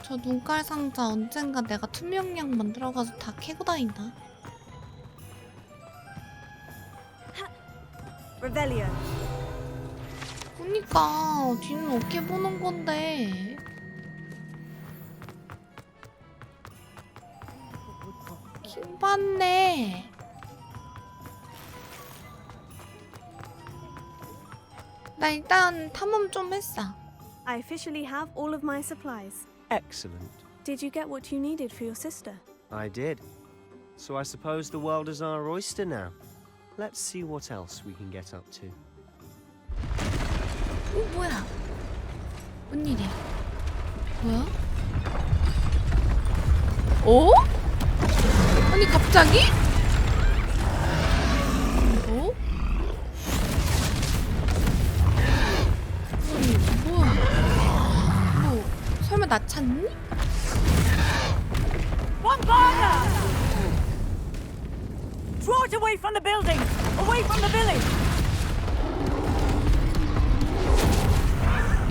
저 눈깔 상자 언젠가 내가 투명약 만들어가지고 다 캐고 다닌다. Revelio. 그니까 뒤는 어떻게 보는 건데? 킹받네. 나 일단 탐험 좀 했어. I officially have all of my supplies. Excellent. Did you get what you needed for your sister? I did. So I suppose the world is our oyster now. Let's see what else we can get up to. 뭐야? 뭔 일이야? 뭐야? 어? 아니 갑자기? 어? 뭐야? 뭐 설마 나 찾니? One burner! Draw it away from the building! Away from the village!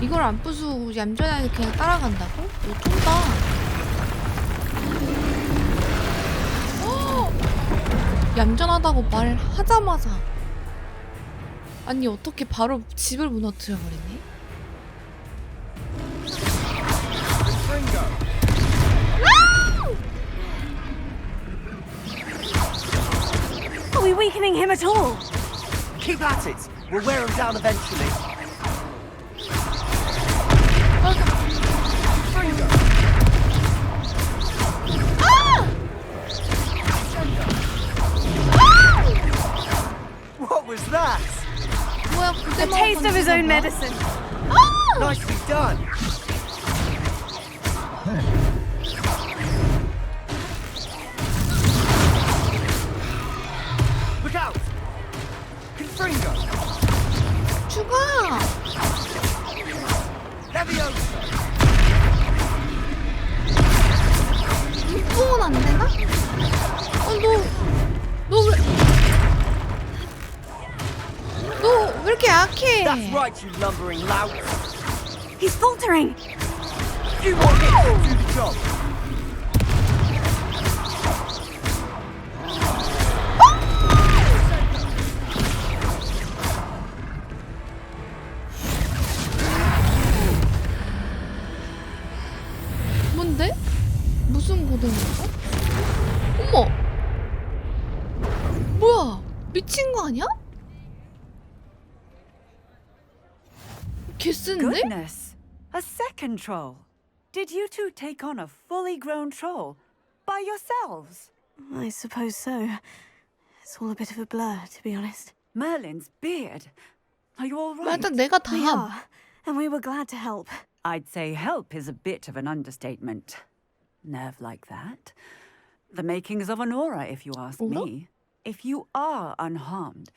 이걸 안 부수고 얌전하게 그냥 따라간다고? 너 쩐다. 얌전하다고 말하자마자 아니 어떻게 바로 집을 무너뜨려버리네? Are we weakening him at all? Keep at it. We'll wear him down eventually. What was that? The taste of his own medicine. Nicely done. Look out! Confringo! 죽어! Leviosa! 눈뽕은 안 되나? 너 왜 이렇게 약해? That's right, you lumbering lout. He's faltering. Few more hits to do the job. 뭔데? 무슨 고등어야? 어머! 뭐야? 미친 거 아니야? 개쓴데? Goodness! A second troll! Did you two take on a fully grown troll by yourselves? I suppose so. It's all a bit of a blur, to be honest. Merlin's beard. Are you all right? 맞아, 내가 다 We 함. are, and we were glad to help. I'd say help is a bit of an understatement. Nerve like that. The makings of an aura, if you ask me. If you are unharmed,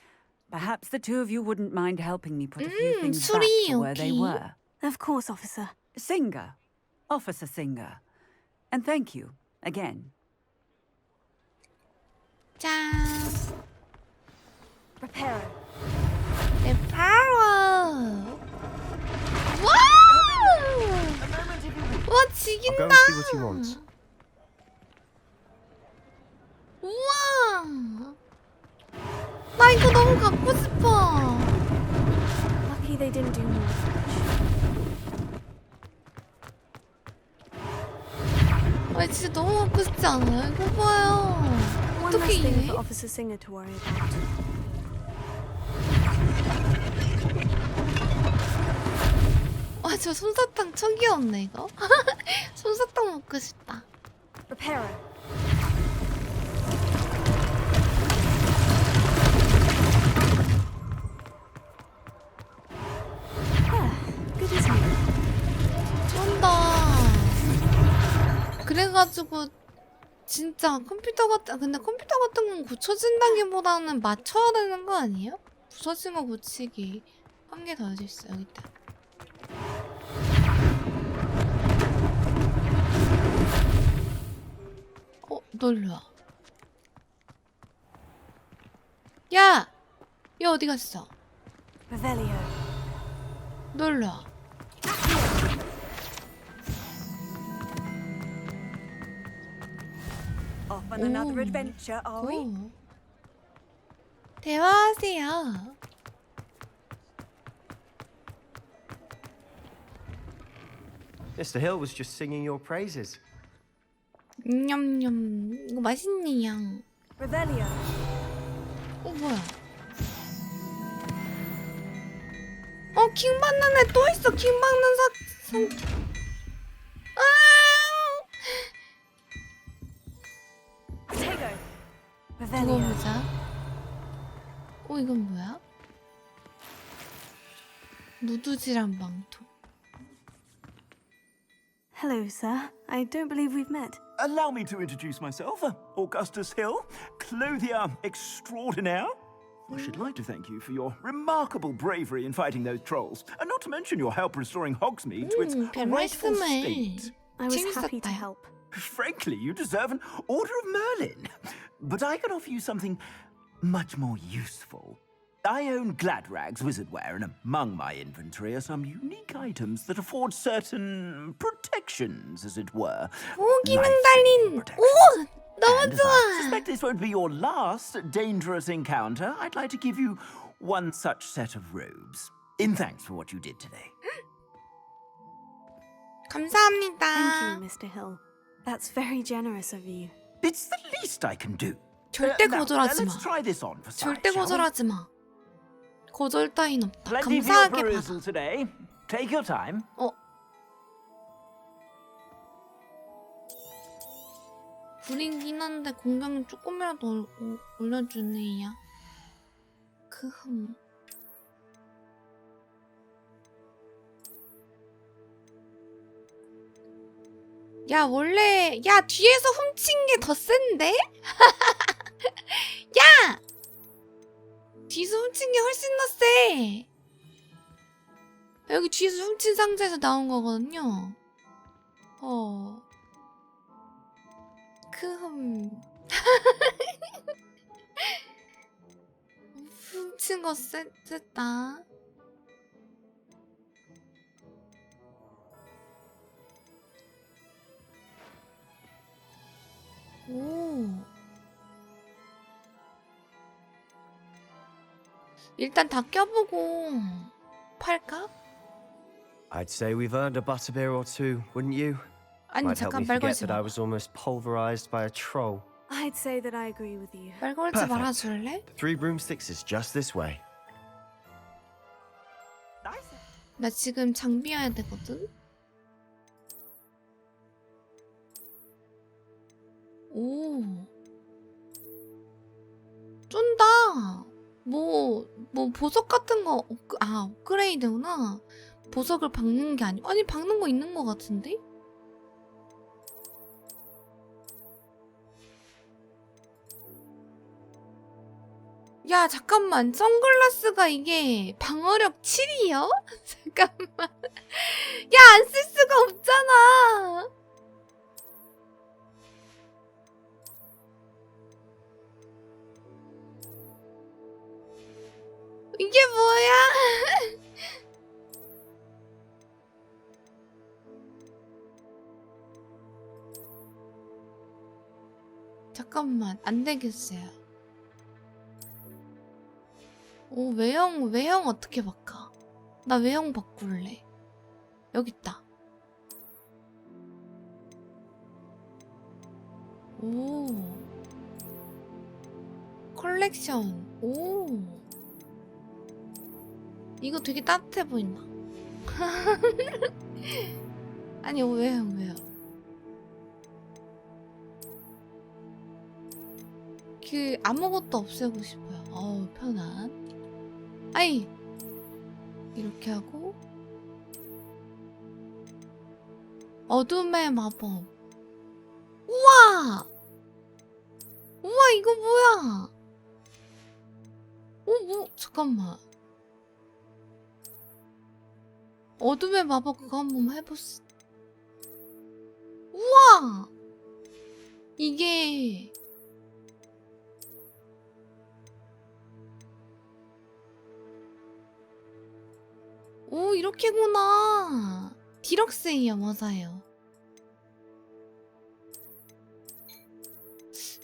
perhaps the two of you wouldn't mind helping me put a few things back to where they were. Of course, officer. Singer. Officer Singer. And thank you, again. 짠. Reparo. 레파워. 와! 와, I'll go 지긴다. and see what he wants. 우와. 나 이거 너무 갖고 싶어. Lucky they didn't do more. 아, 진짜 너무 갖고 싶지 않아요? 이거 봐요. One 어떻게 less thing 이래? for Officer Singer to worry about. 와, 저 솜사탕 참 귀엽네 이거. 솜사탕 먹고 싶다. Reparo. Good as new. 쩐다. 그래가지고 진짜 컴퓨터 같은 근데 컴퓨터 같은 건 고쳐진다기보다는 맞춰야 되는 거 아니에요? 부서진 거 고치기 한 개 더 할 수 있어. 여기 있다. 너 일로 와. 야! 얘 어디 갔어? Revelio. 너 일로 와. Off on another adventure, are we? 대화하세요. Mr. Hill was just singing your praises. 냠냠. 이거 맛있네요. Revelio. 뭐야? 킹 받는 애 또 있어. 킹 받는 두고 보자. 이건 뭐야? 누드질한 망토. Hello, sir. I don't believe we've met. Allow me to introduce myself, Augustus Hill, clothier extraordinaire. I should like to thank you for your remarkable bravery in fighting those trolls, and not to mention your help restoring Hogsmeade to its rightful state. I was happy to help. Frankly, you deserve an Order of Merlin. But I can offer you something much more useful. I own Gladrag's wizardware, and among my inventory are some unique items that afford certain protections, as it were. 기능 달린. 오, 너무 And as I suspect this won't be your last dangerous encounter, I'd like to give you one such set of robes, in thanks for what you did today. 감사합니다. Thank you, Mr. Hill. That's very generous of you. It's the least I can do. 절대 Now, 거절하지 마. let's try this on for size, 절대 shall we? 거절하지 마. 거절 따윈 없다. Plenty for your 감사하게 받아. perusal today. Take your time. 구리긴 한데 공격력 조금이라도 올려주네요. 야, 원래 뒤에서 훔친 게 더 센데? 야! 뒤에서 훔친 게 훨씬 더 세. 여기 뒤에서 훔친 상자에서 나온 거거든요. 훔친 거 셌다. 일단 다 껴보고 팔까? I'd say we've earned a butterbeer or two, wouldn't you? 아니, Might help 잠깐 me 말 forget 걸지 that I 마. was almost pulverized by a troll. I'd say that I agree with you. 말 걸지 말아줄래? The 3 broomsticks is just this way. 나 지금 장비해야 되거든? 오. 쫀다. 뭐 보석 같은 거, 업그레이드구나. 보석을 박는 게 아니고. 아니, 박는 거 있는 거 같은데? 야, 잠깐만. 선글라스가 이게 방어력 7이요? 잠깐만. 야, 안 쓸 수가 없잖아. 이게 뭐야? 잠깐만, 안 되겠어요. 외형 어떻게 바꿔? 나 외형 바꿀래. 여기 있다. 컬렉션. 이거 되게 따뜻해 보인다. 아니, 외형. 아무것도 없애고 싶어요. 편안. 아이! 이렇게 하고. 어둠의 마법. 우와! 이거 뭐야? 잠깐만. 어둠의 마법 그거 한번 해보시. 우와! 이게 이렇게구나. 디럭스예요, 맞아요.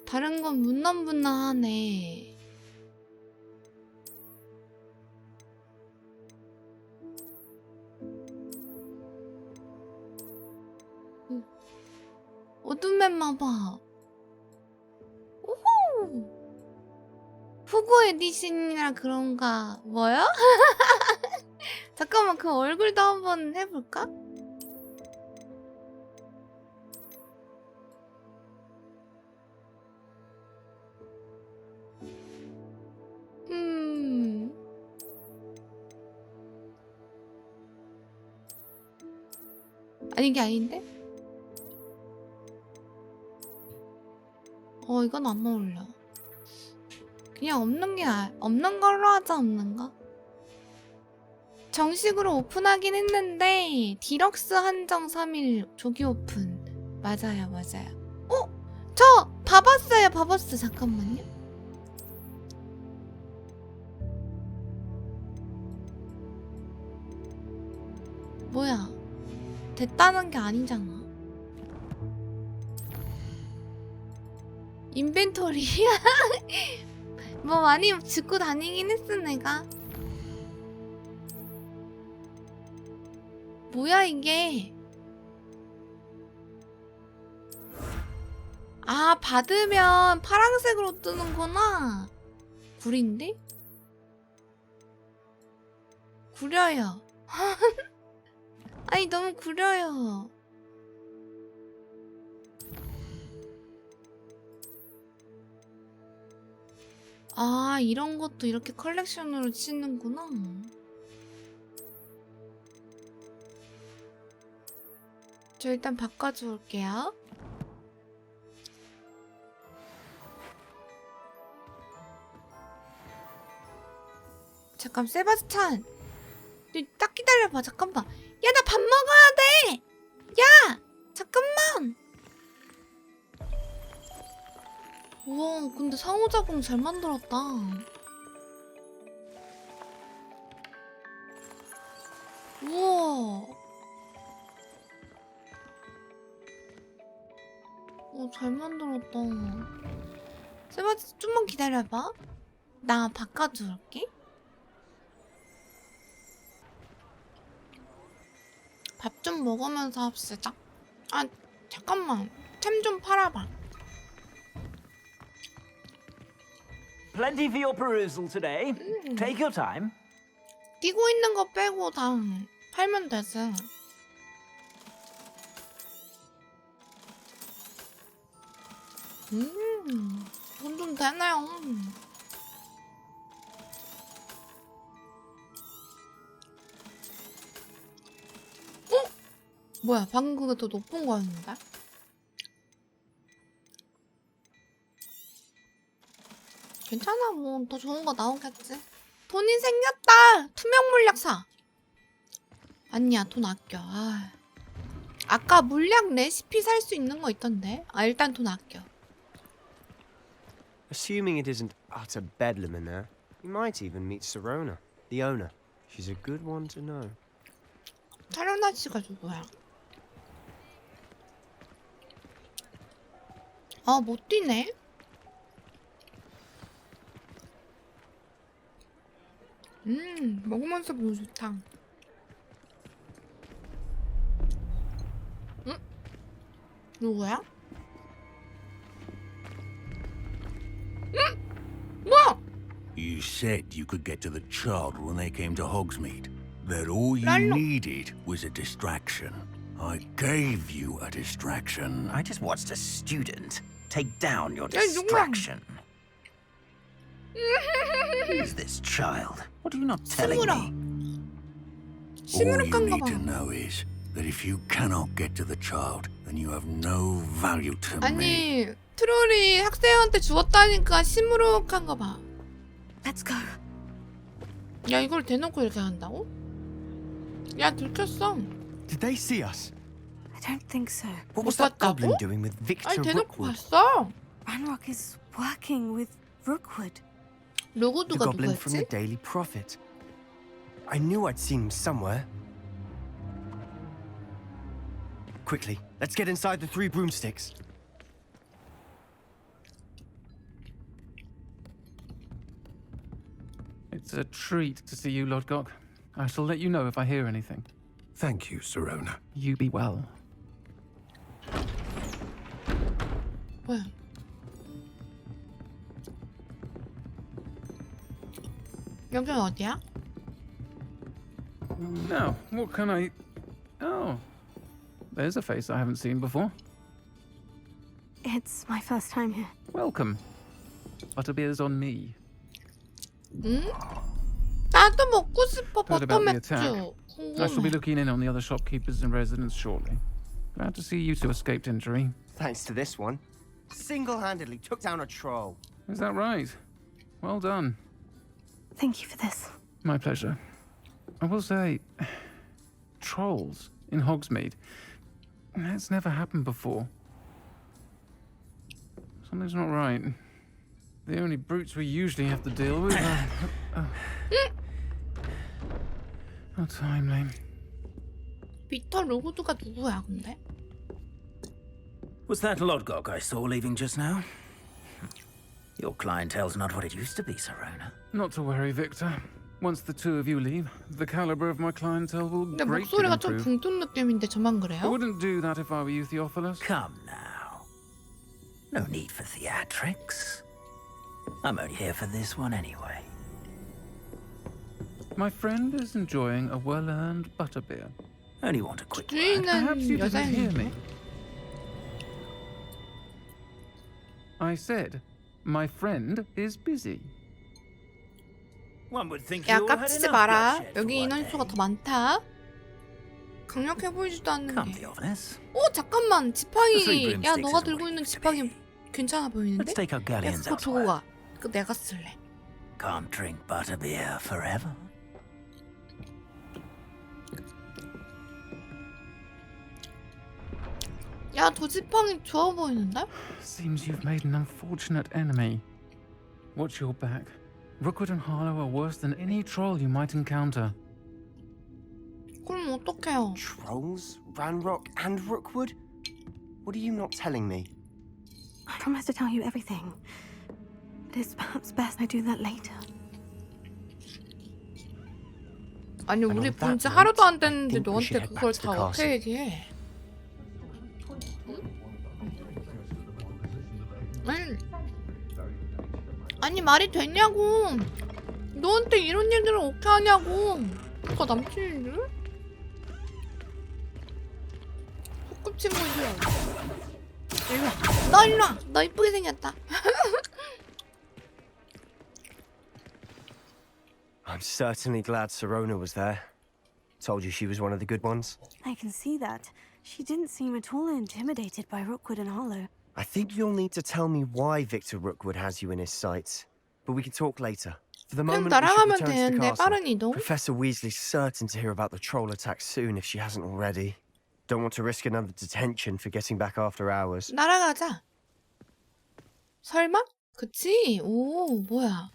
다른 건 문남분나하네. 어둠의 마법. 오호. 후고 에디션이라 그런가. 뭐요? 잠깐만, 그 얼굴도 한번 해볼까? 아니, 이게 아닌데? 이건 안 어울려. 그냥 없는 걸로 하자, 없는 거. 정식으로 오픈하긴 했는데 디럭스 한정 3일 조기 오픈. 맞아요. 저 봐봤어요. 잠깐만요. 뭐야? 됐다는 게 아니잖아. 인벤토리. 뭐 많이 짚고 다니긴 했어 내가. 뭐야 이게? 아, 받으면 파란색으로 뜨는구나. 구린데? 구려요. 아니 너무 구려요. 아, 이런 것도 이렇게 컬렉션으로 치는구나. 저 일단 바꿔줘 올게요. 잠깐, 세바스찬. 딱 기다려봐, 잠깐만. 야, 나 밥 먹어야 돼! 야! 잠깐만! 우와, 근데 상호작용 잘 만들었다. 우와. 잘 만들었다. 세바스, 좀만 기다려봐. 나 바꿔줄게. 밥 좀 먹으면서 합시다. 아, 잠깐만. 템 좀 팔아봐. Plenty for your perusal today. Take your time. 끼고 있는 거 빼고 다 팔면 되지. 돈 좀 되네요. 뭐야, 방금 그게 더 높은 거였는데? 괜찮아, 뭐 더 좋은 거 나오겠지. 돈이 생겼다! 투명 물약 사! 아니야, 돈 아껴. 아까 물약 레시피 살 수 있는 거 있던데? 일단 돈 아껴. Assuming it isn't utter bedlam in there, you might even meet Sirona, the owner. She's a good one to know. 차련아 씨가 누구야? 못 뛰네? 먹으면서 보고 좋다. 누구야? 뭐야? You said you could get to the child when they came to Hogsmeade. That all you needed was a distraction. I gave you a distraction. I just watched a student take down your distraction. Who's this child? What are you not telling me? All you need to know is that if you cannot get to the child, then you have no value to me. 아니, 트롤이 학생한테 주웠다니까 시무룩한 거 봐. Let's go. 야, 이걸 대놓고 이렇게 한다고? 야, 들켰어. Did they see us? I don't think so. What was that goblin doing with Victor 아니, 대놓고 Rookwood? 봤어. Ranrock is working with Rookwood. The 로고드가 goblin from the 누구였지? Daily Prophet. I knew I'd seen him somewhere. Quickly, let's get inside the 3 broomsticks. It's a treat to see you, Lord Gok. I shall let you know if I hear anything. Thank you, Sirona. You be well. 뭐야? 여기 어디야? Now, what can I... Oh, there's a face I haven't seen before. It's my first time here. Welcome. Butterbeer's on me. 응? 나도 먹고 싶어 Heard about the 버터맥주. attack. I shall be 궁금해. looking in on the other shopkeepers and residents shortly. Glad to see you two escaped injury. Thanks to this one. Single-handedly took down a troll. Is that right? Well done. Thank you for this. My pleasure. I will say, trolls in Hogsmeade. That's never happened before. Something's not right. The only brutes we usually have to deal with are... How timely. 비터 로그드가 누구야 근데? Was that Lodgok I saw leaving just now? Your clientele's not what it used to be, Serona. Not to worry, Victor. Once the two of you leave, the caliber of my clientele will 근데 greatly 목소리가 좀 improve. 붕뜬 느낌인데 저만 I 그래요? wouldn't do that if I were you, Theophilus. Come now. No need for theatrics. I'm only here for this one anyway. My friend is enjoying a well-earned butterbeer. Only want a quick 주인은 Perhaps you didn't hear me. 여자인가? I said, my friend is busy. One would think 야 you all had 깝치지 enough 마라. bloodshed for 여기 one 인원수가 day. 더 많다. 강력해 보이지도 Come, 않는데. Theophilus. 잠깐만 The three 지팡이. 야 broomsticks 너가 is 들고 all 있는 we 지팡이 괜찮아 보이는데? Let's take our 야 galleons 그거 두고 elsewhere. 가. 그거 내가 쓸래. Can't drink butterbeer forever. 야 저 지팡이 좋아 보이는데? Seems you've made an unfortunate enemy. Watch your back. Rookwood and Harlow are worse than any troll you might encounter. 그럼 어떡해요? Trolls? Ranrock and Rookwood? What are you not telling me? I promise to tell you everything. But it's perhaps best I do that later. 아니 And 우리 on 본지 that 하루도 안 note, I 됐는데 think we should 너한테 head 그걸 back to the 다 castle. 어떻게 얘기해? 응? 아니 말이 되냐고. 너한테 이런 얘기를 어떻게 하냐고. 누가 남친인데? 소꿉친구인데. 일로와. 너 일로와. 너 이쁘게 생겼다. I'm certainly glad Serona was there. Told you she was one of the good ones. I can see that. She didn't seem at all intimidated by Rookwood and Hollow. I think you'll need to tell me why Victor Rookwood has you in his sights. But we can talk later. For the 그냥 moment, we should 날아가면 return to the 되는데 castle. 빠른 이동? Professor Weasley's certain to hear about the troll attack soon if she hasn't already. Don't want to risk another detention for getting back after hours. 날아가자. 설마? 그치? 오, 뭐야.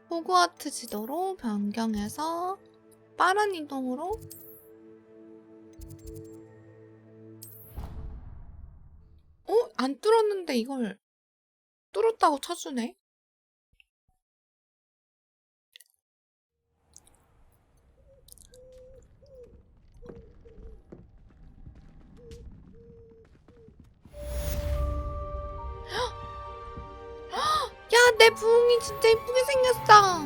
호그와트 지도로 변경해서 빠른 이동으로 안 뚫었는데 이걸 뚫었다고 쳐주네. 야, 내 부엉이 진짜 이쁘게 생겼어.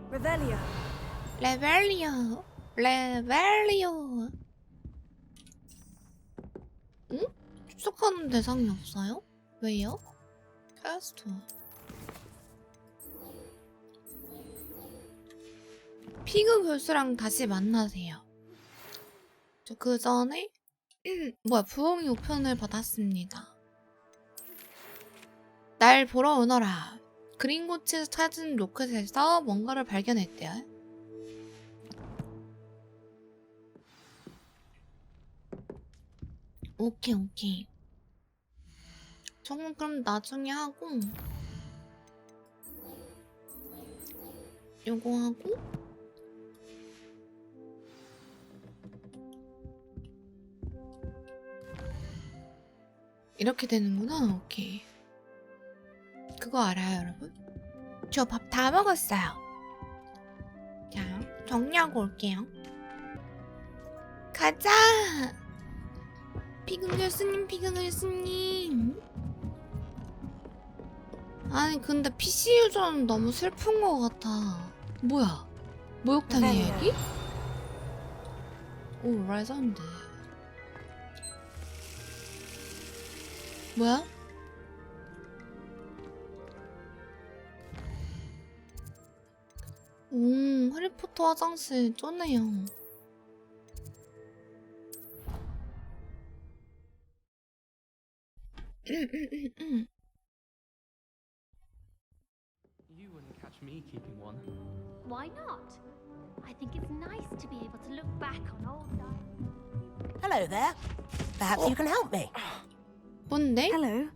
Revelio. 레벨리오. 레벨리오. 응? 추적하는 대상이 없어요? 왜요? 퀘스트. 피그 교수랑 다시 만나세요. 저 그 전에 뭐야, 부엉이 우편을 받았습니다. 날 보러 오너라. 그린고치에서 찾은 로켓에서 뭔가를 발견했대요. 오케이, 오케이. 저건 그럼 나중에 하고, 요거 하고, 이렇게 되는구나. 오케이. 그거 알아요, 여러분? 저 밥 다 먹었어요. 자, 정리하고 올게요. 가자. 피그 교수님. 아니 근데 PC 유저는 너무 슬픈 것 같아. 뭐야? 목욕탕 이야기? 오, 라이선드. 뭐야? 해리포터 화장실 쩌네요. You wouldn't catch me keeping one. Why not? I think it's nice to be able to look back on old times. Hello there. Perhaps you can help me. 뭔데? Hello.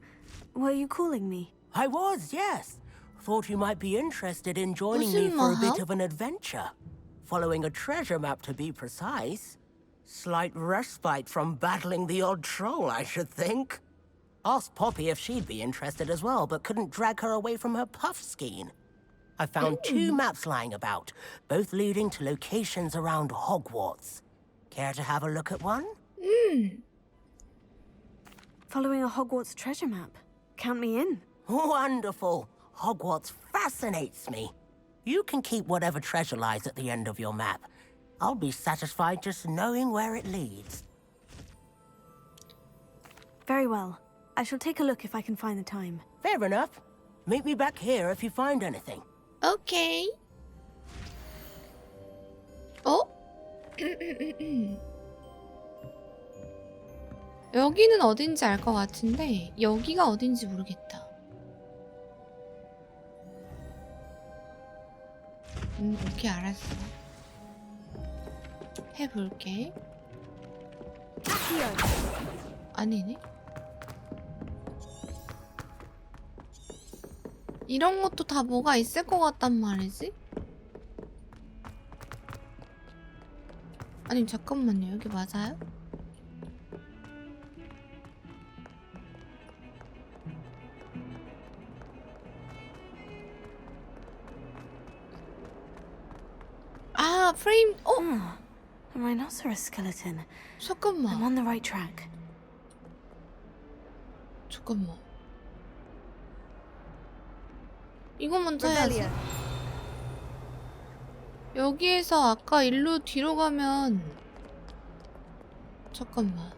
Were you calling me? I was, yes. Thought you might be interested in joining me for a bit of an adventure. Following a treasure map, to be precise. Slight respite from battling the odd troll, I should think. Asked Poppy if she'd be interested as well, but couldn't drag her away from her puff skein. I found 2 maps lying about, both leading to locations around Hogwarts. Care to have a look at one? Following a Hogwarts treasure map. Count me in. Wonderful. Hogwarts fascinates me. You can keep whatever treasure lies at the end of your map. I'll be satisfied just knowing where it leads. Very well. I shall take a look if I can find the time. Fair enough. Meet me back here if you find anything. Okay. 어? 여기는 어딘지 알 것 같은데 여기가 어딘지 모르겠다. 오케이, 알았어. 해볼게. 아니네. 이런 것도 다 뭐가 있을 것 같단 말이지? 아니 잠깐만요, 여기 맞아요? 아, 프레임. A rhinoceros skeleton. 잠깐만. I'm on the right track. 잠깐만. 이거 먼저 해야지. 여기에서 아까 일로 뒤로 가면 잠깐만.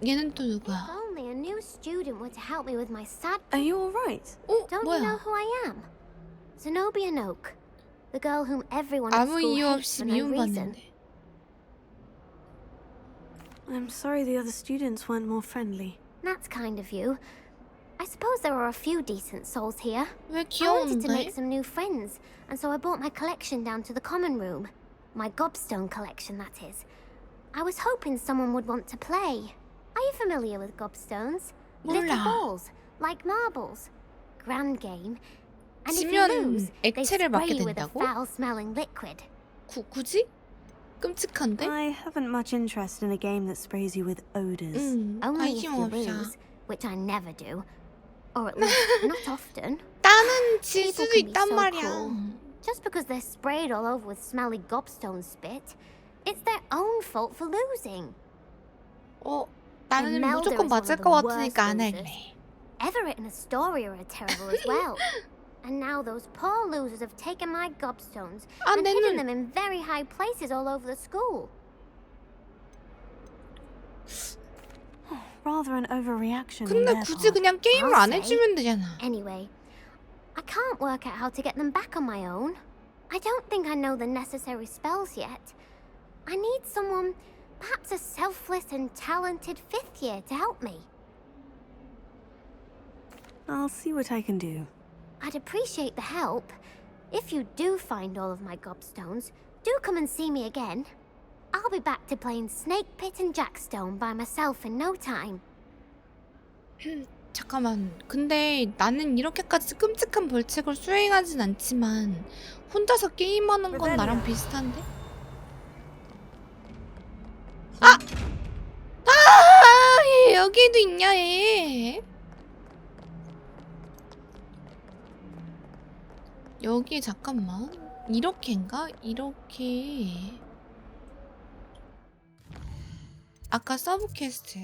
얘는 또 누구야? Only a new student were to help me with my sad. Are you all right? Don't you know who I am? Zenobia Noak, the girl whom everyone at 아무 school 이유 hates 없이 for no reason. 미움받는데. I'm sorry the other students weren't more friendly. That's kind of you. I suppose there are a few decent souls here. 왜 I wanted to 귀여운데? make some new friends, and so I brought my collection down to the common room. My gobstone collection, that is. I was hoping someone would want to play. Are you familiar with gobstones? Little 몰라. balls, like marbles. Grand game. And if you 지면 lose, they 액체를 맞게 spray you with a 된다고? foul-smelling liquid. 굳이? 끔찍한데? I haven't much interest in a game that sprays you with odors. Only if 관심 you 없어. lose, which I never do. Or at least not often. 나는 질 People 수도 can be 있단 so 말이야. cruel. Just because they're sprayed all over with smelly gobstone spit, it's their own fault for losing. 나는 Imelda 무조건 is one 맞을 of 것 the 같으니까 안 worst 할래. Everett and Astoria are terrible as well. And now those poor losers have taken my gobstones and hidden them in very high places all over the school. Rather an overreaction. 근데 굳이 그냥 게임을 안 해주면 되잖아. Anyway, I can't work out how to get them back on my own. I don't think I know the necessary spells yet. I need someone, perhaps a selfless and talented 5th year to help me. I'll see what I can do. I'd appreciate the help. If you do find all of my gobstones, do come and see me again. I'll be back to playing Snake Pit and Jackstone by myself in no time. 잠깐만. 근데 나는 이렇게까지 끔찍한 벌칙을 수행하진 않지만 혼자서 게임하는 건 나랑 비슷한데? 얘 여기도 있냐 얘? 여기 잠깐만. 이렇게인가? 이렇게. 아까 서브 퀘스트.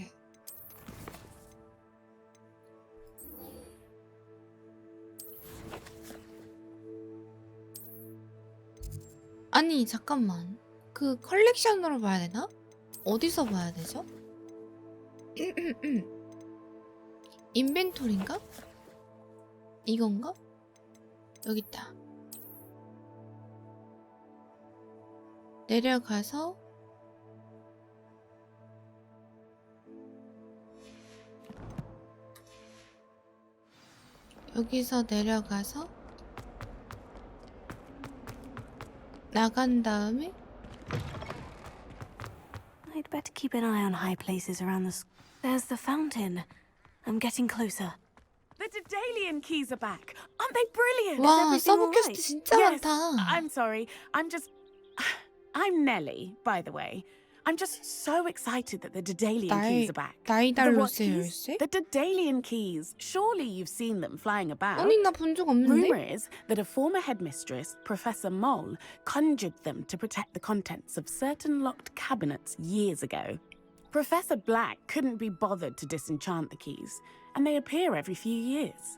아니 잠깐만, 그 컬렉션으로 봐야 되나? 어디서 봐야 되죠? 인벤토리인가? 이건가? 여기 있다. 내려가서 여기서 내려가서 나간 다음에 I'd better keep an eye on high places around the. There's the fountain. I'm getting closer. The Daedalian keys are back. Aren't they brilliant? 와, Is everything 서브 all 퀘스트 right? 진짜 Yes, 많다. I'm sorry. I'm Nellie, by the way. I'm just so excited that the Daedalian keys are back. The what keys? The Daedalian keys. Surely you've seen them flying about. 아니 나 본 적 없는데? Rumor is that a former headmistress, Professor Moll, conjured them to protect the contents of certain locked cabinets years ago. Professor Black couldn't be bothered to disenchant the keys, and they appear every few years.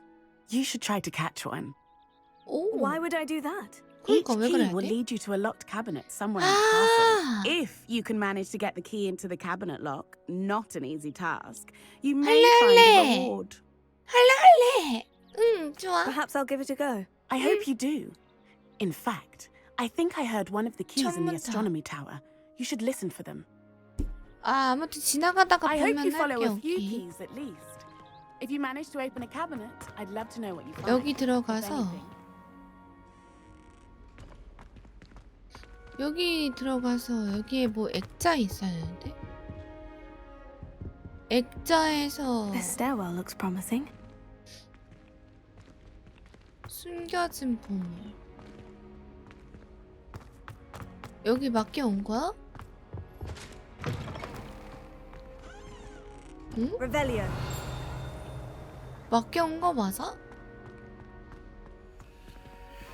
You should try to catch one. Why would I do that? Each 그러니까 왜 key 그래야 will 돼? lead you to a locked cabinet somewhere in the castle. If you can manage to get the key into the cabinet lock, not an easy task, you may find a reward. 할래. 응, 좋아. Perhaps I'll give it a go. I hope you do. In fact, I think I heard one of the keys in the 천문타. astronomy tower. You should listen for them. 아, 아무튼 지나가다가 I hope 보면 you follow 할게. a few 오케이. keys at least. If you manage to open a cabinet, I'd love to know what you find. 여기 if 들어가서 anything. 여기 들어가서 여기에 뭐 액자 있어야 되는데? 액자에서 This stairwell looks promising. 숨겨진 보물. 여기 맡겨 온 거야? 응? Revelio. 맡겨 온 거 맞아?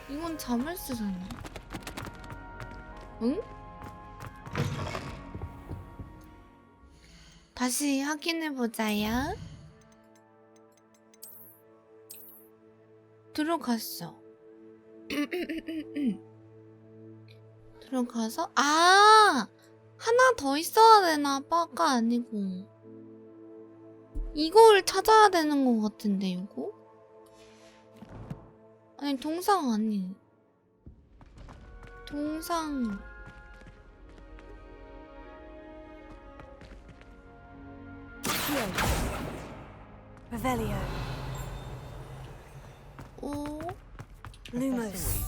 이건 자물쇠잖아. 응? 다시 확인해보자야. 들어갔어. 들어가서 아! 하나 더 있어야 되나 봐가 아니고 이걸 찾아야 되는 것 같은데 이거? 아니 동상 아니 동상 Revelio. 오? Lumos.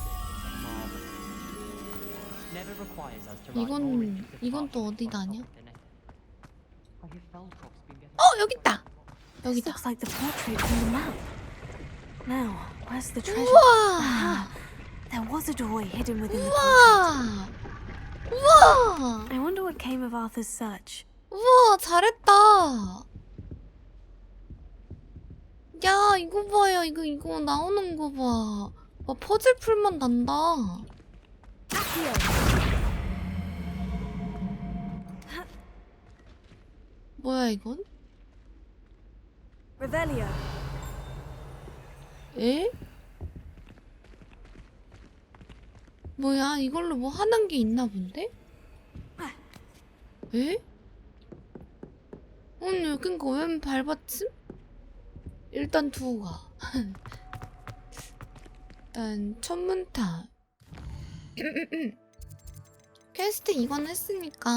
Never requires us to write more into the 이건 또 어디 다녀? Oh, 여기 있다. This 여기다. looks like the portrait from the map. Now, where's the treasure? 우와! Aha! There was a doorway hidden within the 우와! portrait. 우와! I wonder what came of Arthur's search. 우와, 잘했다. 야, 이거 봐요. 이거 나오는 거 봐. 와, 퍼즐 풀만 난다. 뭐야, 이건? Revelio. 에? 뭐야, 이걸로 뭐 하는 게 있나 본데? 에? 아니, 그니까 웬 발받침? 일단 두고 가. 일단 천문탑. 퀘스트 이건 했으니까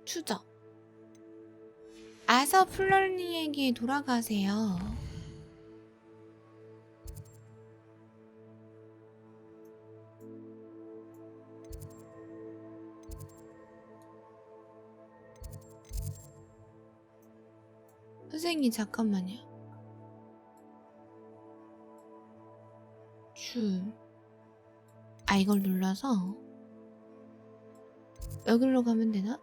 추적. 아서 플러니에게 돌아가세요. 선생님 잠깐만요. 이걸 눌러서 여기로 가면 되나?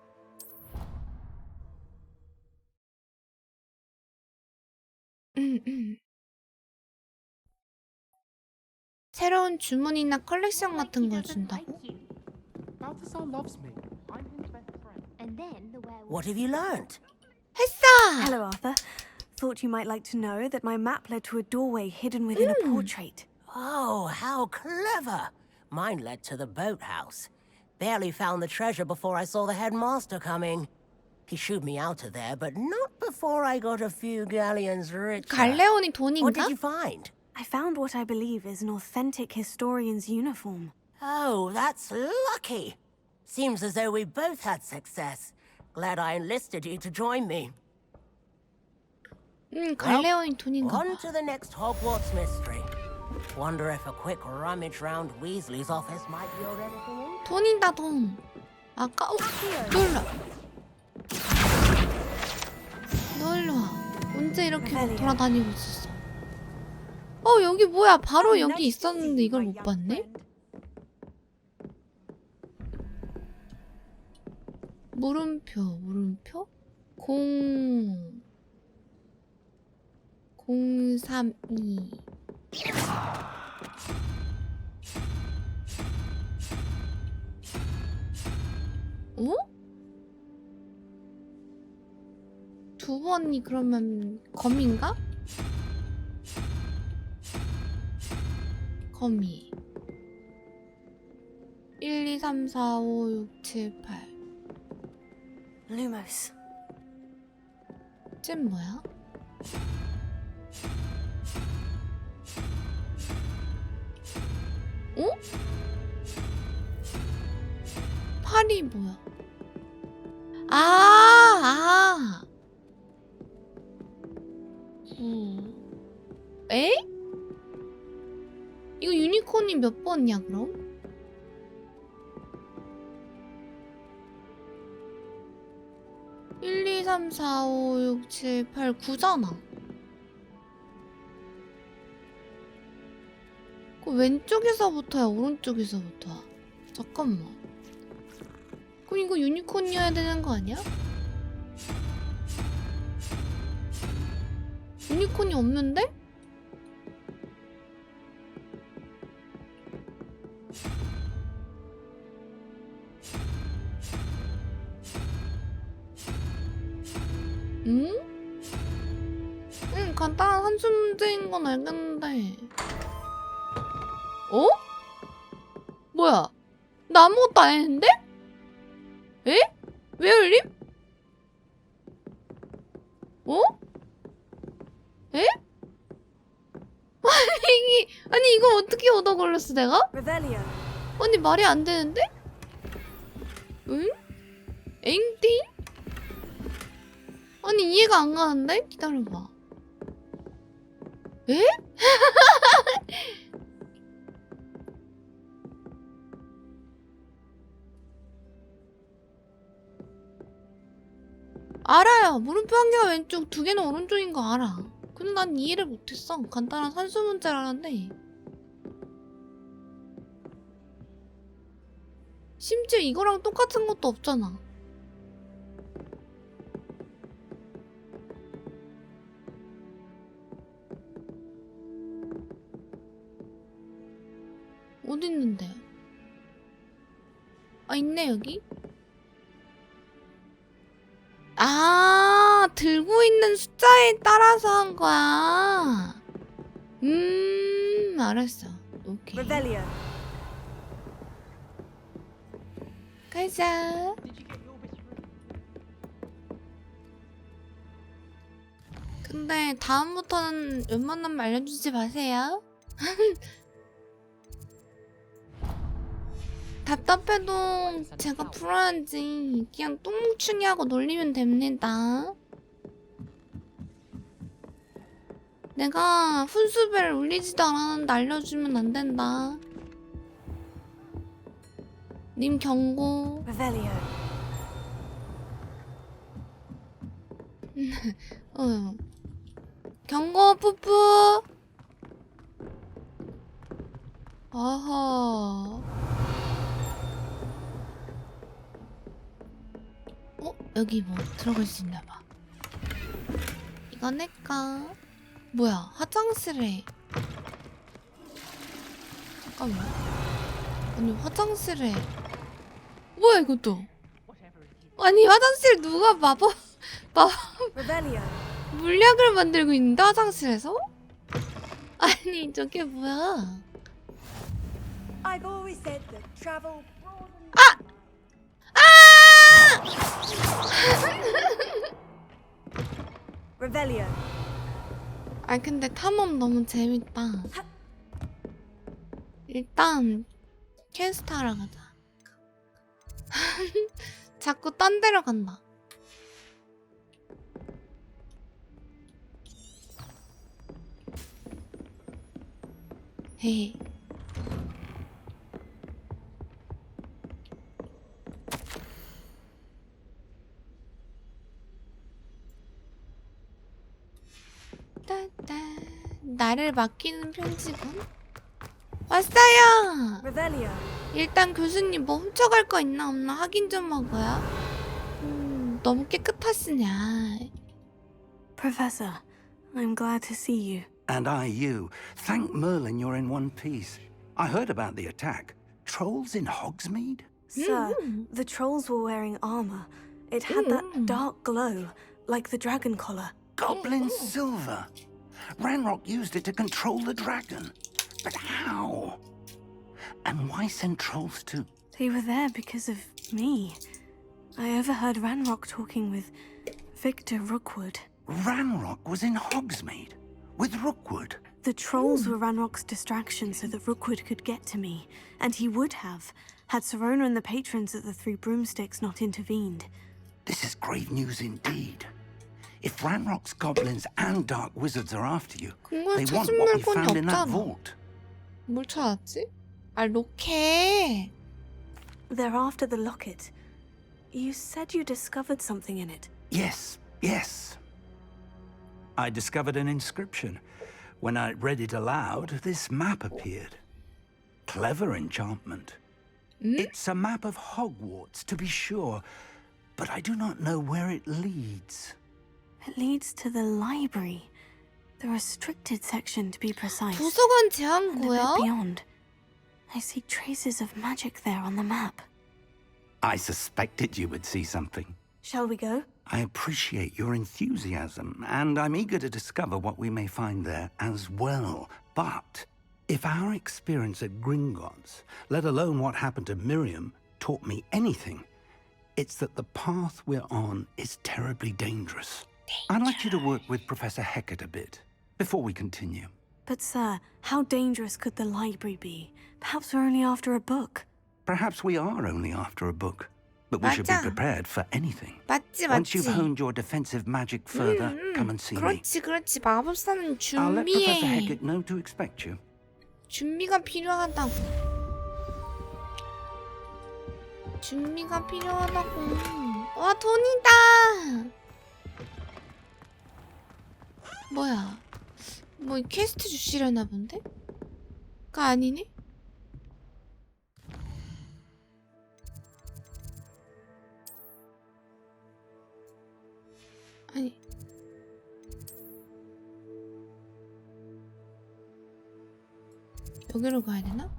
새로운 주문이나 컬렉션 같은 걸 준다고? Balthazar loves me. I'm his best friend. What have you learned? 했어! Hello, Arthur. Thought you might like to know that my map led to a doorway hidden within a portrait. Oh, how clever! Mine led to the boathouse. Barely found the treasure before I saw the headmaster coming. He shooed me out of there, but not before I got a few galleons richer. 갈레온이 돈인가? What did you find? I found what I believe is an authentic historian's uniform. Oh, that's lucky. Seems as though we both had success. Glad I enlisted you to join me. 갈레온이 돈인가 봐. On to the next Hogwarts mystery. Wonder if a quick rummage round Weasley's office might yield anything in? 돈이다 돈. 아까 놀라. 너 일로 와. 언제 이렇게 돌아다니고 있었어? 여기 뭐야? 바로 여기 있었는데 이걸 못 봤네? 물음표 032 어? 두 번이 그러면 거미인가? 거미 1, 2, 3, 4, 5, 6, 7, 8 Lumos. 쟤 뭐야? 어? 팔이 뭐야? 에? 이거 유니콘이 몇 번이야 그럼? (1, 2, 3, 4, 5, 6, 7, 8, 9잖아. 그 왼쪽에서부터야 오른쪽에서부터야? 잠깐만. 그럼 이거 유니콘이어야 되는 거 아니야? 유니콘이 없는데? 응? 응, 간단한 한수 문제인 건 알겠는데. 어? 뭐야? 나 아무것도 안 했는데? 에? 왜 열림? 어? 에? 아니 이거 어떻게 얻어 걸렸어 내가? 아니 말이 안 되는데? 응? 엥띵? 아니 이해가 안 가는데? 기다려봐. 에? 알아요. 물음표 한 개가 왼쪽, 두 개는 오른쪽인 거 알아. 근데 난 이해를 못했어. 간단한 산수 문제라는데. 심지어 이거랑 똑같은 것도 없잖아. 어디 있는데? 아, 있네 여기? 아, 들고 있는 숫자에 따라서 한 거야. 알았어. 오케이. 가자. 근데 다음부터는 웬만하면 알려주지 마세요. 답답해도 제가 풀어야지. 그냥 똥뭉충이 하고 놀리면 됩니다. 내가 훈수배를 울리지도 않았는데 알려주면 안 된다. 님 경고. 경고 뿌뿌. 어허. 여기 뭐 들어갈 수 있나봐. 이거 내꺼. 뭐야, 화장실에 잠깐만. 아니 화장실에 뭐야 이것도? 아니 화장실 누가 마법 물약을 만들고 있는데 화장실에서? 아니 저게 뭐야? I've always said that travel. Revelio. 아 근데 탐험 너무 재밌다. 일단 퀘스트 하러 가자. 자꾸 딴 데로 간다. 헤헤. 따따. 나를 맡기는 편지군? 왔어요! Revelio. 일단 교수님 뭐 훔쳐갈 거 있나 없나 확인 좀 하고요. 너무 깨끗하시냐. Professor, I'm glad to see you. And I you. Thank Merlin you're in one piece. I heard about the attack. Trolls in Hogsmeade? Sir, the trolls were wearing armor. It had that dark glow, like the dragon collar. Goblin silver. Ranrock used it to control the dragon. But how? And why send trolls to... They were there because of me. I overheard Ranrock talking with Victor Rookwood. Ranrock was in Hogsmeade? With Rookwood? The trolls were Ranrock's distraction so that Rookwood could get to me. And he would have, had Serona and the patrons at the Three Broomsticks not intervened. This is grave news indeed. If Ranrock's goblins and dark wizards are after you, they want what we found in that vault. 뭘 찾았지? 아, 로켓. They're after the locket. You said you discovered something in it. Yes, yes. I discovered an inscription. When I read it aloud, this map appeared. Clever enchantment. It's a map of Hogwarts, to be sure, but I do not know where it leads. It leads to the library. The restricted section, to be precise. 도서관 And a 제한구요? bit beyond. I see traces of magic there on the map. I suspected you would see something. Shall we go? I appreciate your enthusiasm, and I'm eager to discover what we may find there as well. But if our experience at Gringotts, let alone what happened to Miriam, taught me anything, it's that the path we're on is terribly dangerous. I'd like you to work with Professor Hecat a bit before we continue. But sir, how dangerous could the library be? Perhaps we're only after a book. Perhaps we are only after a book, but we should be 맞아. prepared for anything. 맞지, Once you've 맞지. honed your defensive magic further, come and see me. 그렇지, 그렇지. 마법사는 I'll let Professor 준비해. Hecat know to expect you. 준비가 필요하다고. 준비가 필요하다고. 와, 돈이다. 뭐야? 뭐 퀘스트 주시려나 본데? 가 아니네? 아니. 여기로 가야 되나?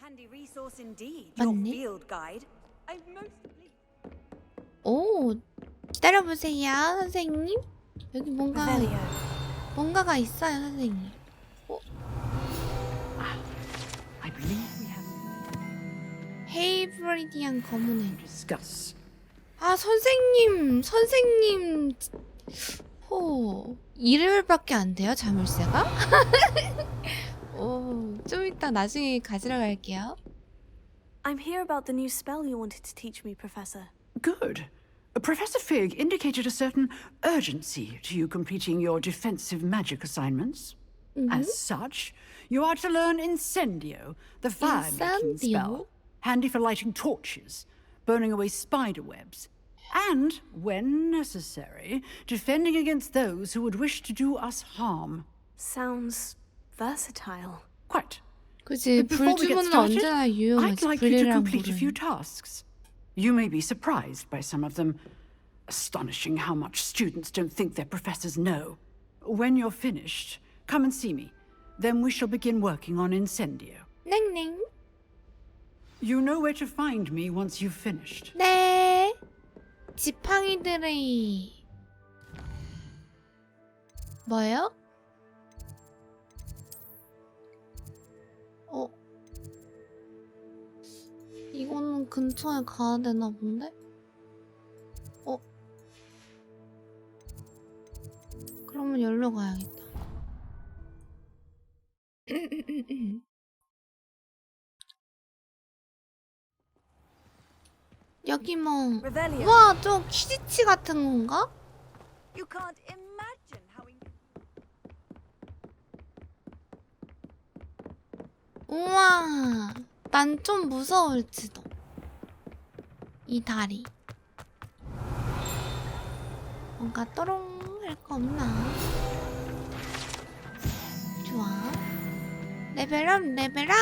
Handy resource indeed. Your 맞네. field guide. I'm most pleased. 오, 기다려보세요, 선생님. 여기 뭔가가 있어요, 선생님. I believe we have 헤이브리디안 검은애. discuss. 아, 선생님. 호, 1레벨밖에 안 돼요, 자물쇠가? 오, 좀 이따 나중에 가지러 갈게요. I'm here about the new spell you wanted to teach me, Professor. Good. Professor Fig indicated a certain urgency to you completing your defensive magic assignments. As such, you are to learn Incendio, the fire-making spell, handy for lighting torches, burning away spider webs, and, when necessary, defending against those who would wish to do us harm. Sounds versatile. Quite. 그치, 불주문은 언제나 유용하지. I'd like you to 불이랑 complete a few 불은. tasks. You may be surprised by some of them. Astonishing how much students don't think their professors know. When you're finished, come and see me. Then we shall begin working on Incendio. 넹넹. You know where to find me once you've finished. 네. 지팡이들의 뭐요? 이거는 근처에 가야 되나 본데? 그러면 여기로 가야겠다. 여기 뭐 와, 저 퀴디치 같은 건가? You can't imagine how 우와, 난 좀 무서울지도. 이 다리. 뭔가 또롱 할 거 없나? 좋아. 레벨업, 레벨업.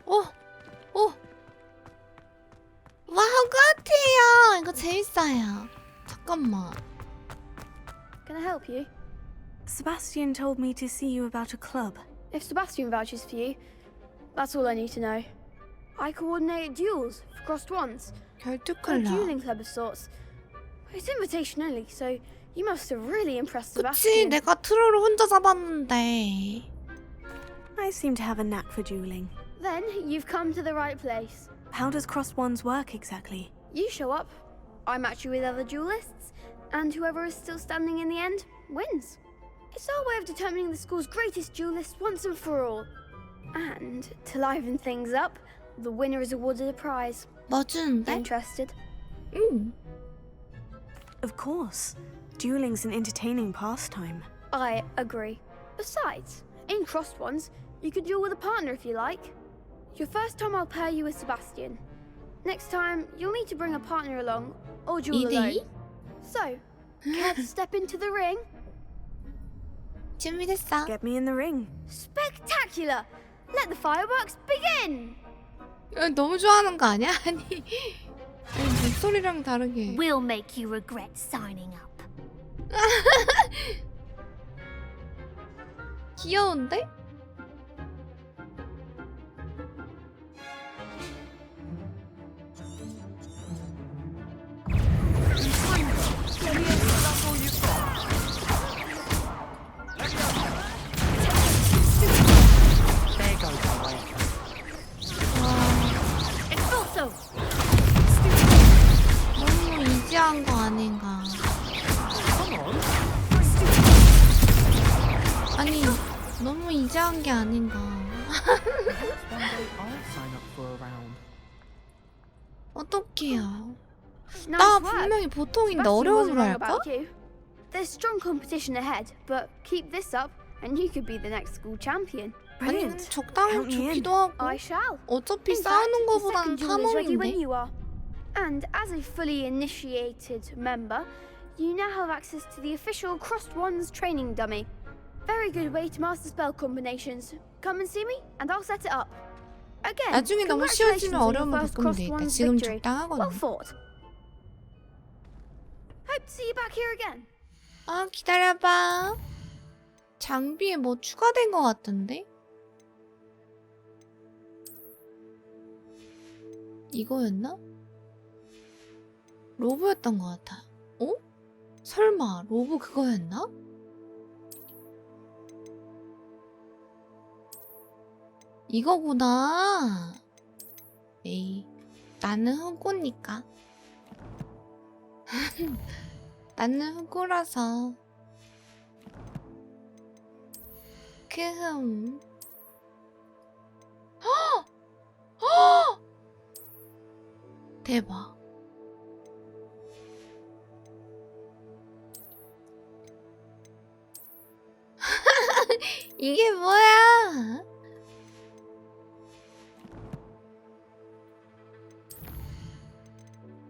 오, 오. 와, 호그와트예요. 이거 재밌어요. 잠깐만. Can I help you? Sebastian told me to see you about a club. If Sebastian vouches for you, that's all I need to know. I coordinate duels for crossed ones. A dueling club of sorts. It's invitation only, so you must have really impressed 그치, Sebastian. 내가 트롤을 혼자 잡았는데. I seem to have a knack for dueling. Then you've come to the right place. How does crossed ones work exactly? You show up, I match you with other duelists, and whoever is still standing in the end wins. It's our way of determining the school's greatest duelist once and for all. And to liven things up, the winner is awarded a prize. 뭐 주는데? Interested? Of course. Dueling's an entertaining pastime. I agree. Besides, in crossed ones, you can duel with a partner if you like. Your first time I'll pair you with Sebastian. Next time, you'll need to bring a partner along, or duel alone. So, care to step into the ring? 준비됐어. Get me in the ring. Spectacular! Let the fireworks begin! 너무 좋아하는 거 아니야? 아니, 목소리랑 다르게. We'll make you regret signing up. 귀여운데? 너무 이지한 거 아닌가? 아니, 너무 이지한 게 아닌가? 어떡해요? 나 분명히 보통인데 어려움으로 할까? There's strong competition ahead, but keep this up, and you could be the next school champion. 아니, 적당히 좋기도 하고. I shall. 어차피 싸우는 거보단 ready when 탐험인데. you are. And as a fully initiated member, you now have access to the official Crossed Wands training dummy. Very good way to master spell combinations. Come and see me, and I'll set it up. Again, 나중에 너무 쉬워지면 어려움을 바꾸면 되겠다. 지금 Well 적당하거든. fought. Hope to see you back here again. 아, 기다려봐. 장비에 뭐 추가된 것 같던데? 이거였나? 로브였던 것 같아. 어? 설마 로브 그거였나? 이거구나. 에이, 나는 흑우니까. 나는 흑우라서. 크흠. 헉! 헉! 대박. 이게 뭐야?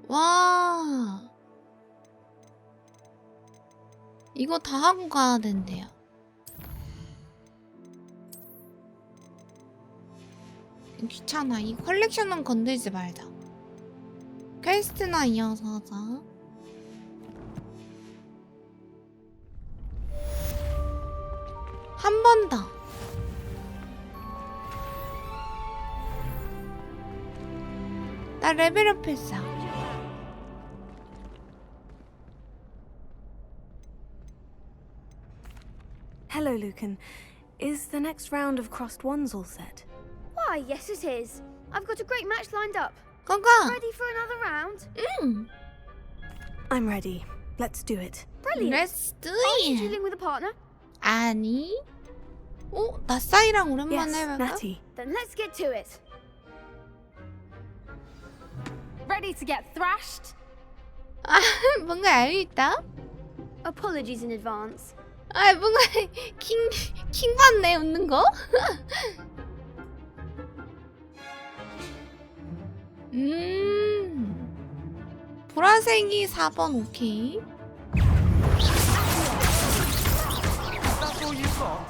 와. 이거 다 하고 가야 된대요. 귀찮아. 이 컬렉션은 건들지 말자. 퀘스트나 이어서 하자. 한 번 더. 나 레벨업 했어. Hello, Lucan. Is the next round of Crossed Wands all set? Why, yes it is. I've got a great match lined up. Go. Ready for another round? I'm ready. Let's do it. Brilliant. Let's do Are you it. dealing with a partner? 아니. 나싸이랑 오랜만에 Yes, 해볼까? Natty. Then let's get to it. Ready to get thrashed? 뭔가 알겠다. Apologies in advance. 뭔가 킹 받네 웃는 거. 보라색이 4번 오케이. That's all you've got?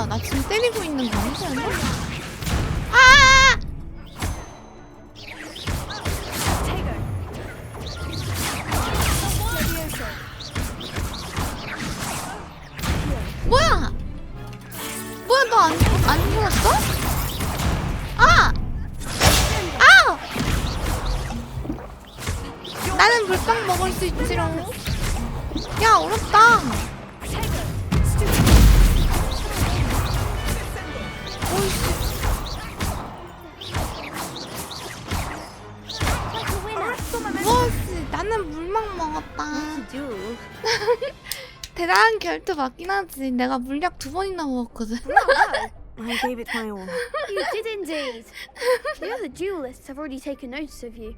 나 지금 때리고 있는 거 아니지 않나? 뭐야 너 안 죽었어? 나는 물빵 먹을 수 있지롱. 야 어렵다. 무엇이 나는 물막 먹었다. 대단한 결투 맞긴 하지. 내가 물약 2번이나 먹었거든. I gave it my all. You did indeed. The other duelists have already taken notice of you.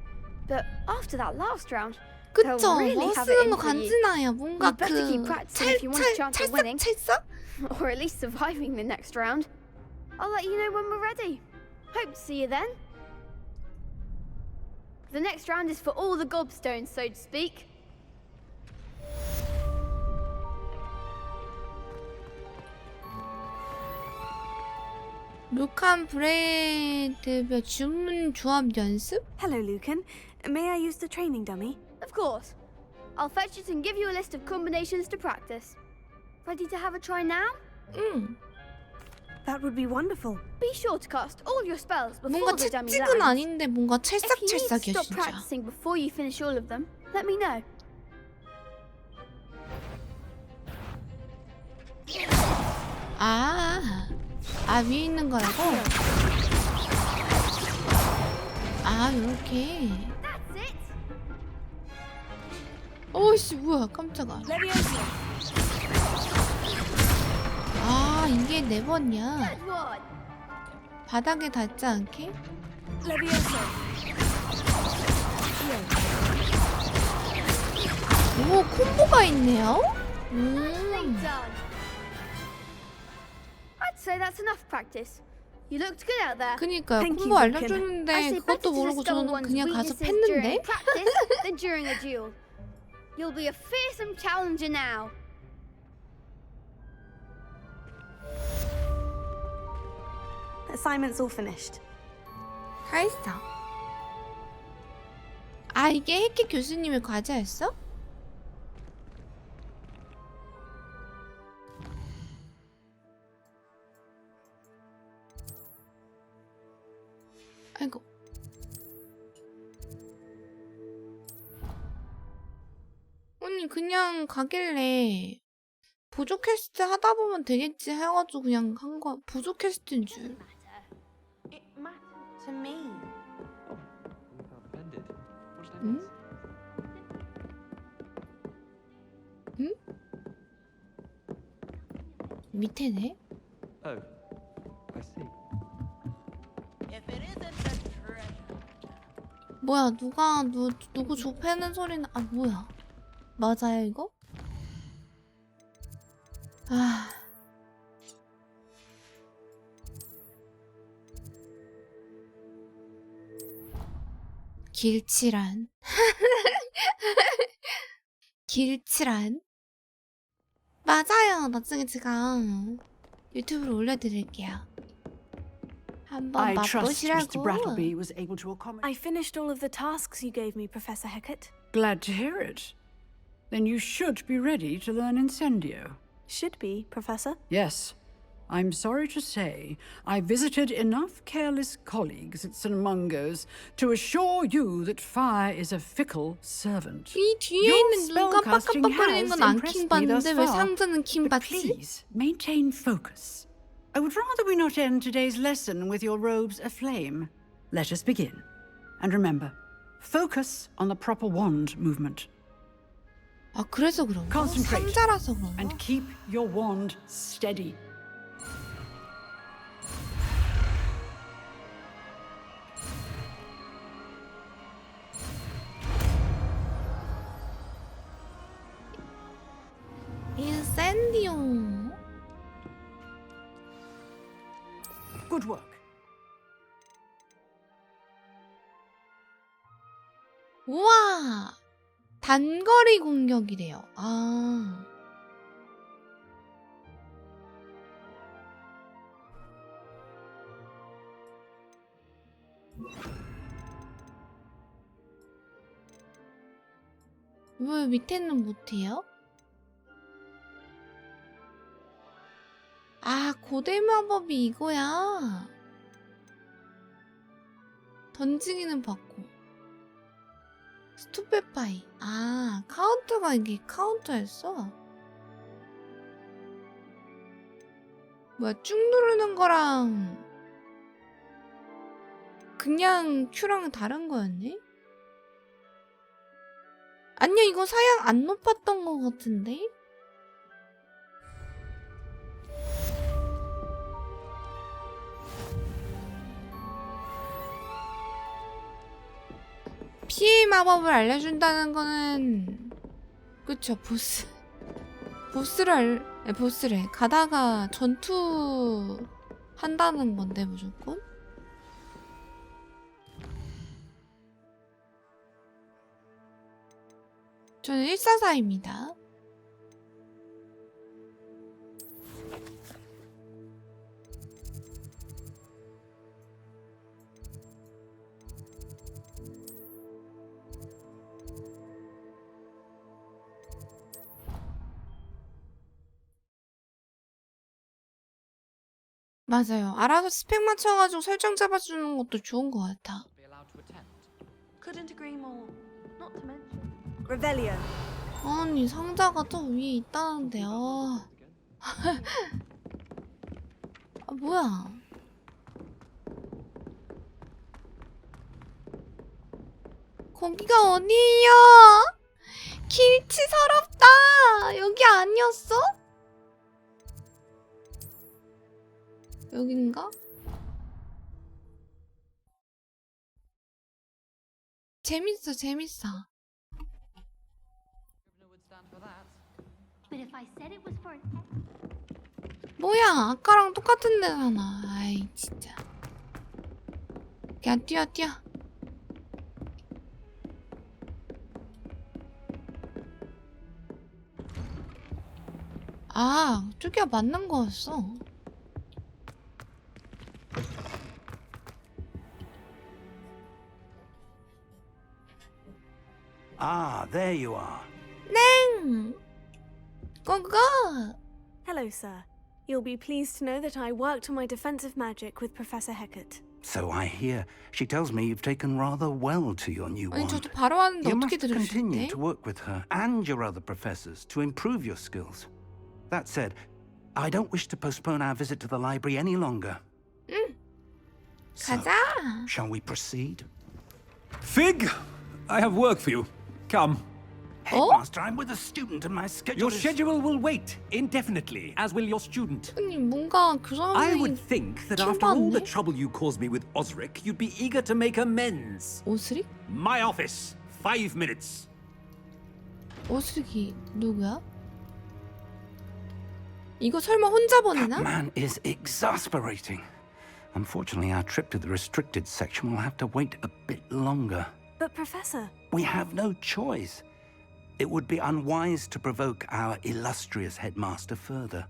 But after that last round, they'll 그쵸? really have it 쓰는 in 거 for you. 간지나요. 뭔가 You'd better keep practicing if you want a chance at winning. 찰싹? Or at least surviving the next round. I'll let you know when we're ready. Hope to see you then. The next round is for all the gobstones, so to speak. 루칸 브레드별 주문 조합 연습? Hello, Lucan. May I use the training dummy? Of course. I'll fetch it and give you a list of combinations to practice. Ready to have a try now? That would be wonderful. Be sure to cast all your spells before 뭔가 the dummy 채찍은 lands. 아닌데 뭔가 If you need to 찰싹찰싹이야 stop 진짜. practicing before you finish all of them, let me know. 위에 있는 거라고? 요렇게. 오씨 뭐야 깜짝아. 이게 4번이야. 바닥에 닿지 않게? 오 콤보가 있네요? I'd say that's enough practice. You looked good out there. 그니까요. Thank 콤보 you, Lucan. 알려주는데 I say 그것도 better to 모르고 discover 저는 one's 그냥 가서 weaknesses during 팼는데? practice than during a duel. You'll be a fearsome challenger now. Assignment's all finished. 다 했어. 이게 해키 교수님의 과제였어? 아이고. 아니 그냥 가길래 보조 퀘스트 하다 보면 되겠지 해가지고 그냥 한 거. 보조 퀘스트인 줄. It mattered to me. 응? 응? 밑에네? Oh, I see. 뭐야 누구 좁혀는 소리는 뭐야 맞아요 이거? 길치란. 길치란. 맞아요. 나중에 제가 유튜브로 올려드릴게요. 한번 I trust Mr. 맛보시라고. Brattleby was able to accommodate. I finished all of the tasks you gave me, Professor Hecat. Glad to hear it. Then you should be ready to learn Incendio. Should be, Professor. Yes. I'm sorry to say, I visited enough careless colleagues at St. Mungo's to assure you that fire is a fickle servant. 이 뒤에 있는 눈 깜빡깜빡거리는 건 안 킹 받는데 왜 상자는 킹 받지? Please maintain focus. I would rather we not end today's lesson with your robes aflame. Let us begin. And remember, focus on the proper wand movement. 아, 그래서 그런가? Concentrate 상자라서 그런가? and keep your wand steady. 인센디오. Good work. 우와! 단거리 공격이래요. 아. 왜 밑에는 못해요? 아, 고대 마법이 이거야. 던지기는 받고. 스투페파이. 아, 카운터가 이게 카운터였어? 뭐야, 쭉 누르는 거랑 그냥 큐랑 다른 거였네? 아니야, 이거 사양 안 높았던 거 같은데? 피해 마법을 알려준다는 거는 그쵸, 보스래. 가다가 전투 한다는 건데 무조건? 저는 144입니다. 맞아요. 알아서 스펙 맞춰가지고 설정 잡아주는 것도 좋은 것 같아. Couldn't agree more. Not to mention Revelio. 아니, 상자가 저 위에 있다는데요. 아, 뭐야. 거기가 어디예요? 길치 서럽다. 여기 아니었어? 여긴가? 재밌어. 뭐야, 아까랑 똑같은 데잖아. 아이, 진짜. 야, 뛰어. 아, 저기가 맞는 거였어. Ah, there you are. 넹! 고고! Hello, sir. You'll be pleased to know that I worked on my defensive magic with Professor Hecat. So I hear. She tells me you've taken rather well to your new 아니, wand. 저도 바로 하는데 You 어떻게 must continue 들으시는데? to work with her and your other professors to improve your skills. That said, I don't wish to postpone our visit to the library any longer. 가자! Shall we proceed? Fig, I have work for you. Come. Headmaster, I'm with a student and my schedule Your is... schedule will wait indefinitely, as will your student. 아니, 뭔가 그 I 사람이 would think that after all the 킹받네? trouble you caused me with Osric, you'd be eager to make amends. 오스릭? My office. 5 minutes. 오스릭이 누구야? 이거 설마 혼자 보내나? That man is exasperating. Unfortunately, our trip to the restricted section will have to wait a bit longer. But Professor. We have no choice. It would be unwise to provoke our illustrious headmaster further.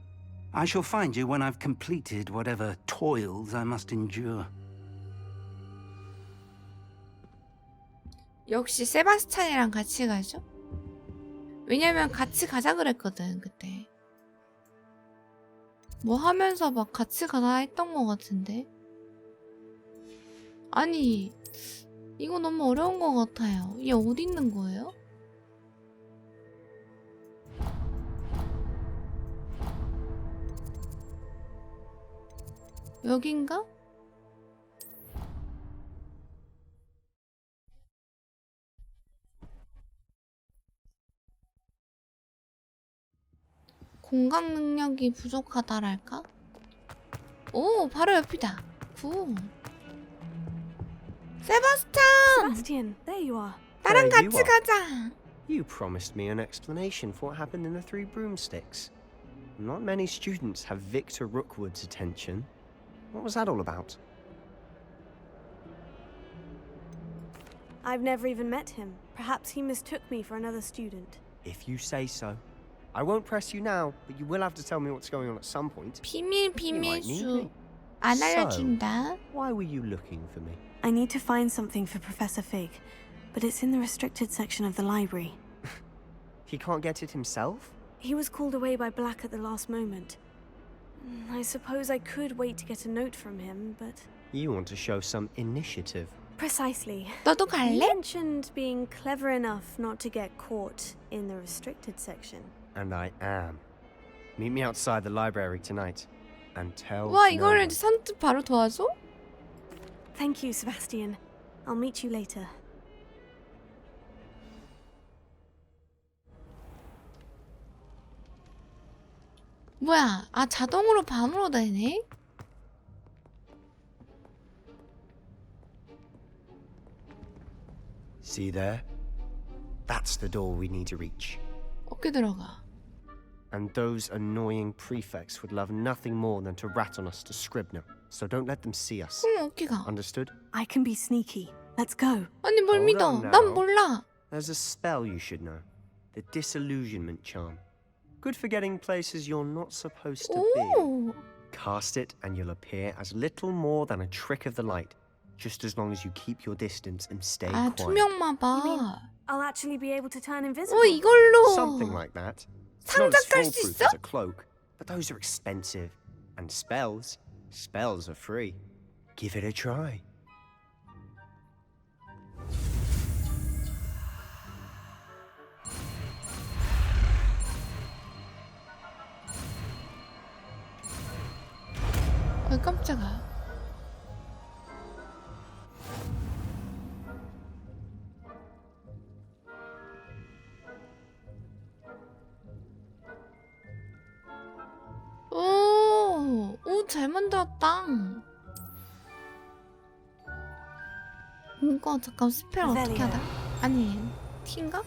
I shall find you when I've completed whatever toils I must endure. 역시 세바스찬이랑 같이 가죠? 왜냐면 같이 가자 그랬거든 그때. 뭐 하면서 막 같이 가자 했던 것 같은데. 아니 이거 너무 어려운 것 같아요. 얘 어디 있는 거예요? 여긴가? 공각 능력이 부족하다랄까? 오, 바로 옆이다. 구. 세바스찬! Sebastian, there you are. 나랑 There you 같이 are. 가자. You promised me an explanation for what happened in the Three Broomsticks. Not many students have Victor Rookwood's attention. What was that all about? I've never even met him. Perhaps he mistook me for another student. If you say so. I won't press you now, but you will have to tell me what's going on at some point. 비밀 You might need 비밀수. me. 안 So, 알려준다. why were you looking for me? I need to find something for Professor Fig, but it's in the restricted section of the library. He can't get it himself? He was called away by Black at the last moment. I suppose I could wait to get a note from him, but... You want to show some initiative. Precisely. 너도 You 갈래? mentioned being clever enough not to get caught in the restricted section. And I am. Meet me outside the library tonight. And tell 와 no 이거를 one. 선뜻 바로 도와줘? Thank you, Sebastian. I'll meet you later. 뭐야? 아 자동으로 밤으로 되네? See there? That's the door we need to reach. 어떻게 들어가? And those annoying prefects would love nothing more than to rat on us to Scribner. So don't let them see us. 그럼 어떻게 가? Understood? I can be sneaky. Let's go. 아니 뭘 Hold 믿어? on now. 난 몰라. There's a spell you should know. The Disillusionment Charm. Good for getting places you're not supposed to be. 오. Cast it and you'll appear as little more than a trick of the light. Just as long as you keep your distance and stay 아 quiet. 투명마봐. I'll actually be able to turn invisible. 오 이걸로 Something like that. 상자 Not as 깔 수 foolproof 있어? as a cloak, but those are expensive. And spells are free. Give it a try. 아 깜짝아. 오, 오, 잘 만들었다. 이거 잠깐 스펠 어떻게 하다? 아니, 티인가?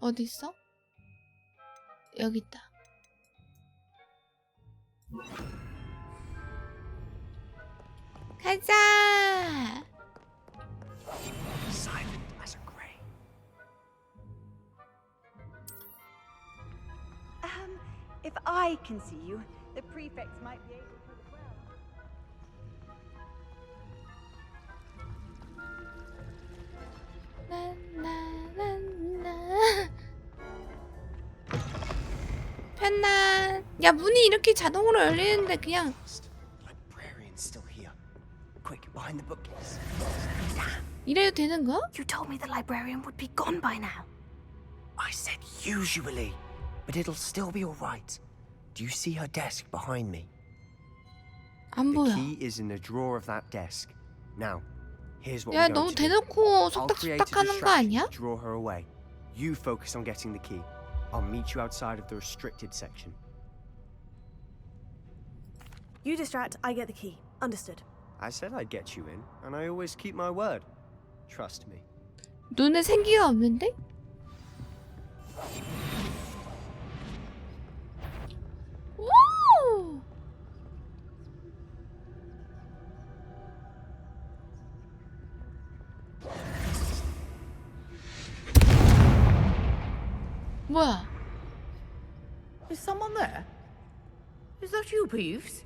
어디 있어? 여기 있다. 가자. Silent as a grave. If I can see you, the prefects might be able to as well. 편안. 야 문이 이렇게 자동으로 열리는데 그냥. Librarian's still here. Quick, behind the bookcase. 이래도 되는 거야? You told me the librarian would be gone by now. I said usually, but it'll still be all right. Do you see her desk behind me? 안 The 보여. key is in the drawer of that desk. Now, here's what 야 we're going 너무 to do. 대놓고 I'll create a 속닥속닥 하는 거 distraction 아니야? to draw her away. You focus on getting the key. I'll meet you outside of the restricted section. You distract, I get the key. Understood. I said I'd get you in, and I always keep my word. Trust me. 눈에 생기가 없는데? 오! 뭐야? Is someone there? Is that you, Peeves?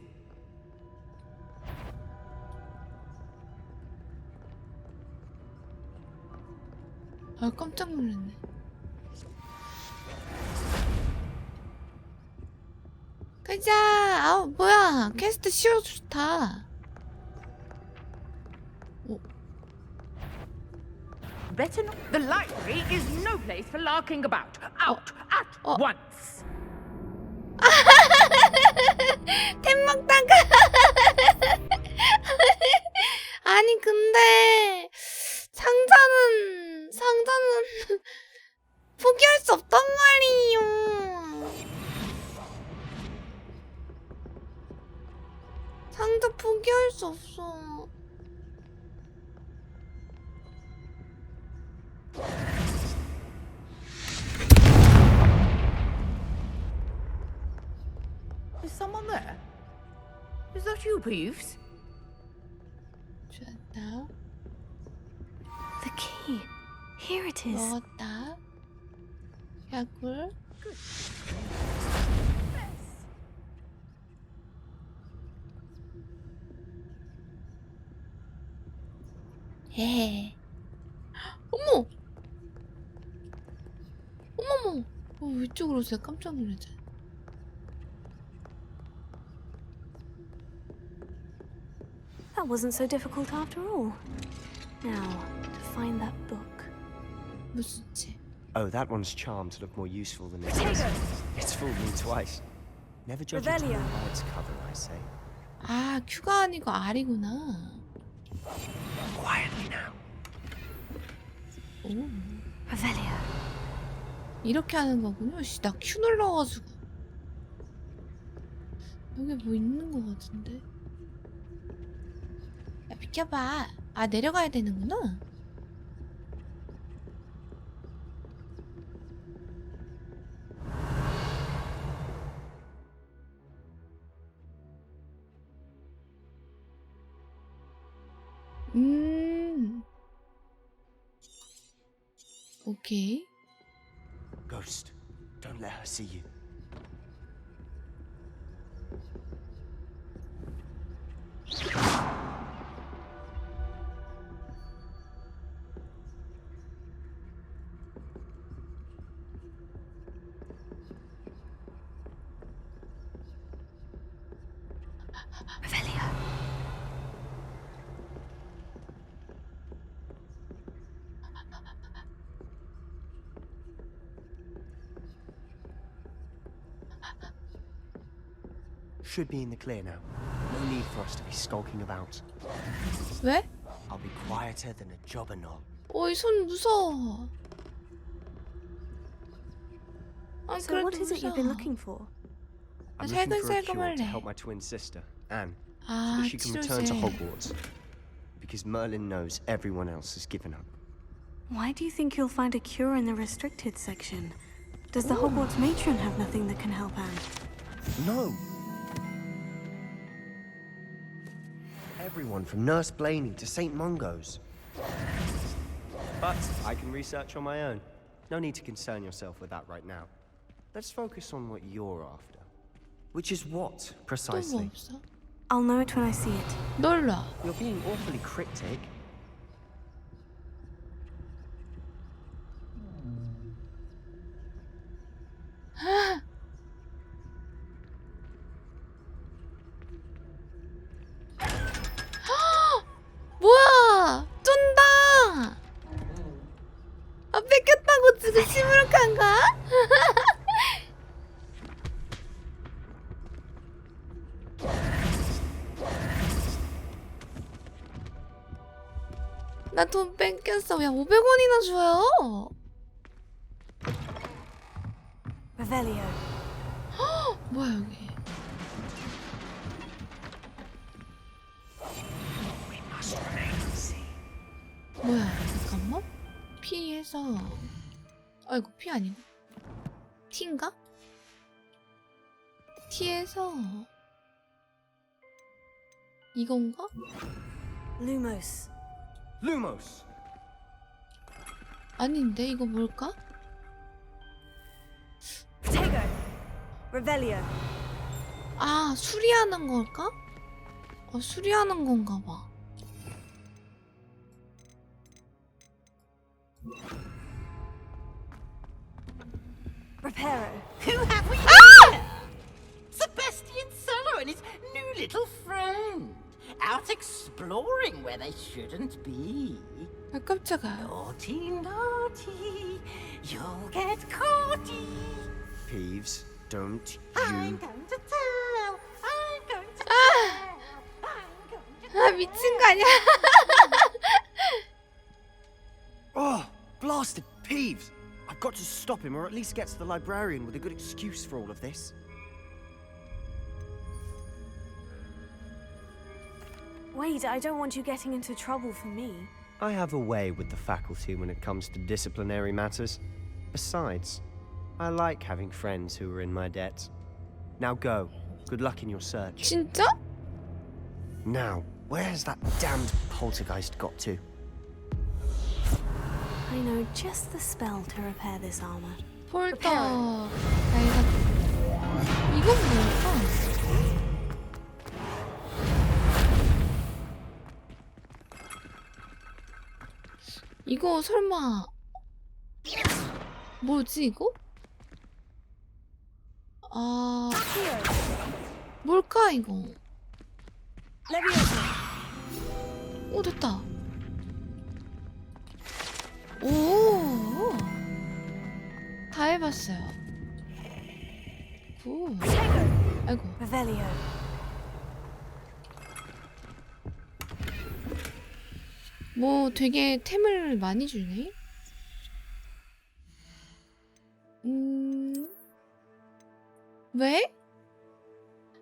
아, 깜짝 놀랐네. 가자. 아, 뭐야? 퀘스트 쉬워 좋다. Better not. The library is no place for larking about. Out at once. 템 먹다가. 아니 근데 상자는 포기할 수 없단 말이에요. 상자 포기할 수 없어. Is someone there? Is that you, Peeves? 좋았다. The key. Here it is. 먹었다. 약을. 해. 어머. 어머머. 위쪽으로 오세요. 깜짝 놀랐잖아. That wasn't so difficult after all. Now, to find that book. 무슨 책? Oh, that one's charmed to look more useful than it is. It's fooled me twice. Never judge a tool by its cover, I say. 아, Q가 아니고 R이구나. Quietly now. 오. Revelio. 이렇게 하는 거군요. 씨, 나 Q 눌러가지고. 여기 뭐 있는 거 같은데? 야, 비켜봐. 아, 내려가야 되는구나. 오케이. Ghost, don't let her see you. Revelio. Should be in the clear now. No need for us to be skulking about. 왜? I'll be quieter than a jobberknoll. 이 손 무서워. 아, So what is it you've been looking for? I'm looking for a cure to help my twin sister, Anne, so that she can return to Hogwarts. Because Merlin knows everyone else has given up. Why do you think you'll find a cure in the restricted section? Does the Hogwarts matron have nothing that can help Anne? No! Everyone from Nurse Blaney to St. Mungo's. But I can research on my own. No need to concern yourself with that right now. Let's focus on what you're after. Which is what, precisely? I'll know it when I see it. 놀라. You're being awfully cryptic. 뭐야! 쫀다! 아, 뺏겼다고 지금 시무룩한가? 나 돈 뺏겼어. 야, 500원이나 줘요. Revelio. 뭐야, 여기. 뭐야, 잠깐만. P에서 아이고, P 아니고 T인가? T에서 이건가? Lumos. Lumos. 아닌데, 이거 뭘까? Revelio. 아, 수리하는 걸까? 수리하는 건가 봐. Reparo. Who have we here? Sebastian Solo and his new little friend. Out exploring where they shouldn't be. 아, 깜짝아. Naughty, naughty. You'll get caughty. Peeves, don't I'm you... going to tell. I'm going to tell. 아, 미친 거 아니야? Oh, blasted Peeves! I've got to stop him, or at least get to the librarian with a good excuse for all of this. Wait, I don't want you getting into trouble for me. I have a way with the faculty when it comes to disciplinary matters. Besides, I like having friends who are in my debt. Now go. Good luck in your search. 진짜? Now, where's that damned poltergeist got to? I know just the spell to repair this armor. 폴터. 이건 뭘까? 이거 설마 뭐지 이거? 아, 뭘까 이거? 오, 됐다. 오, 다 해봤어요. 오, 아이고. 뭐 되게 템을 많이 주네. 왜?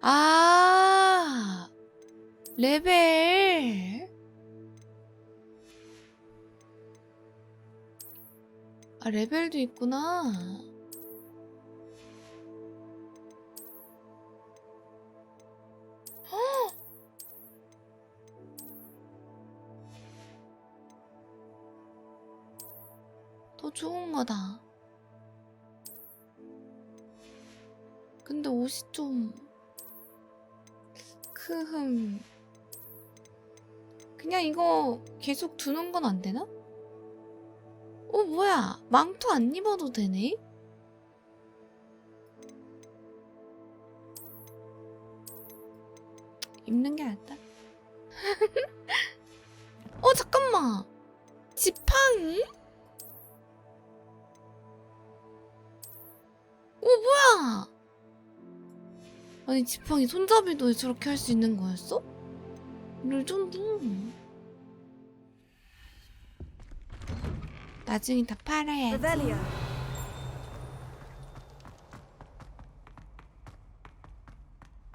아, 레벨. 아, 레벨도 있구나. 헉! 더 좋은 거다. 근데 옷이 좀 크흠. 그냥 이거 계속 두는 건 안 되나? 뭐야, 망토 안 입어도 되네? 입는 게 낫다. 잠깐만. 지팡이? 뭐야? 아니, 지팡이 손잡이도 저렇게 할 수 있는 거였어? 레전드. 나중에 다 팔아야지.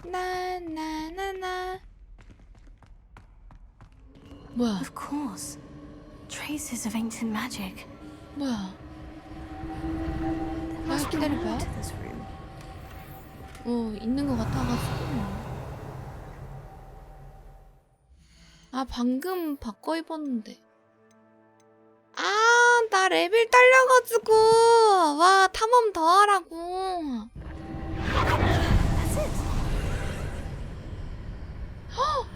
나나나나. 뭐야? Of course. Traces of ancient magic. 뭐야? 아, 기다려봐. 있는 것 같아가지고. 아, 방금 바꿔 입었는데. 아, 나 레벨 딸려가지고. 와, 탐험 더 하라고. 헉!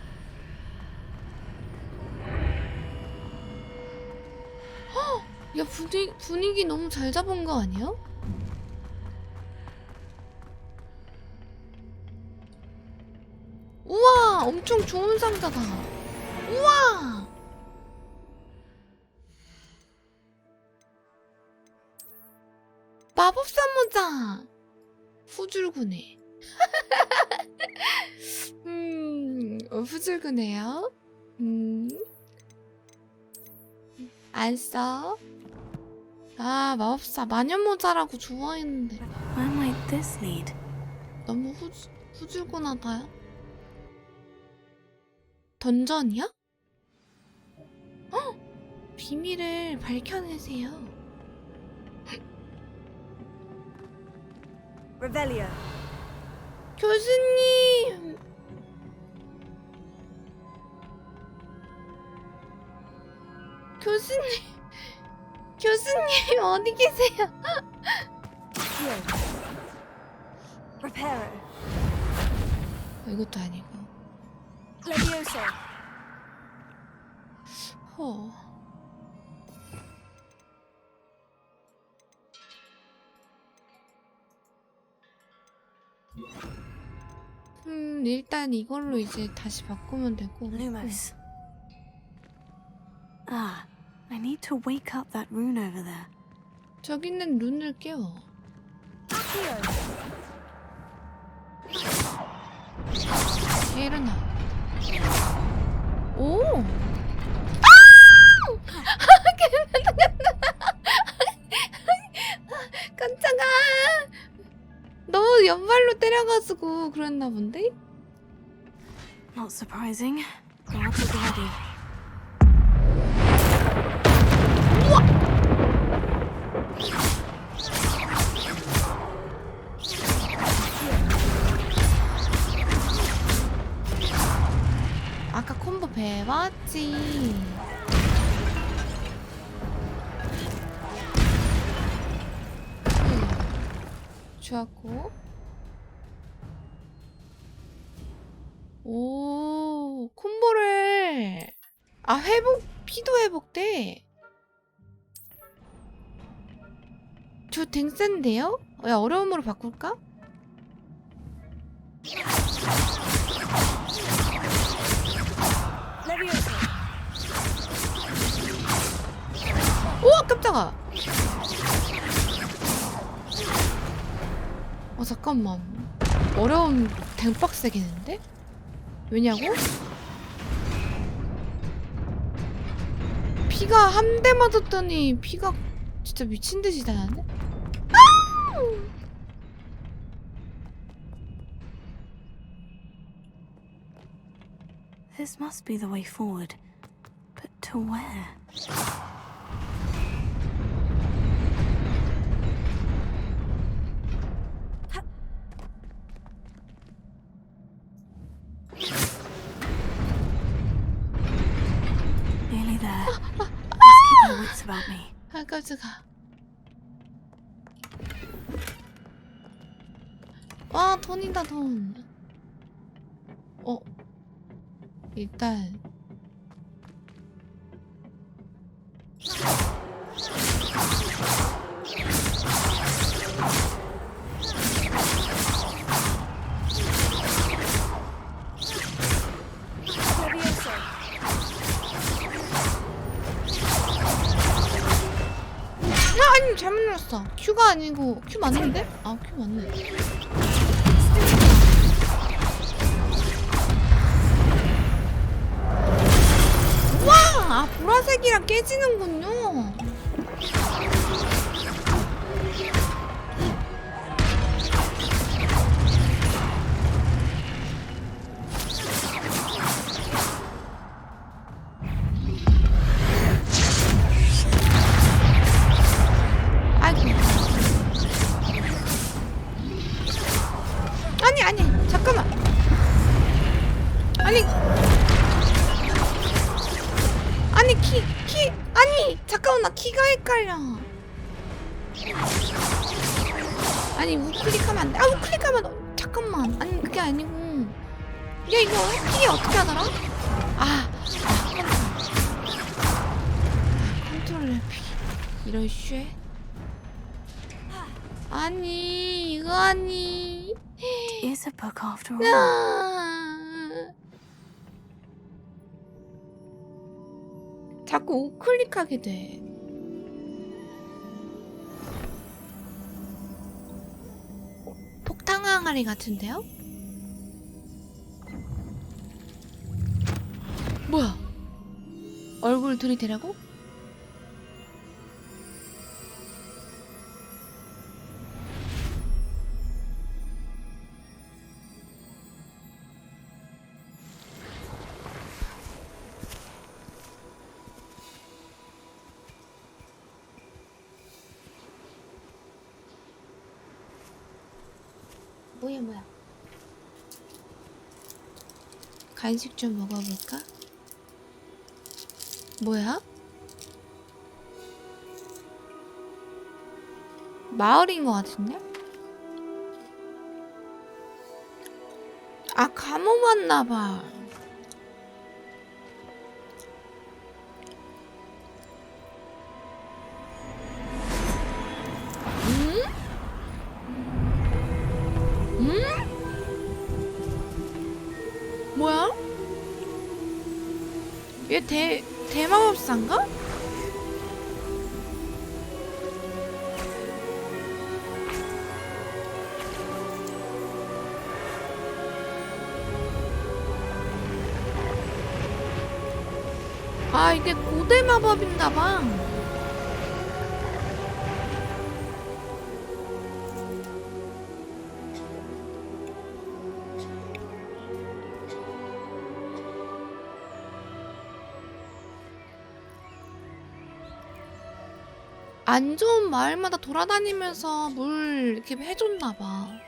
헉! 야, 분위기 너무 잘 잡은 거 아니야? 우와, 엄청 좋은 상자다. 우와! 마법사 모자! 후줄구네. 후줄구네요. 안 써. 아, 마법사 마녀 모자라고 좋아했는데. Where might this lead? 너무 후줄구나다. 던전이야? 비밀을 밝혀내세요. Revelio. 교수님! 교수님 어디 계세요? Reparo. 이것도 아니고. Levioso. 일단 이걸로 이제 다시 바꾸면 되고. Lumos. Ah, I need to wake up that rune over there. 저기 있는 룬을 깨워. 얘 일어나. 오! 깜짝아! 너무 연발로 때려가지고 그랬나 본데? Not surprising. Guards are ready. 아까 콤보 배웠지. 좋았고. 오, 콤보를 회복, 피도 회복돼. 저 댕센데요? 야, 어려움으로 바꿀까? 오, 깜짝아. 잠깐만. 어려운 댕빡세겠는데? 왜냐고? 피가 한 대 맞았더니 피가 진짜 미친듯이 다는데? This must be the way forward. But to where? Nearly there. Just keep my wits about me. 깜짝아. 와, 돈이다, 돈. 일단 아니, 잘못 눌렀어. Q가 아니고 Q 맞는데? Q 맞네. 와! 보라색이랑 깨지는군요. 아니, 잠깐만. 잠깐만, 나 키가 헷갈려. 우클릭하면 안 돼. 우클릭하면, 잠깐만. 그게 아니고. 야, 이거 키 어떻게 하더라? 컨트롤 F. 이런 쉐. 이거 아니. It's a book after all. 자꾸 우클릭하게 돼. 폭탄 항아리 같은데요? 뭐야? 얼굴 들이대라고? 뭐야. 간식 좀 먹어볼까? 뭐야? 마을인 것 같은데? 아, 감옥 왔나봐. 응? 응? 뭐야? 얘 대마법사인가? 아, 이게 고대 마법인가봐. 안 좋은 마을마다 돌아다니면서 물 이렇게 해줬나봐.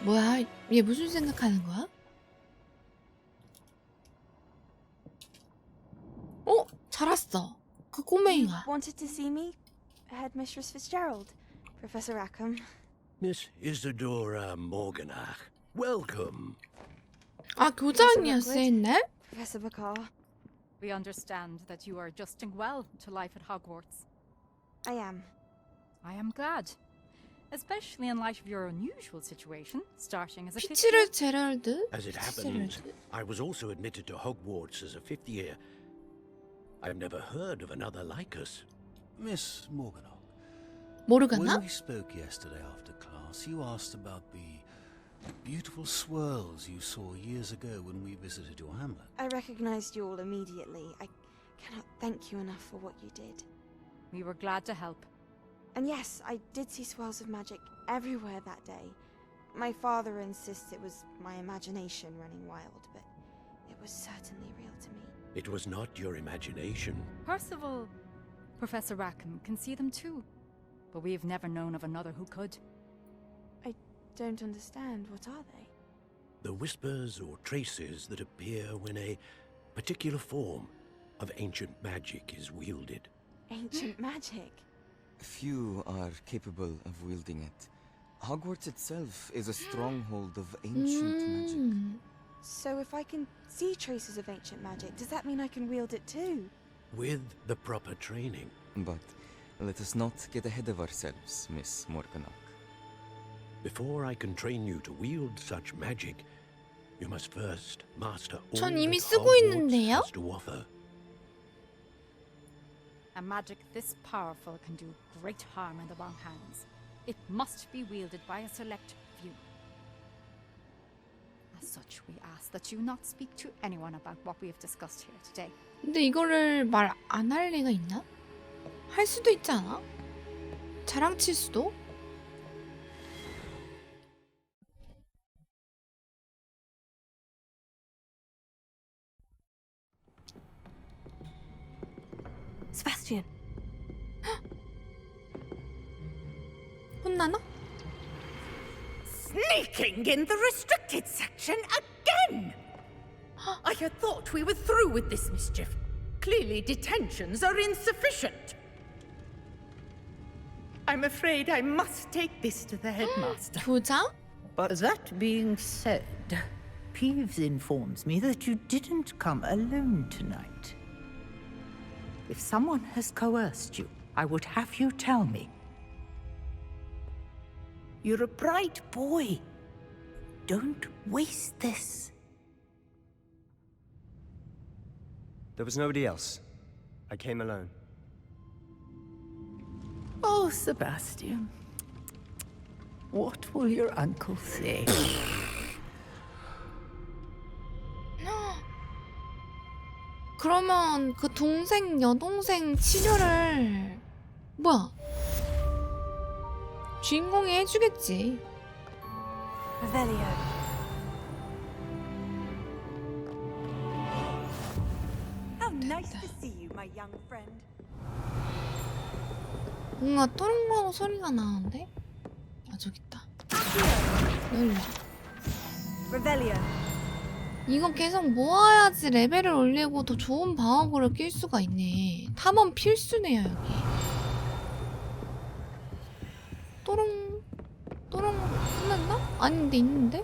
뭐야? 얘 무슨 생각하는 거야? 어? 잘 왔어. 그 꼬맹이가. Wanted to see me? Headmistress Fitzgerald, Professor Rackham. Miss Isadora Morganach, welcome. 아, 교장이었어, 옛날? Professor Bakar. We understand that you are adjusting well to life at Hogwarts. I am. I am glad. Especially in light of your unusual situation, starting as a fifth 피치를 제럴드? As it happens, I was also admitted to Hogwarts as a fifth year. I've never heard of another like us. Miss Morganock. 모르겠나? When we spoke yesterday after class, you asked about the beautiful swirls you saw years ago when we visited your hamlet. I recognized you all immediately. I cannot thank you enough for what you did. We were glad to help. And yes, I did see swirls of magic everywhere that day. My father insists it was my imagination running wild, but it was certainly real to me. It was not your imagination. Percival, Professor Rackham can see them too, but we've never known of another who could. I don't understand. What are they? The whispers or traces that appear when a particular form of ancient magic is wielded. Ancient magic? Few are capable of wielding it. Hogwarts itself is a stronghold of ancient magic. So if I can see traces of ancient magic, does that mean I can wield it too? With the proper training. But let us not get ahead of ourselves, Miss Morganock. Before I can train you to wield such magic, you must first master all 전 이미 that 쓰고 Hogwarts 있는데요? has to offer. A magic this powerful can do great harm in the wrong hands. It must be wielded by a select few. As such, we ask that you not speak to anyone about what we have discussed here today. 근데 이거를 말 안 할 리가 있나? 할 수도 있지 않아? 자랑칠 수도? Sebastian. 혼나나? Sneaking in the restricted section again! I had thought we were through with this mischief. Clearly detentions are insufficient. I'm afraid I must take this to the headmaster. 교장? But that being said, Peeves informs me that you didn't come alone tonight. If someone has coerced you, I would have you tell me. You're a bright boy. Don't waste this. There was nobody else. I came alone. Oh, Sebastian. What will your uncle say? 그러면 그 동생, 여동생 치료를 뭐야? 주인공이 해주겠지. Revelio. How nice to see you, my young friend. 뭔가 또롱거로 소리가 나는데? 아, 저기 있다. 열려. Revelio. 이거 계속 모아야지 레벨을 올리고 더 좋은 방어구를 낄 수가 있네. 탐험 필수네요 여기. 또롱 또롱 끝났나? 아닌데 있는데?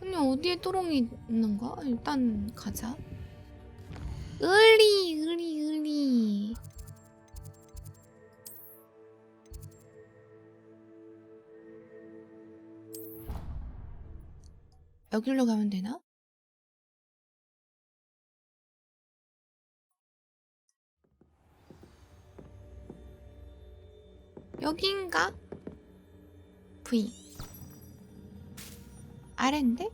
아니 어디에 또롱이 있는 거야? 일단 가자. 의리 여기로 가면 되나? 여긴가? V 아래인데?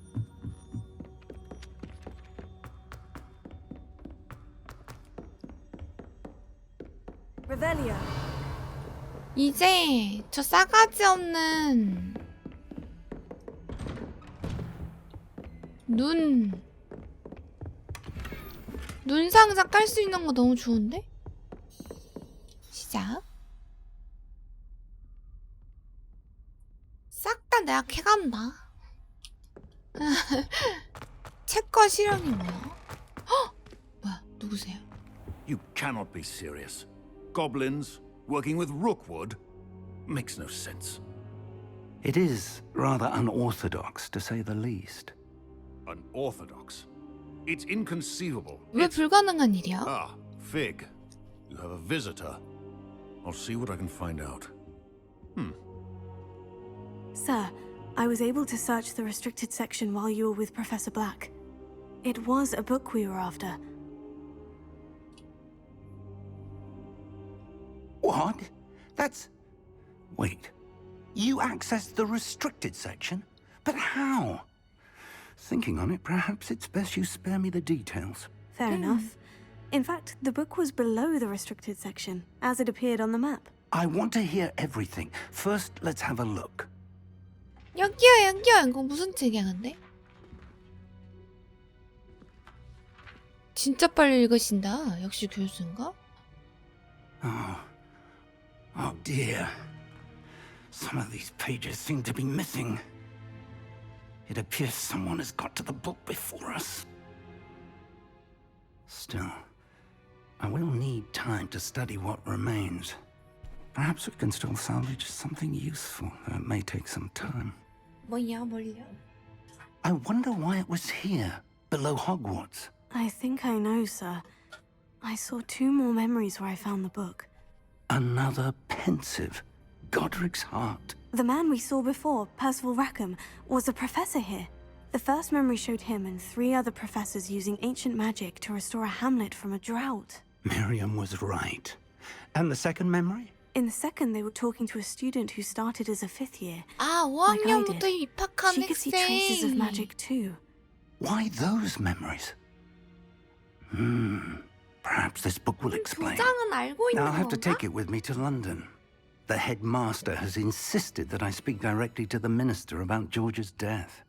Revelio. 이제 저 싸가지 없는 눈상자 깔 수 있는 거 너무 좋은데? 시작. 싹 다 내가 캐간다. 책과 실현이 뭐야? 헉! 뭐야? 누구세요? You cannot be serious. Goblins working with Rookwood makes no sense. It is rather unorthodox, to say the least. Unorthodox? It's inconceivable. 왜 불가능한 일이야? Ah, Fig. You have a visitor. I'll see what I can find out. Sir, I was able to search the restricted section while you were with Professor Black. It was a book we were after. What? That's... Wait. You accessed the restricted section? But how? Thinking on it, perhaps it's best you spare me the details. Fair enough. In fact, the book was below the restricted section, as it appeared on the map. I want to hear everything. First, let's have a look. 여기요. 이거 무슨 책이야 근데? 진짜 빨리 읽으신다. 역시 교수인가? Oh dear. Some of these pages seem to be missing. It appears someone has got to the book before us. Still, I will need time to study what remains. Perhaps we can still salvage something useful, though it may take some time. 뭘요? I wonder why it was here, below Hogwarts. I think I know, sir. I saw 2 more memories where I found the book. Another pensive. Godric's heart. The man we saw before, Percival Rackham, was a professor here. The first memory showed him and 3 other professors using ancient magic to restore a hamlet from a drought. Miriam was right. And the second memory? In the second, they were talking to a student who started as a 5th year. 아, Like I 5학년부터 did. 입학한 She could see traces of 학생. magic too. Why those memories? Perhaps this book will explain. 교장은 알고 있는 I'll have to 건가? take it with me to London. The headmaster has insisted that I speak directly to the minister about George's death.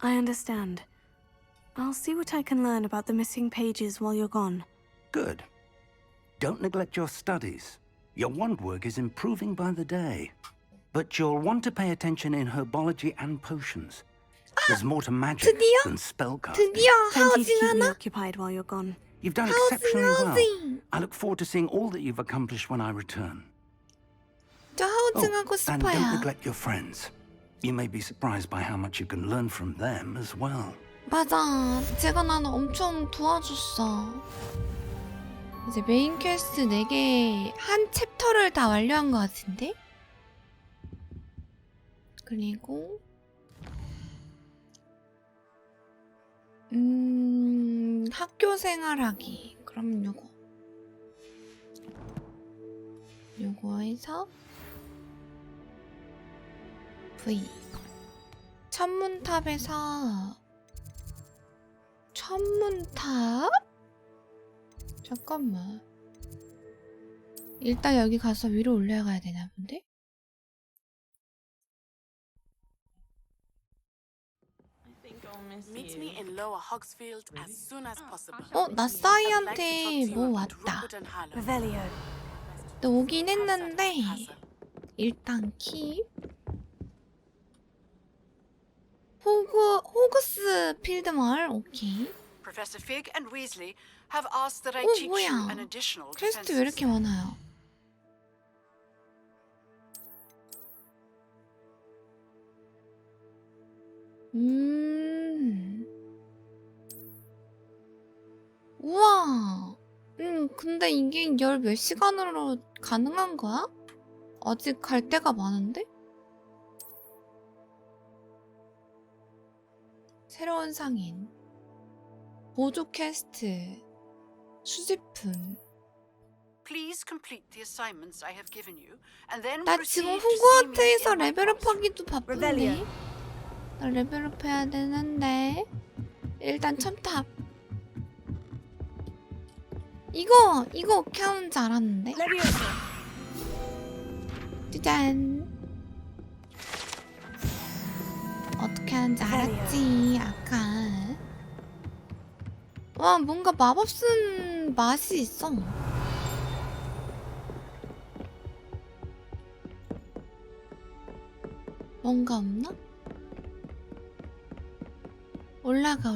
I understand. I'll see what I can learn about the missing pages while you're gone. Good. Don't neglect your studies. Your wand work is improving by the day. But you'll want to pay attention in herbology and potions. There's more to magic than spellcasting. 드디어 Plenty to keep me 하우징하나? occupied while you're gone. You've done exceptionally well. I look forward to seeing all that you've accomplished when I return. 저 하우징하고 And don't 싶어요. neglect your friends. You may be surprised by how much you can learn from them as well. 맞아. 제가 나는 엄청 도와줬어. 이제 메인 퀘스트 4개 한 챕터를 다 완료한 것 같은데? 그리고 학교 생활하기. 그럼 요거에서 V 천문탑에서 천문탑? 잠깐만. 일단 여기 가서 위로 올라가야 되나 본데? Meet me in Lower Hogsfield as soon as possible. 나사이한테 뭐 왔다. Revelio. 또 오긴 했는데 일단 킵. 호그스 필드 마을. 오케이. Professor Fig and Weasley have asked that I 오, teach you an 뭐야. additional 퀘스트 왜 이렇게 많아요? 우와. 근데 이게 열 몇 시간으로 가능한 거야? 아직 갈 데가 많은데? 새로운 상인, 보조 퀘스트, 수집품. Please complete the assignments I have given you, and then 나 지금 호그와트에서 레벨업하기도 바쁜데. 나 레벨업 해야 되는데. 일단 첨탑. 이거 어떻게 하는지 알았는데. 짜잔. 어떻게 하는지 알았지 아까. 와, 뭔가 마법 쓴 맛이 있어. 뭔가 없나? 올라가.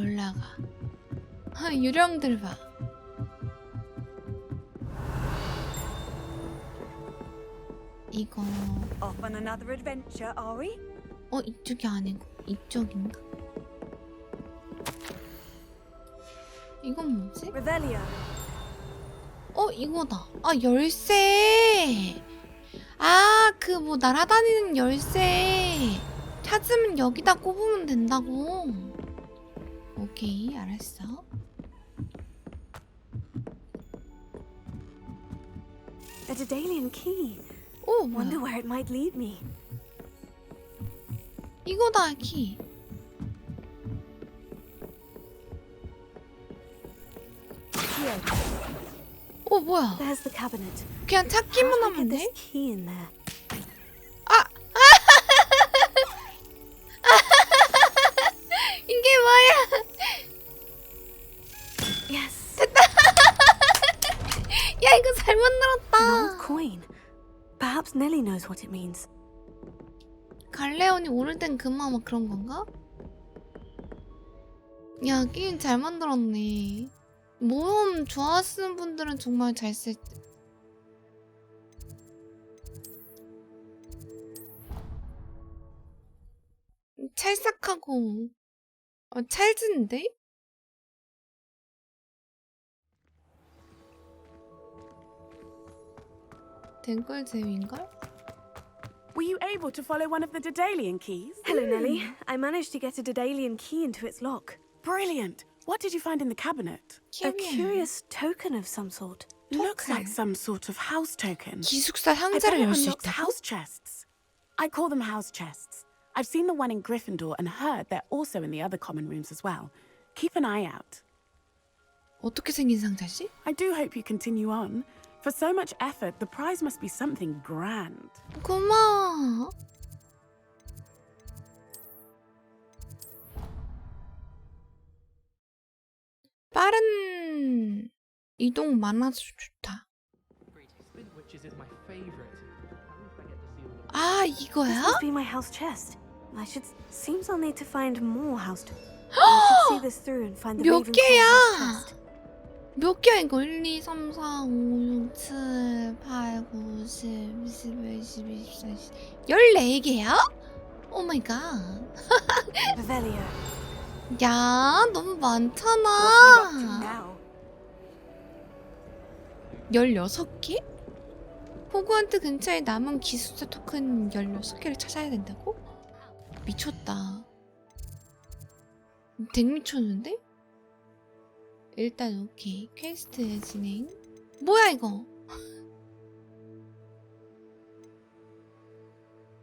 유령들 봐. 이거. Off on another adventure, are we? 이쪽이 아니고 이쪽인가? 이건 뭐지? Revelio. 이거다. 아, 열쇠. 아, 그 뭐 날아다니는 열쇠 찾으면 여기다 꼽으면 된다고. 오케이, 알았어. A Daedalian key. 오, Wonder 뭐야? where it might lead me. 이거다, 키. Here. 뭐야? There's the cabinet. 그냥 찾기만 How do I 하면 get this 돼? key in there? 이게 뭐야? Yes. 됐다. 야, 이거 잘 만들었다. An old coin. Perhaps Nellie knows what it means. 갈레온이 오를 땐 금화 막 그런 건가? 야, 게임 잘 만들었네. 모험 좋아하시는 분들은 정말 잘 쓸 듯. 찰싹하고 찰진데? 댕글 재미인걸? Were you able to follow one of the Daedalian keys? Hello, Nellie. I managed to get a Daedalian key into its lock. Brilliant. What did you find in the cabinet? A curious token of some sort. Looks like some sort of house token. 기숙사 I 상자를 bet it 열 수 unlocks 있다고? house chests. I call them house chests. I've seen the one in Gryffindor and heard they're also in the other common rooms as well. Keep an eye out. 어떻게 생긴 상자지? I do hope you continue on. For so much effort, the prize must be something grand. 고마워. 빠른 이동 많아서 좋다. 아, This 이거야? must be my house chest. Seems I'll need to find more house. I should see this through and find the 몇 Ravenclaw 개야? house chest. 몇 개야 이거? 1, 2, 3, 4, 5, 6, 7, 8, 9, 10, 11, 12, 13, 14개야? 오 마이 갓. Revelio. 야, 너무 많잖아. 16개? 호그와트 근처에 남은 기숙사 토큰 16개를 찾아야 된다고? 미쳤다. 되게 미쳤는데? 일단 오케이. 퀘스트 진행. 뭐야 이거?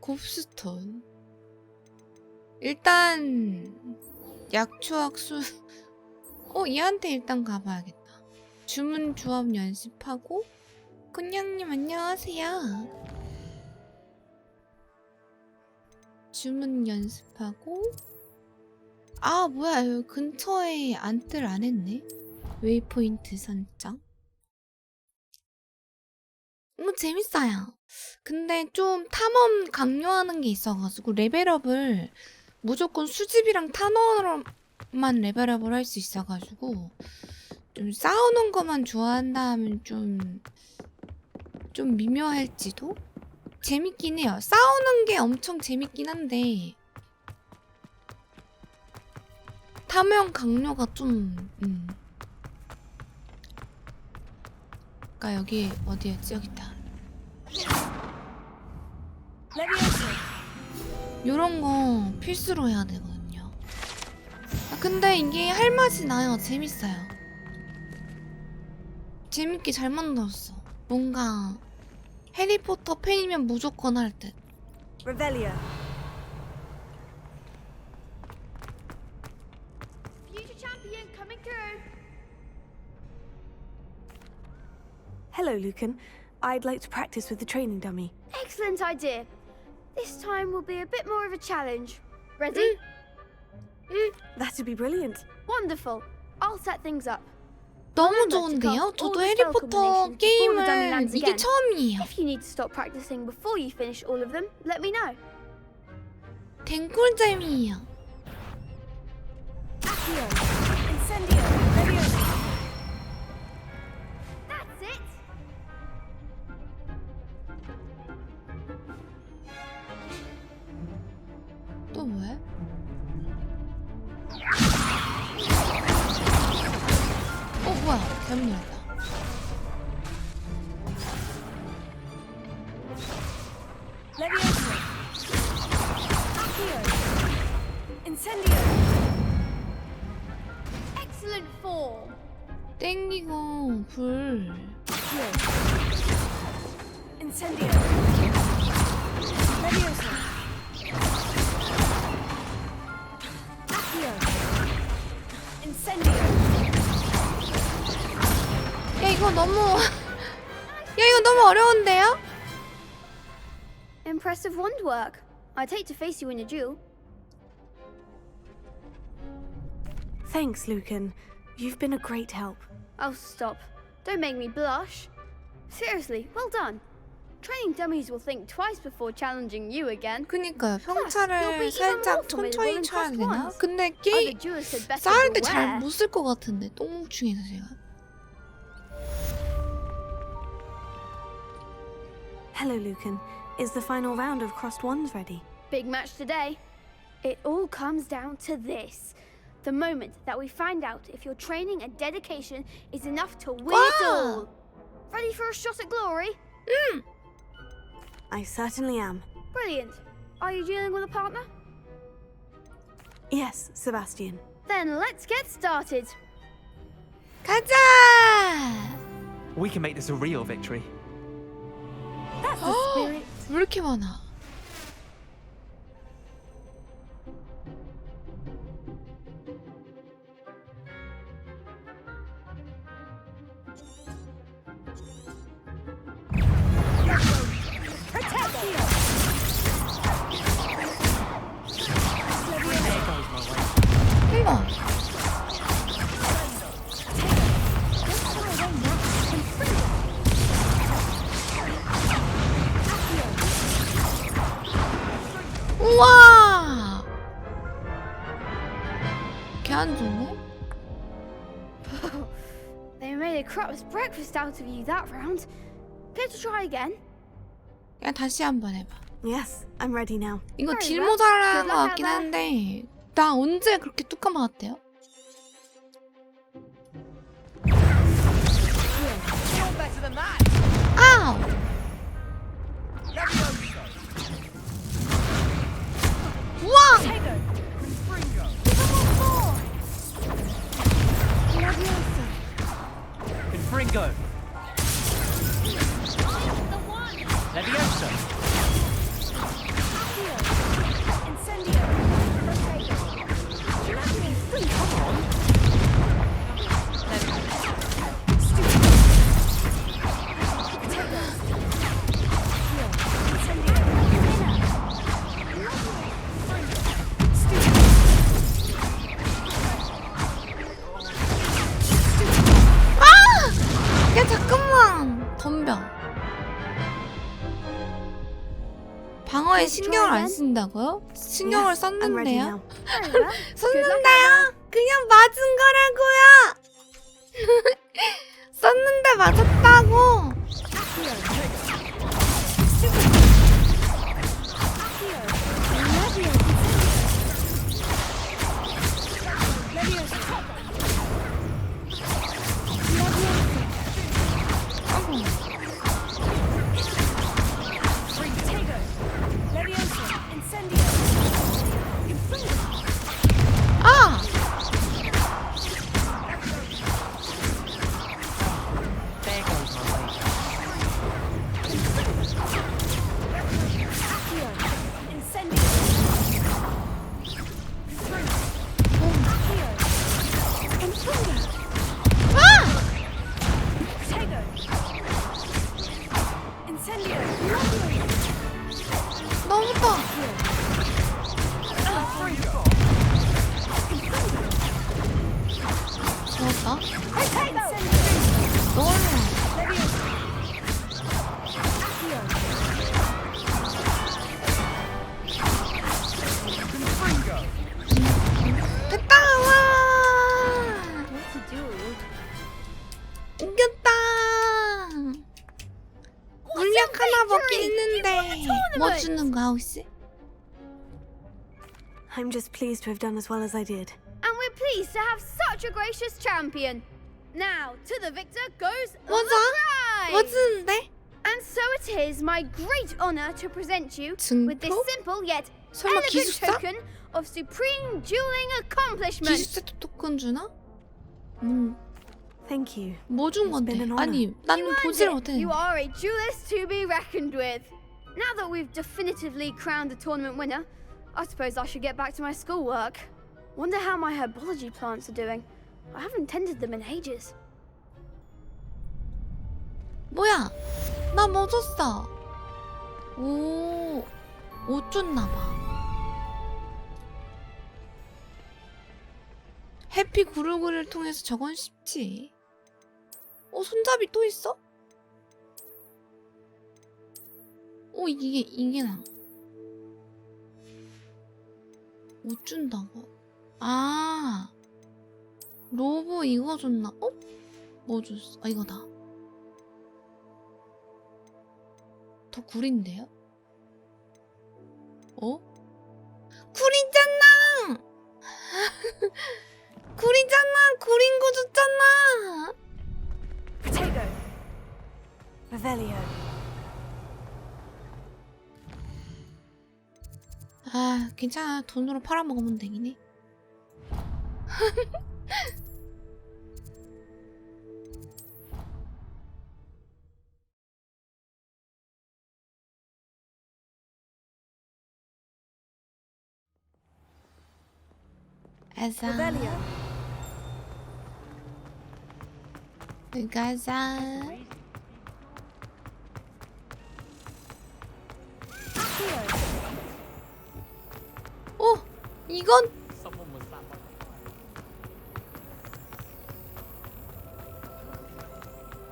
곱스톤. 일단 약초학수. 얘한테 일단 가봐야겠다. 주문 조합 연습하고. 꾼냥님 안녕하세요. 주문 연습하고. 아, 뭐야, 여기 근처에 안뜰 안 했네. 웨이포인트 선정. 재밌어요. 근데 좀 탐험 강요하는 게 있어가지고 레벨업을 무조건 수집이랑 탄원으로만 레벨업을 할 수 있어가지고 좀 싸우는 것만 좋아한다 하면 좀 미묘할지도? 재밌긴 해요. 싸우는 게 엄청 재밌긴 한데 탐험 강요가 좀 그니까 여기 어디였지? 여기 있다. 요런 거 필수로 해야 되거든요. 근데 이게 할 맛이 나요. 재밌어요. 재밌게 잘 만들었어. 뭔가 해리포터 팬이면 무조건 할 듯. Revelio. Future champion coming through. Hello, Lucan. I'd like to practice with the training dummy. Excellent idea. This time will be a bit more of a challenge. Ready? That'd be brilliant. Wonderful. I'll set things up. 너무 좋은데요? 저도 해리포터 게임을 이게 처음이에요. If you need to stop practicing before you finish all of them, let me know. 댕꿀잼이에요. Accio, Incendio, Leviosa. That's it. 또 왜? 뭐야? 잘못 눌렀다. Leviosa. Accio. Incendio. Excellent form. 땡기고 불. Incendio. Leviosa. Accio. Incendio. 야 이거 너무 어려운데요? Impressive wand work. I'd hate to face you in a duel. Thanks, Lucan. You've been a great help. Oh, stop. Don't make me blush. Seriously, well done. Training dummies will think twice before challenging you again. 그니까요. 평차를 살짝 천천히 쳐야 되나? 근데 싸울 때 잘 못 쓸 것 같은데 똥뭉충해서 제가. Hello, Lucan. Is the final round of Crossed Wands ready? Big match today. It all comes down to this. The moment that we find out if your training and dedication is enough to win it all. Ready for a shot at glory? I certainly am. Brilliant. Are you dealing with a partner? Yes, Sebastian. Then let's get started. 가자! We can make this a real victory. That's the spirit. 왜 이렇게 많아? 우와! 개 안 좋네? They made a crap's breakfast out of you that round. Care to try again? 그냥 다시 한번 해봐. Yes, I'm ready now. 이거 딜 모자란 것 같긴 한데 나 언제 그렇게 뚝감 맞았대요? 아우! 우와! Confringo. Leviosa. Incendio. Come on. 야 잠깐만! 덤벼. 방어에 신경을 안 쓴다고요? 신경을 Yes, I'm ready 썼는데요? now. 썼는데요? 그냥 맞은 거라고요! 썼는데 맞았다고! 아! 너무다. 좋았다. 됐다. 와. 이겼다. 물약 하나 먹긴 했는데 뭐 주는 거야 혹시? I'm just pleased to have done as well as I did. And we're pleased to have such a gracious champion. Now, to the victor goes the 뭐죠? prize! 뭐 주는데? And so it is my great honor to present you with this 증표? simple yet 설마 elegant 기숙사? token of supreme dueling accomplishment. 기숙사 토큰 주나? Thank you. 뭐 준 건데? been an honor. 아니 나는 You earned 보지를 it. 못했는데. You are a duelist to be reckoned with. Now that we've definitively crowned the tournament winner, I suppose I should get back to my schoolwork. Wonder how my herbology plants are doing. I haven't tended them in ages. 뭐야? 나 뭐 줬어? 오, 옷 줬나봐. 해피 구르구를 통해서 저건 쉽지. 손잡이 또 있어? 이게 나. 옷 준다고? 아, 로브 이거 줬나? 뭐 줬어? 이거다. 더 구린데요? 구리잖아! 구리잖아! 구린 거 줬잖아! Potato. Revelio. 아, 괜찮아. 돈으로 팔아먹으면 되긴 해. Revelio. 가자. 이건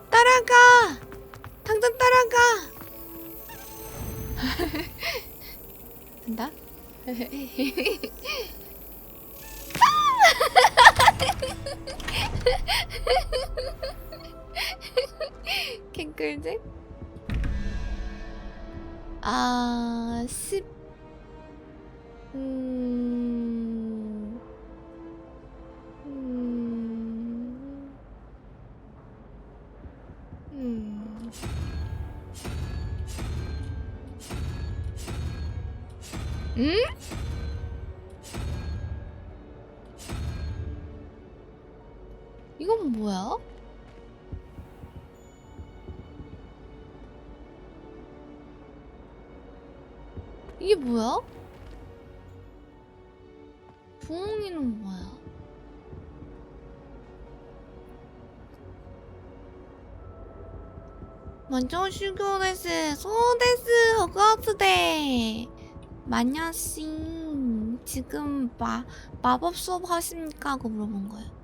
따라가. 당장 따라가. 된다. 개꿀잼. 10. 이건 뭐야? 이게 뭐야? 부엉이는 뭐야? 먼저修行ですそうです호그와트대 마녀씨 지금 마법 수업 하십니까? 하고 물어본 거예요.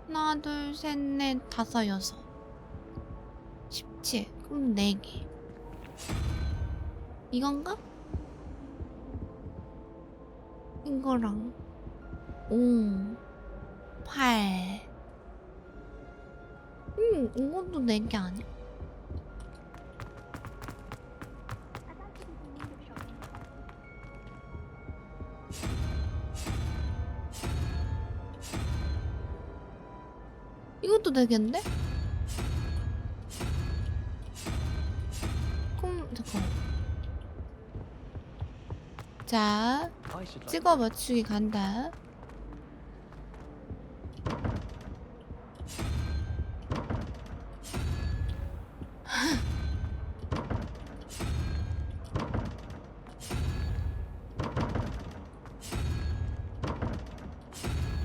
하나 둘 셋 넷 다섯 여섯 17 그럼 4개. 이건가? 이거랑 5, 8. 이것도 4개 아니야? 이것도 4개인데? 그럼 잠깐. 자, 찍어 맞추기 간다.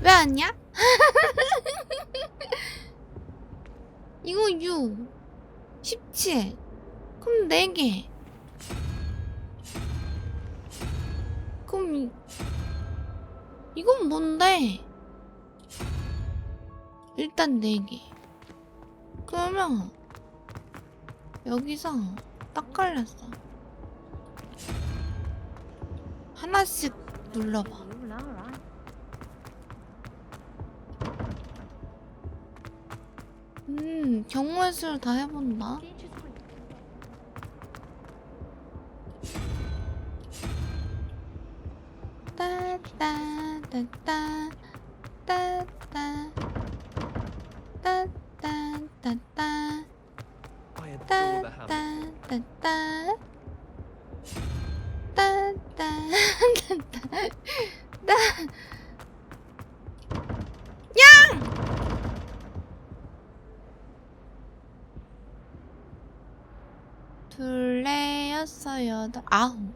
왜 왔냐? 이거 6, 17. 그럼 4개. 그럼 이건 뭔데? 일단 4개. 그러면 여기서 딱 걸렸어. 하나씩 눌러봐. 경우의 수를 다 해본다. 따따따따 따따 따따따따 따따따따 따따따따 양! 둘, 넷, 여섯, 여덟, 아홉.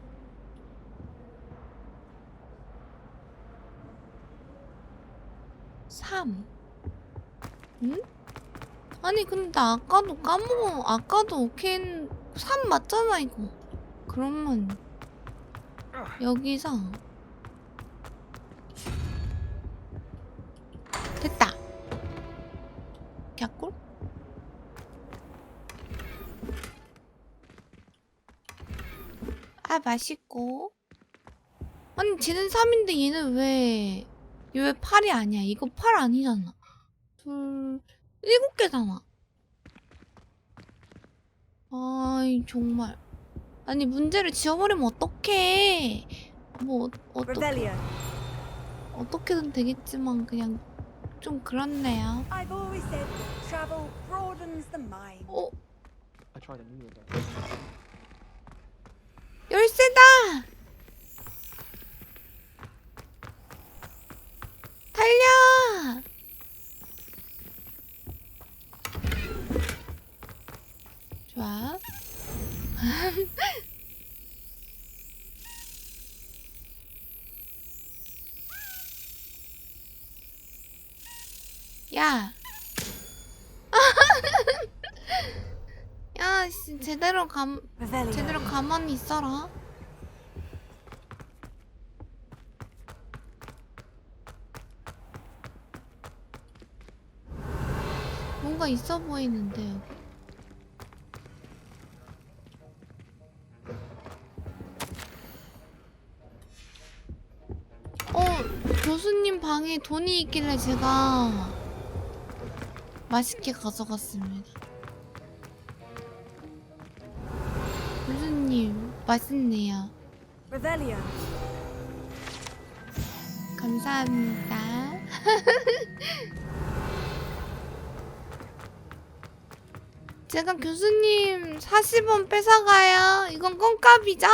삼. 응? 아니 근데 아까도 까먹어. 아까도 오케이 3 맞잖아 이거. 그러면 여기서 됐다. 개꿀? 아 맛있고. 아니 쟤는 3인데 얘는 왜 얘 왜 8이 아니야? 이거 8 아니잖아. 7개잖아. 아이 정말. 아니 문제를 지워버리면 어떡해. 뭐 어떻게든 되겠지만 그냥 좀 그렇네요. 어? 열쇠다! 달려! 좋아. 야. 야, 씨, 제대로 가만히 있어라. 뭔가 있어 보이는데 여기. 교수님 방에 돈이 있길래 제가 맛있게 가져갔습니다. 교수님 맛있네요. 감사합니다. 제가 교수님 40원 뺏어가요. 이건 껌값이죠?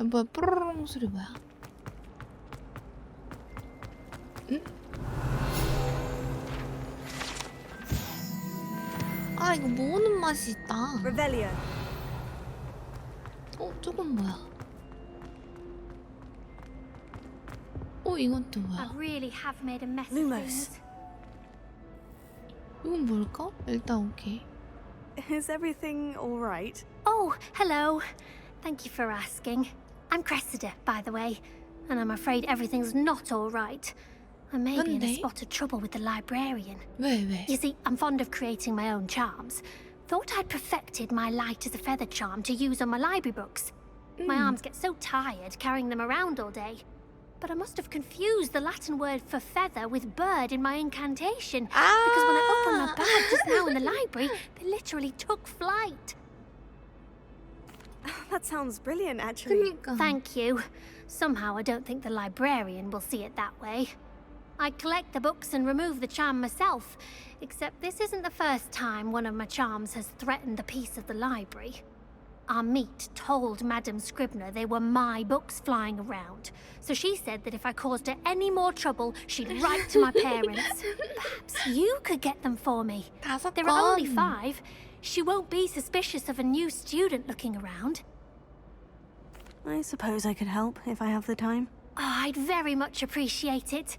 뭐야, 뽀로롱 소리 뭐야? 응? 아, 이거 모으는 맛이 있다. 저건 뭐야? 이건 또 뭐야? 이건 뭘까? 일단 오케이. Is everything all right? Oh, hello. Thank you for asking. I'm Cressida, by the way, and I'm afraid everything's not all right. I may be in a spot of trouble with the librarian. 왜? You see, I'm fond of creating my own charms. Thought I'd perfected my light as a feather charm to use on my library books. My arms get so tired carrying them around all day. But I must have confused the Latin word for feather with bird in my incantation. Because when I opened my bag just now in the library, they literally took flight. That sounds brilliant, actually. Thank you. Somehow I don't think the librarian will see it that way. I collect the books and remove the charm myself, except this isn't the first time one of my charms has threatened the peace of the library. Our meet told Madame Scribner they were my books flying around, so she said that if I caused her any more trouble, she'd write to my parents. Perhaps you could get them for me. There are only 5. She won't be suspicious of a new student looking around. I suppose I could help if I have the time. Oh, I'd very much appreciate it.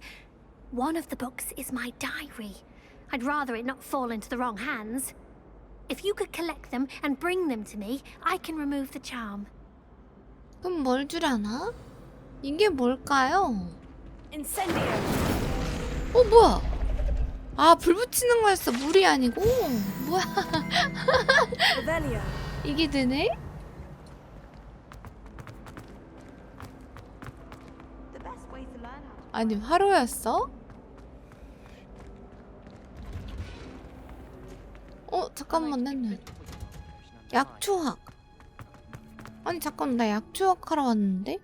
One of the books is my diary. I'd rather it not fall into the wrong hands. If you could collect them and bring them to me, I can remove the charm. 그럼 뭘 주려나? 이게 뭘까요? Incendio. 뭐야? 아, 불 붙이는 거였어. 물이 아니고. 뭐야? 이게 되네? 아니, 화로였어? 잠깐만, 난 약초학. 아니, 잠깐, 나 약초학 하러 왔는데?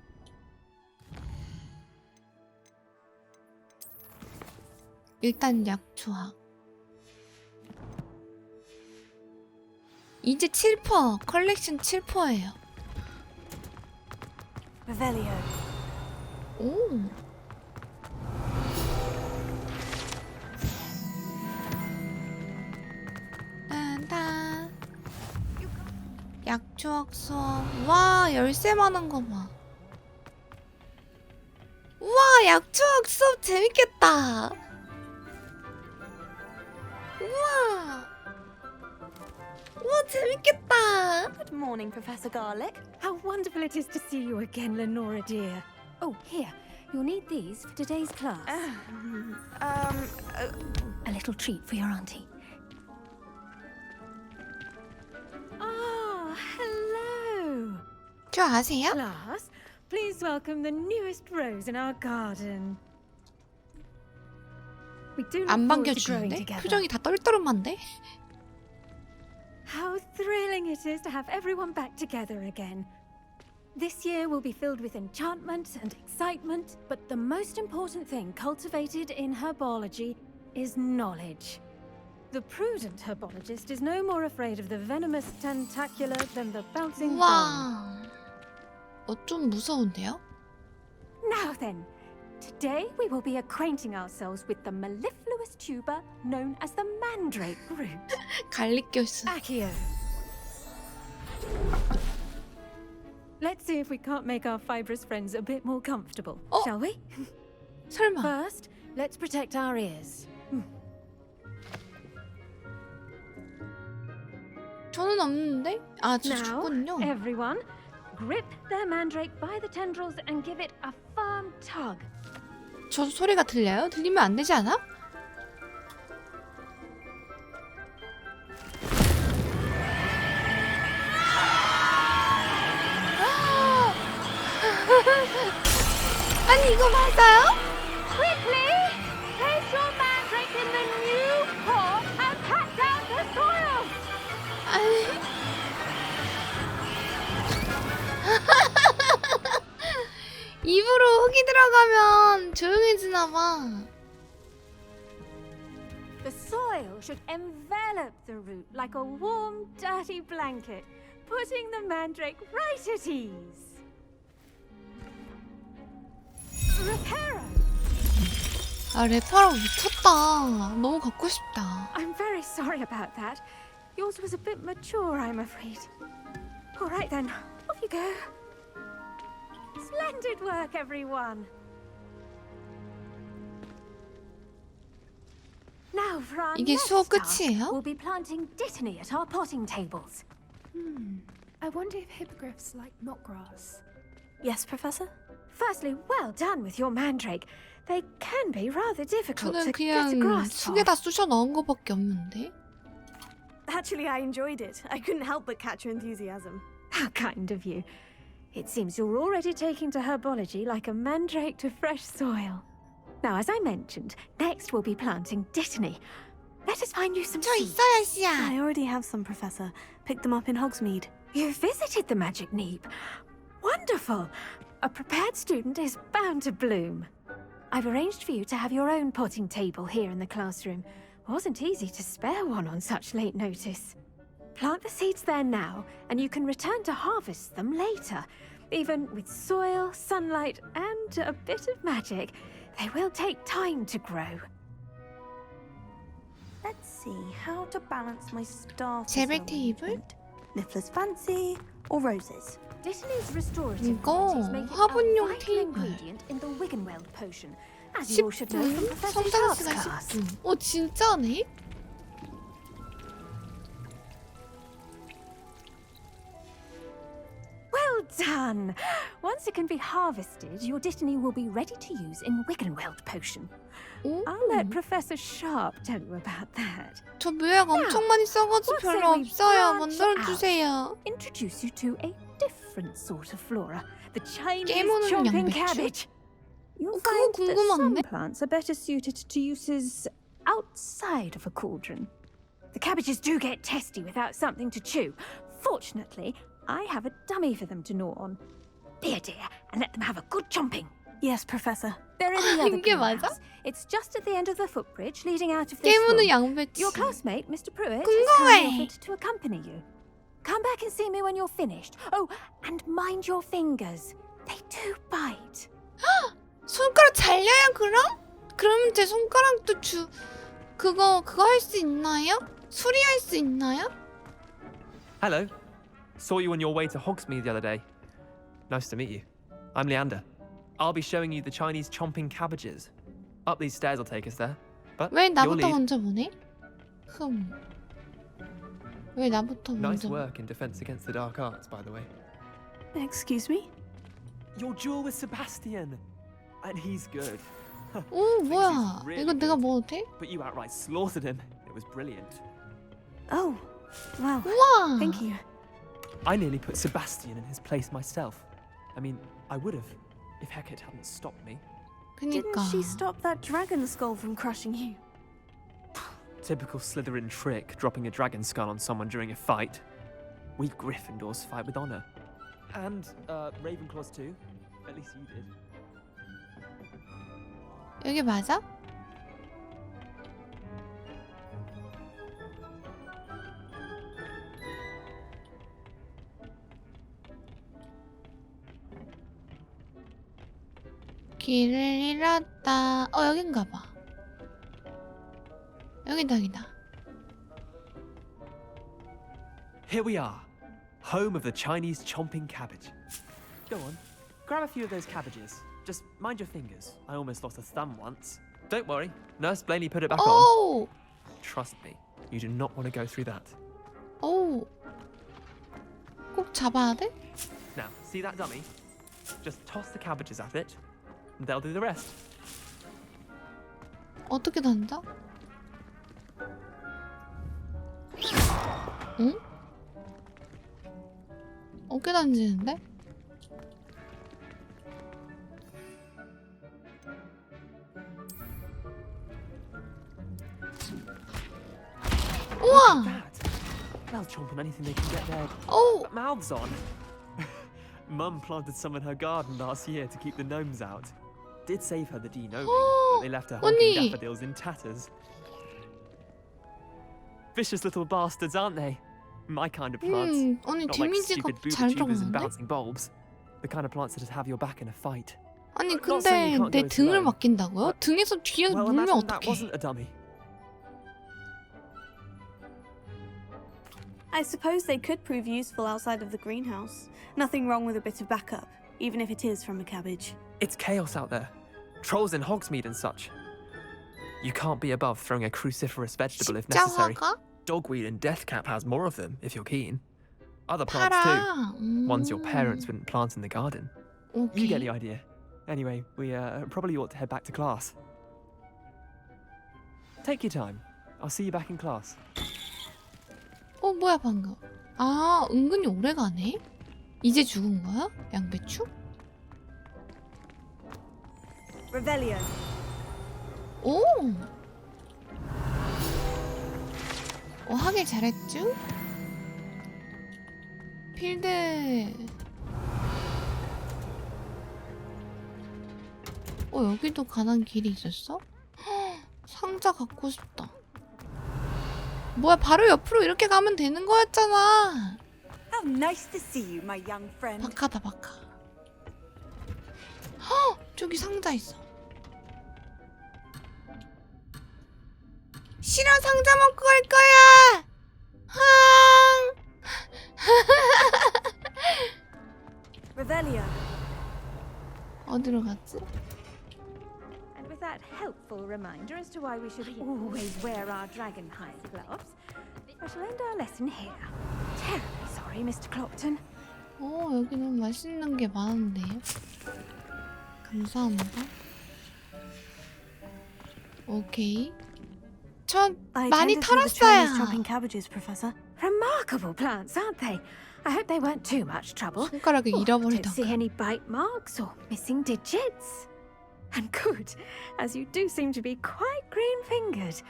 일단 약초학. 이제 7%, 컬렉션 7%예요. 오. 딴딴. 약초학 수업. 와, 열쇠 많은 거 봐. 우와, 약초학 수업 재밌겠다. 우와. 우와, 재밌겠다. Good morning, Professor Garlick. How wonderful it is to see you again, Lenora dear. Oh, here. You'll need these for today's class. A little treat for your auntie. Oh, hello. 저 아세요? Class, please welcome the newest rose in our garden. We do look 안 forward to growing 반겨주는데? together. 표정이 다 떨떠름한데? How thrilling it is to have everyone back together again. This year will be filled with enchantment and excitement, but the most important thing cultivated in herbology is knowledge. The prudent herbologist is no more afraid of the venomous tentacular than the bouncing ball. 와. 좀 무서운데요? Now then, today we will be acquainting ourselves with the mellifluous tuber known as the mandrake root. 갈릭교수. Accio. Let's see if we can't make our fibrous friends a bit more comfortable, shall we? 설마. First, let's protect our ears. 저는 없는데? 아, 저 Now, 줬군요. everyone, grip their mandrake by the tendrils and give it a firm tug. 저 소리가 들려요? 들리면 안 되지 않아? 아니, 이거 맞아요? Quickly! Place your mandrake in the new pot and pat down the soil! 아니. 입으로 흙이 들어가면 조용해지나봐. The soil should envelop the root like a warm, dirty blanket, putting the mandrake right at ease. Reparo! 아, 래퍼라고 미쳤다. 너무 갖고 싶다. I'm very sorry about that. Yours was a bit mature, I'm afraid. All right then, off you go. Splendid work, everyone. Now for our 이게 next 수업 task, 끝이에요? we'll be planting dittany at our potting tables. I wonder if hippogriffs like knotgrass. Yes, Professor? Firstly, well done with your mandrake. They can be rather difficult 저는 to get a 그냥 grasp 속에다 of. 쑤셔 넣은 거밖에 없는데. Actually, I enjoyed it. I couldn't help but catch your enthusiasm. How kind of you. It seems you're already taking to herbology like a mandrake to fresh soil. Now, as I mentioned, next we'll be planting dittany. Let us find you some 저 seeds. 있어요, 씨야. I already have some, Professor. Picked them up in Hogsmeade. You visited the Magic Neep. Wonderful. A prepared student is bound to bloom. I've arranged for you to have your own potting table here in the classroom. Wasn't easy to spare one on such late notice. Plant the seeds there now, and you can return to harvest them later. Even with soil, sunlight, and a bit of magic, they will take time to grow. Let's see how to balance my starter. 재배 테이블? Niffler's fancy or roses? Dittany's restorative 이거 qualities make it 화분용 a vital 테이블. ingredient in the Wiggenweld potion, as you all should know from 10분? Professor 성장수가 Sharp's class. 10분. 진짜네? Well done! Once it can be harvested, your dittany will be ready to use in Wiggenweld potion. I'll let Professor Sharp tell you about that. 저 묘약 엄청 많이 써가지고 What say 별로 we 없어요. branch 만들어주세요. out, introduce you to a different sort of flora, the Chinese 깨무는 chomping 양배추? cabbage. You'll 그거 find that some 궁금한데? plants are better suited to uses outside of a cauldron. The cabbages do get testy without something to chew. Fortunately, I have a dummy for them to gnaw on. Be a dear and let them have a good chomping. Yes, Professor. They're in the other 이게 greenhouse. 맞아? It's just at the end of the footbridge leading out of this 깨무는 room. 양배추. Your classmate, Mr. Pruitt, has 궁금해. kindly offered to accompany you. Come back and see me when you're finished. Oh, and mind your fingers. They do bite. 손가락 잘려요 그럼? 그러면 제 손가락도 그거 할 수 있나요? 수리할 수 있나요? Hello. Saw you on your way to Hogsmeade the other day. Nice to meet you. I'm Leander. I'll be showing you the Chinese chomping cabbages. Up these stairs will take us there. But 왜 you'll 나부터 lead. 먼저 보내? 왜 나부터 Nice 먼저? work in defense against the dark arts, by the way. Excuse me? Your duel with Sebastian. And he's good. 오 뭐야? He's really 이거 내가 good. 먹어도 돼? But you outright slaughtered him. It was brilliant. Oh, well, 우와. thank you. I nearly put Sebastian in his place myself. I mean, I would have, if Hecate hadn't stopped me. 그니까. Didn't she stop that dragon skull from crushing you? Typical Slytherin trick, dropping a dragon skull on someone during a fight. We Gryffindors fight with honor. And Ravenclaws too. At least you did. 여기 맞아? 길을 잃었다. 여긴가 봐. 여기다. Here we are, home of the Chinese chomping cabbage. Go on, grab a few of those cabbages. Just mind your fingers. I almost lost a thumb once. Don't worry, Nurse Blaney put it back on. Trust me, you do not want to go through that. 오. 꼭 잡아야 돼? Now, see that dummy? Just toss the cabbages at it, and they'll do the rest. 어떻게 던져? 응? 어떻게 던지는데? 우와! They'll chomp on anything they can get their mouths on. Mum planted some in her garden last year to keep the gnomes out. Did save her the de-gnoming, but they left her honking 언니! daffodils in tatters. Vicious little bastards, aren't they? My kind of plants. 언니 Not like 데미지가 stupid booba 잘 tubers and 들어가는데? bouncing bulbs. The kind of plants that'd have your back in a fight. 아니 Not saying you 근데 can't 내 go it 등을 alone. 맡긴다고요? 등에서 뒤에서 Well, 물면 imagine that 어떡해? wasn't a dummy. I suppose they could prove useful outside of the greenhouse. Nothing wrong with a bit of backup, even if it is from a cabbage. It's chaos out there. Trolls in Hogsmeade and such. You can't be above throwing a cruciferous vegetable if necessary. 십자화가? Dogweed and deathcap has more of them, if you're keen. Other plants 팔아. too. Ones your parents wouldn't plant in the garden. You get the idea. Anyway, we probably ought to head back to class. Take your time. I'll see you back in class. 뭐야 방금. 아, 은근히 오래 가네? 이제 죽은 거야? 양배추? Revelio. 오! 하길 잘했죠? 필드. 여기도 가는 길이 있었어? 상자 갖고 싶다. 뭐야, 바로 옆으로 이렇게 가면 되는 거였잖아. How nice to see you, my young friend. 박하다, 박하. 저기 상자 있어. 싫어, 상자 먹고 갈 거야. Revelio. 어디로 갔지? And with that helpful reminder as to why we should always wear our dragon hide gloves, I shall end our lesson here. Terribly sorry, Mr. Clopton. 여기는 맛있는 게 많은데. 감사합니다. 오케이. 전 많이 털었어요. Chopping cabbages, Professor. Remarkable plants, aren't they? I hope they weren't too much trouble. 손가락을 Don't 잃어버리던가. see any bite marks or missing digits. And good, as you do seem to be quite green-fingered.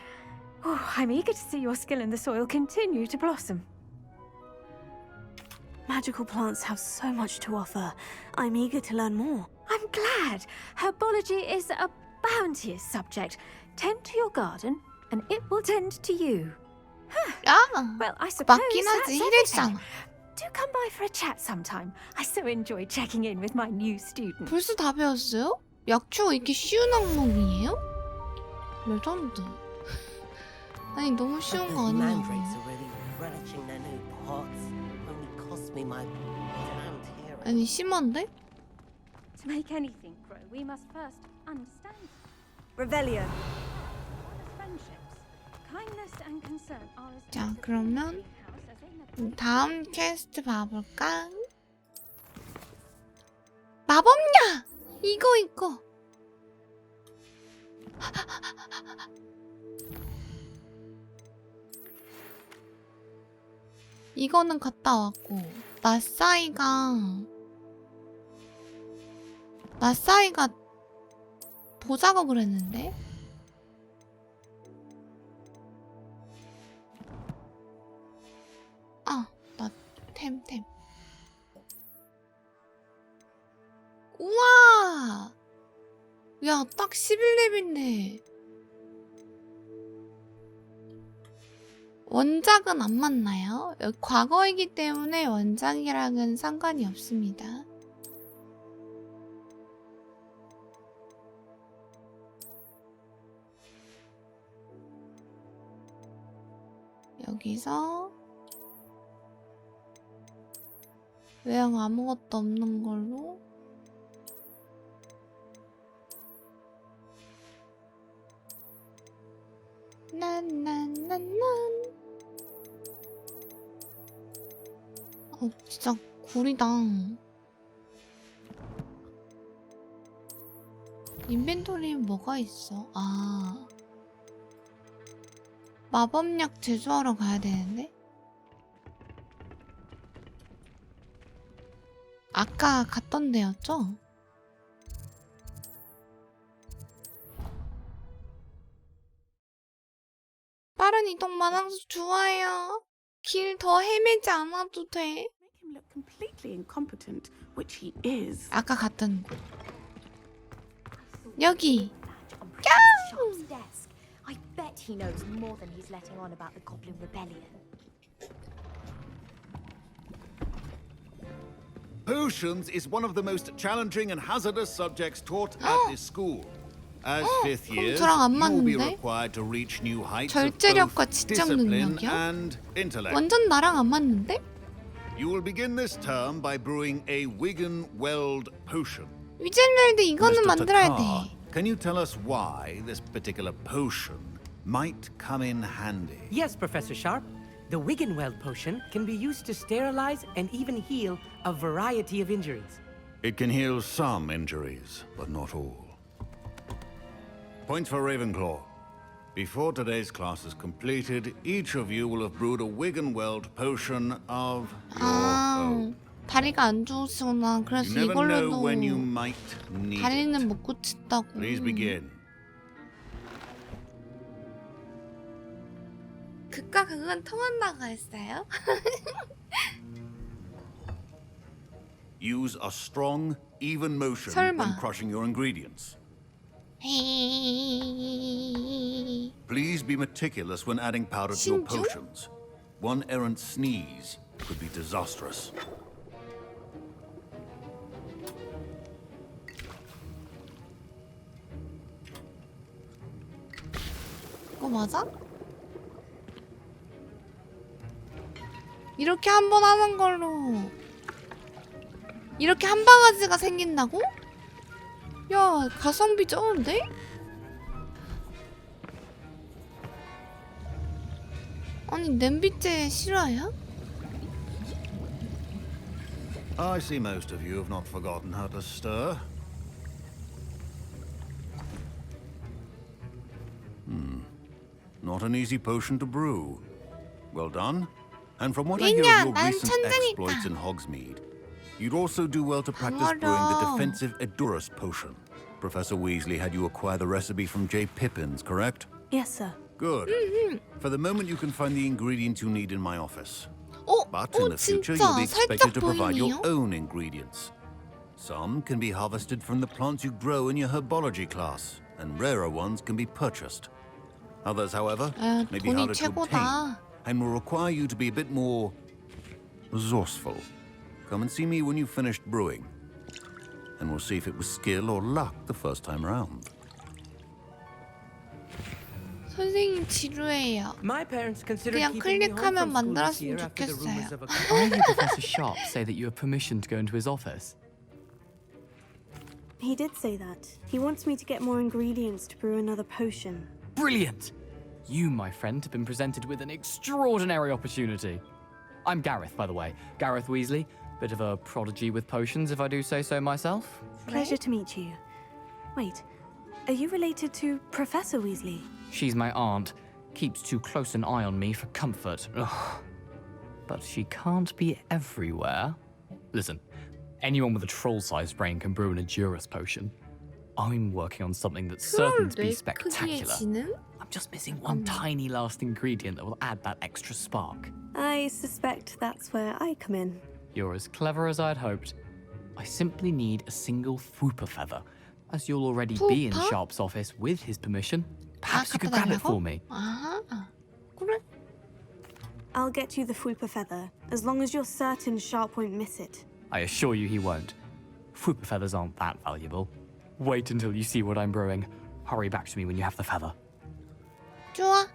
I'm eager to see your skill in the soil continue to blossom. Magical plants have so much to offer. I'm eager to learn more. I'm glad. Herbology is a bounteous subject. Tend to your garden, and it will tend to you. Well, I suppose 맞긴 that's 하지. everything. 히레시잖아. Do come by for a chat sometime. I so enjoy checking in with my new students. 벌써 다 배웠어요? 약초가 이렇게 쉬운 항목이에요? 레전드. 아니, 너무 쉬운 거 아니냐고. 아니, 심한데? To make anything grow, we must first understand Revelio. friendships. Kindness and concern are as 자, 그러면 다음 퀘스트 봐볼까? 마법냐! 이거. 이거는 갔다 왔고, 나사이가 보자고 그랬는데? 나 템. 우와! 야, 딱 11렙인데. 원작은 안 맞나요? 과거이기 때문에 원작이랑은 상관이 없습니다. 여기서 외형 아무것도 없는 걸로 진짜 구리다. 인벤토리에 뭐가 있어? 마법약 제조하러 가야 되는데? 아까 갔던 데였죠? 빠른 이동만 항상 좋아요. 길 더 헤매지 않아도 돼. Completely incompetent, which he is. 아까 갔던 곳. 여기. Sharp's desk. I bet he knows more than he's letting on about the Goblin Rebellion. Potions is one of the most challenging and hazardous subjects taught at this school. As fifth years, you will be required to reach new heights of both discipline and intellect. 완전 나랑 안 맞는데? You will begin this term by brewing a Wiggenweld potion. 위젤웰드 이거는 만들어야 돼. Can you tell us why this particular potion might come in handy? Yes, Professor Sharp. The Wiggenweld potion can be used to sterilize and even heal a variety of injuries. It can heal some injuries, but not all. Points for Ravenclaw. Before today's class is completed, each of you will have brewed a Wiggenweld potion of your own. 다리가 안 좋으시구나. 그래서 You never know 이걸로도 when you might need 다리는 it. 못 고친다고. Please begin. 극과 극은 통한다고 했어요? Use a strong, even motion 설마. when crushing your ingredients. Please be meticulous when adding powder to your 신중? potions. One errant sneeze could be disastrous. 이거 맞아? 이렇게 한 번 하는 걸로 이렇게 한 바가지가 생긴다고? 야, 가성비 쩌는데? 아니, 냄비째 실화야? I see most of you have not forgotten how to stir. Not an easy potion to brew. Well done. And from what I hear of your recent exploits in Hogsmeade, you'd also do well to practice brewing the defensive Edurus potion. Professor Weasley had you acquire the recipe from J. Pippin's, correct? Yes, sir. Good. For the moment, you can find the ingredients you need in my office. But in the future, 진짜 you'll be expected to 살짝 provide your 보이네요? own ingredients. Some can be harvested from the plants you grow in your herbology class, and rarer ones can be purchased. Others, however, may be 돈이 harder to obtain, 최고다. and will require you to be a bit more resourceful. Come and see me when you've finished brewing, and we'll see if it was skill or luck the first time round. 선생님 지루해요. My parents considered 그냥 keeping me home 클릭하면 from school this 만들었으면 year after the rumors 좋겠어요. of a... I heard Professor Sharp say that you have permission to go into his office. He did say that. He wants me to get more ingredients to brew another potion. Brilliant! You, my friend, have been presented with an extraordinary opportunity. I'm Gareth, by the way. Gareth Weasley. Bit of a prodigy with potions, if I do say so myself. Pleasure to meet you. Wait, are you related to Professor Weasley? She's my aunt. Keeps too close an eye on me for comfort. Ugh. But she can't be everywhere. Listen, anyone with a troll-sized brain can brew an Edurus potion. I'm working on something that's certain to be spectacular. I'm just missing one tiny last ingredient that will add that extra spark. I suspect that's where I come in. You're as clever as I'd hoped. I simply need a single Fwooper feather. As you'll already be in Sharp's office with his permission, perhaps you could grab it for me. 그래? I'll get you the Fwooper feather, as long as you're certain Sharp won't miss it. I assure you he won't. Fwooper feathers aren't that valuable. Wait until you see what I'm brewing. Hurry back to me when you have the feather. 좋아.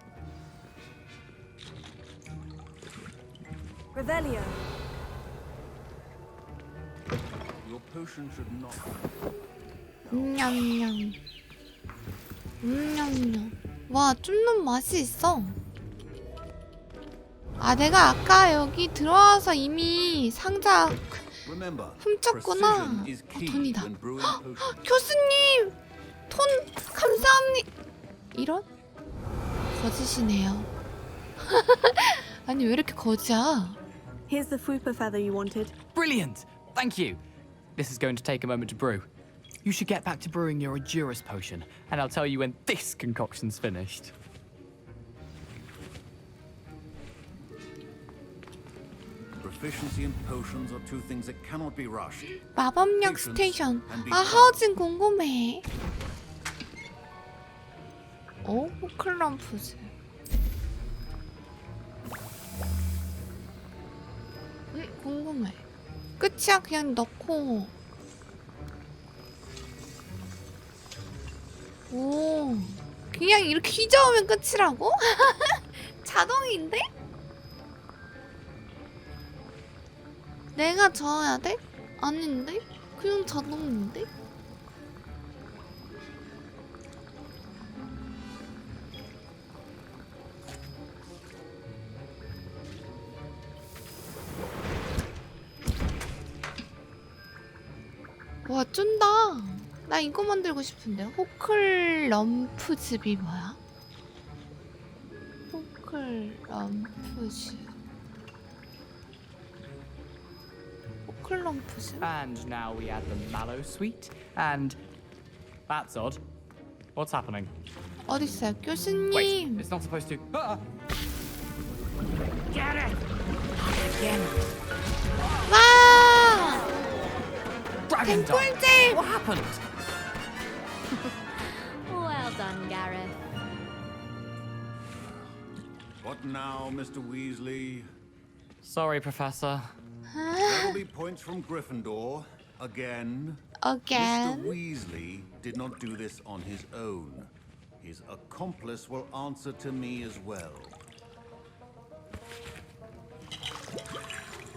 Revelio. Your potion should not. 냠냠. 와, 쫌는 맛이 있어. 아, 내가 아까 여기 들어와서 이미 상자 훔쳤구나. 돈이다. 교수님! 돈 감사합니다. 이런? 거짓이네요. 아니, 왜 이렇게 거지야? Here's the Fwooper feather you wanted. Brilliant! Thank you. This is going to take a moment to brew. You should get back to brewing your Edurus potion, and I'll tell you when this concoction's finished. Proficiency and potions are two things that cannot be rushed. 마법력 스테이션. 아, 하우징 궁금해. 오, 클럼프즈. 궁금해. 끝이야? 그냥 넣고. 오, 그냥 이렇게 휘저으면 끝이라고? 자동인데? 내가 저어야 돼? 아닌데? 그냥 자동인데? 와 쩐다. 나 이거 만들고 싶은데. 호클 럼프즙이 뭐야? 호클 럼프즙. 호클 럼프즙? And now we add the mallow sweet, and that's odd. What's happening? 어딨어요, 교수님? Wait, it's not supposed to. Get it! Again. 와! Dragon Dog! 꿀잼! What happened? Well done, Gareth. What now, Mr. Weasley? Sorry, Professor. There'll be points from Gryffindor. Again. Again? Mr. Weasley did not do this on his own. His accomplice will answer to me as well.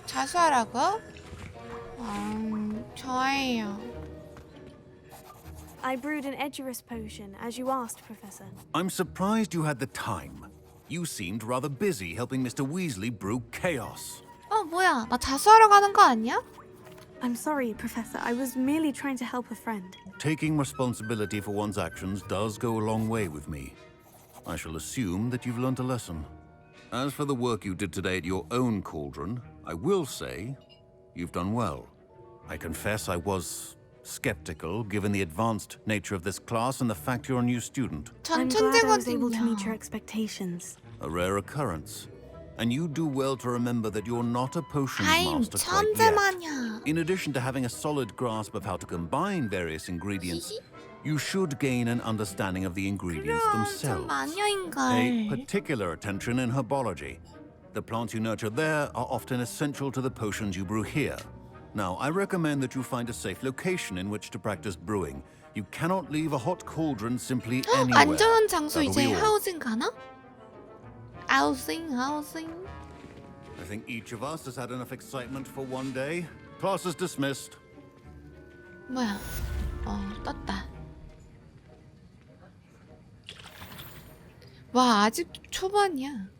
자수하라고? 좋아해요. I brewed an Edurus potion, as you asked, Professor. I'm surprised you had the time. You seemed rather busy helping Mr. Weasley brew chaos. 뭐야? 나 자수하러 가는 거 아니야? I'm sorry, Professor. I was merely trying to help a friend. Taking responsibility for one's actions does go a long way with me. I shall assume that you've learnt a lesson. As for the work you did today at your own cauldron, I will say you've done well. I confess I was skeptical given the advanced nature of this class and the fact you're a new student. I'm glad I was able to meet your expectations. A rare occurrence. And you do well to remember that you're not a potions master quite yet. 천재마녀. In addition to having a solid grasp of how to combine various ingredients, you should gain an understanding of the ingredients themselves. Pay particular attention in herbology. The plants you nurture there are often essential to the potions you brew here. Now, I recommend that you find a safe location in which to practice brewing. You cannot leave a hot cauldron simply anywhere. 안전한 장소 That'll 이제 be all. 하우징 가나? 하우징. I think each of us has had enough excitement for one day. Class is dismissed. 뭐야? 떴다. 와, 아직 초반이야.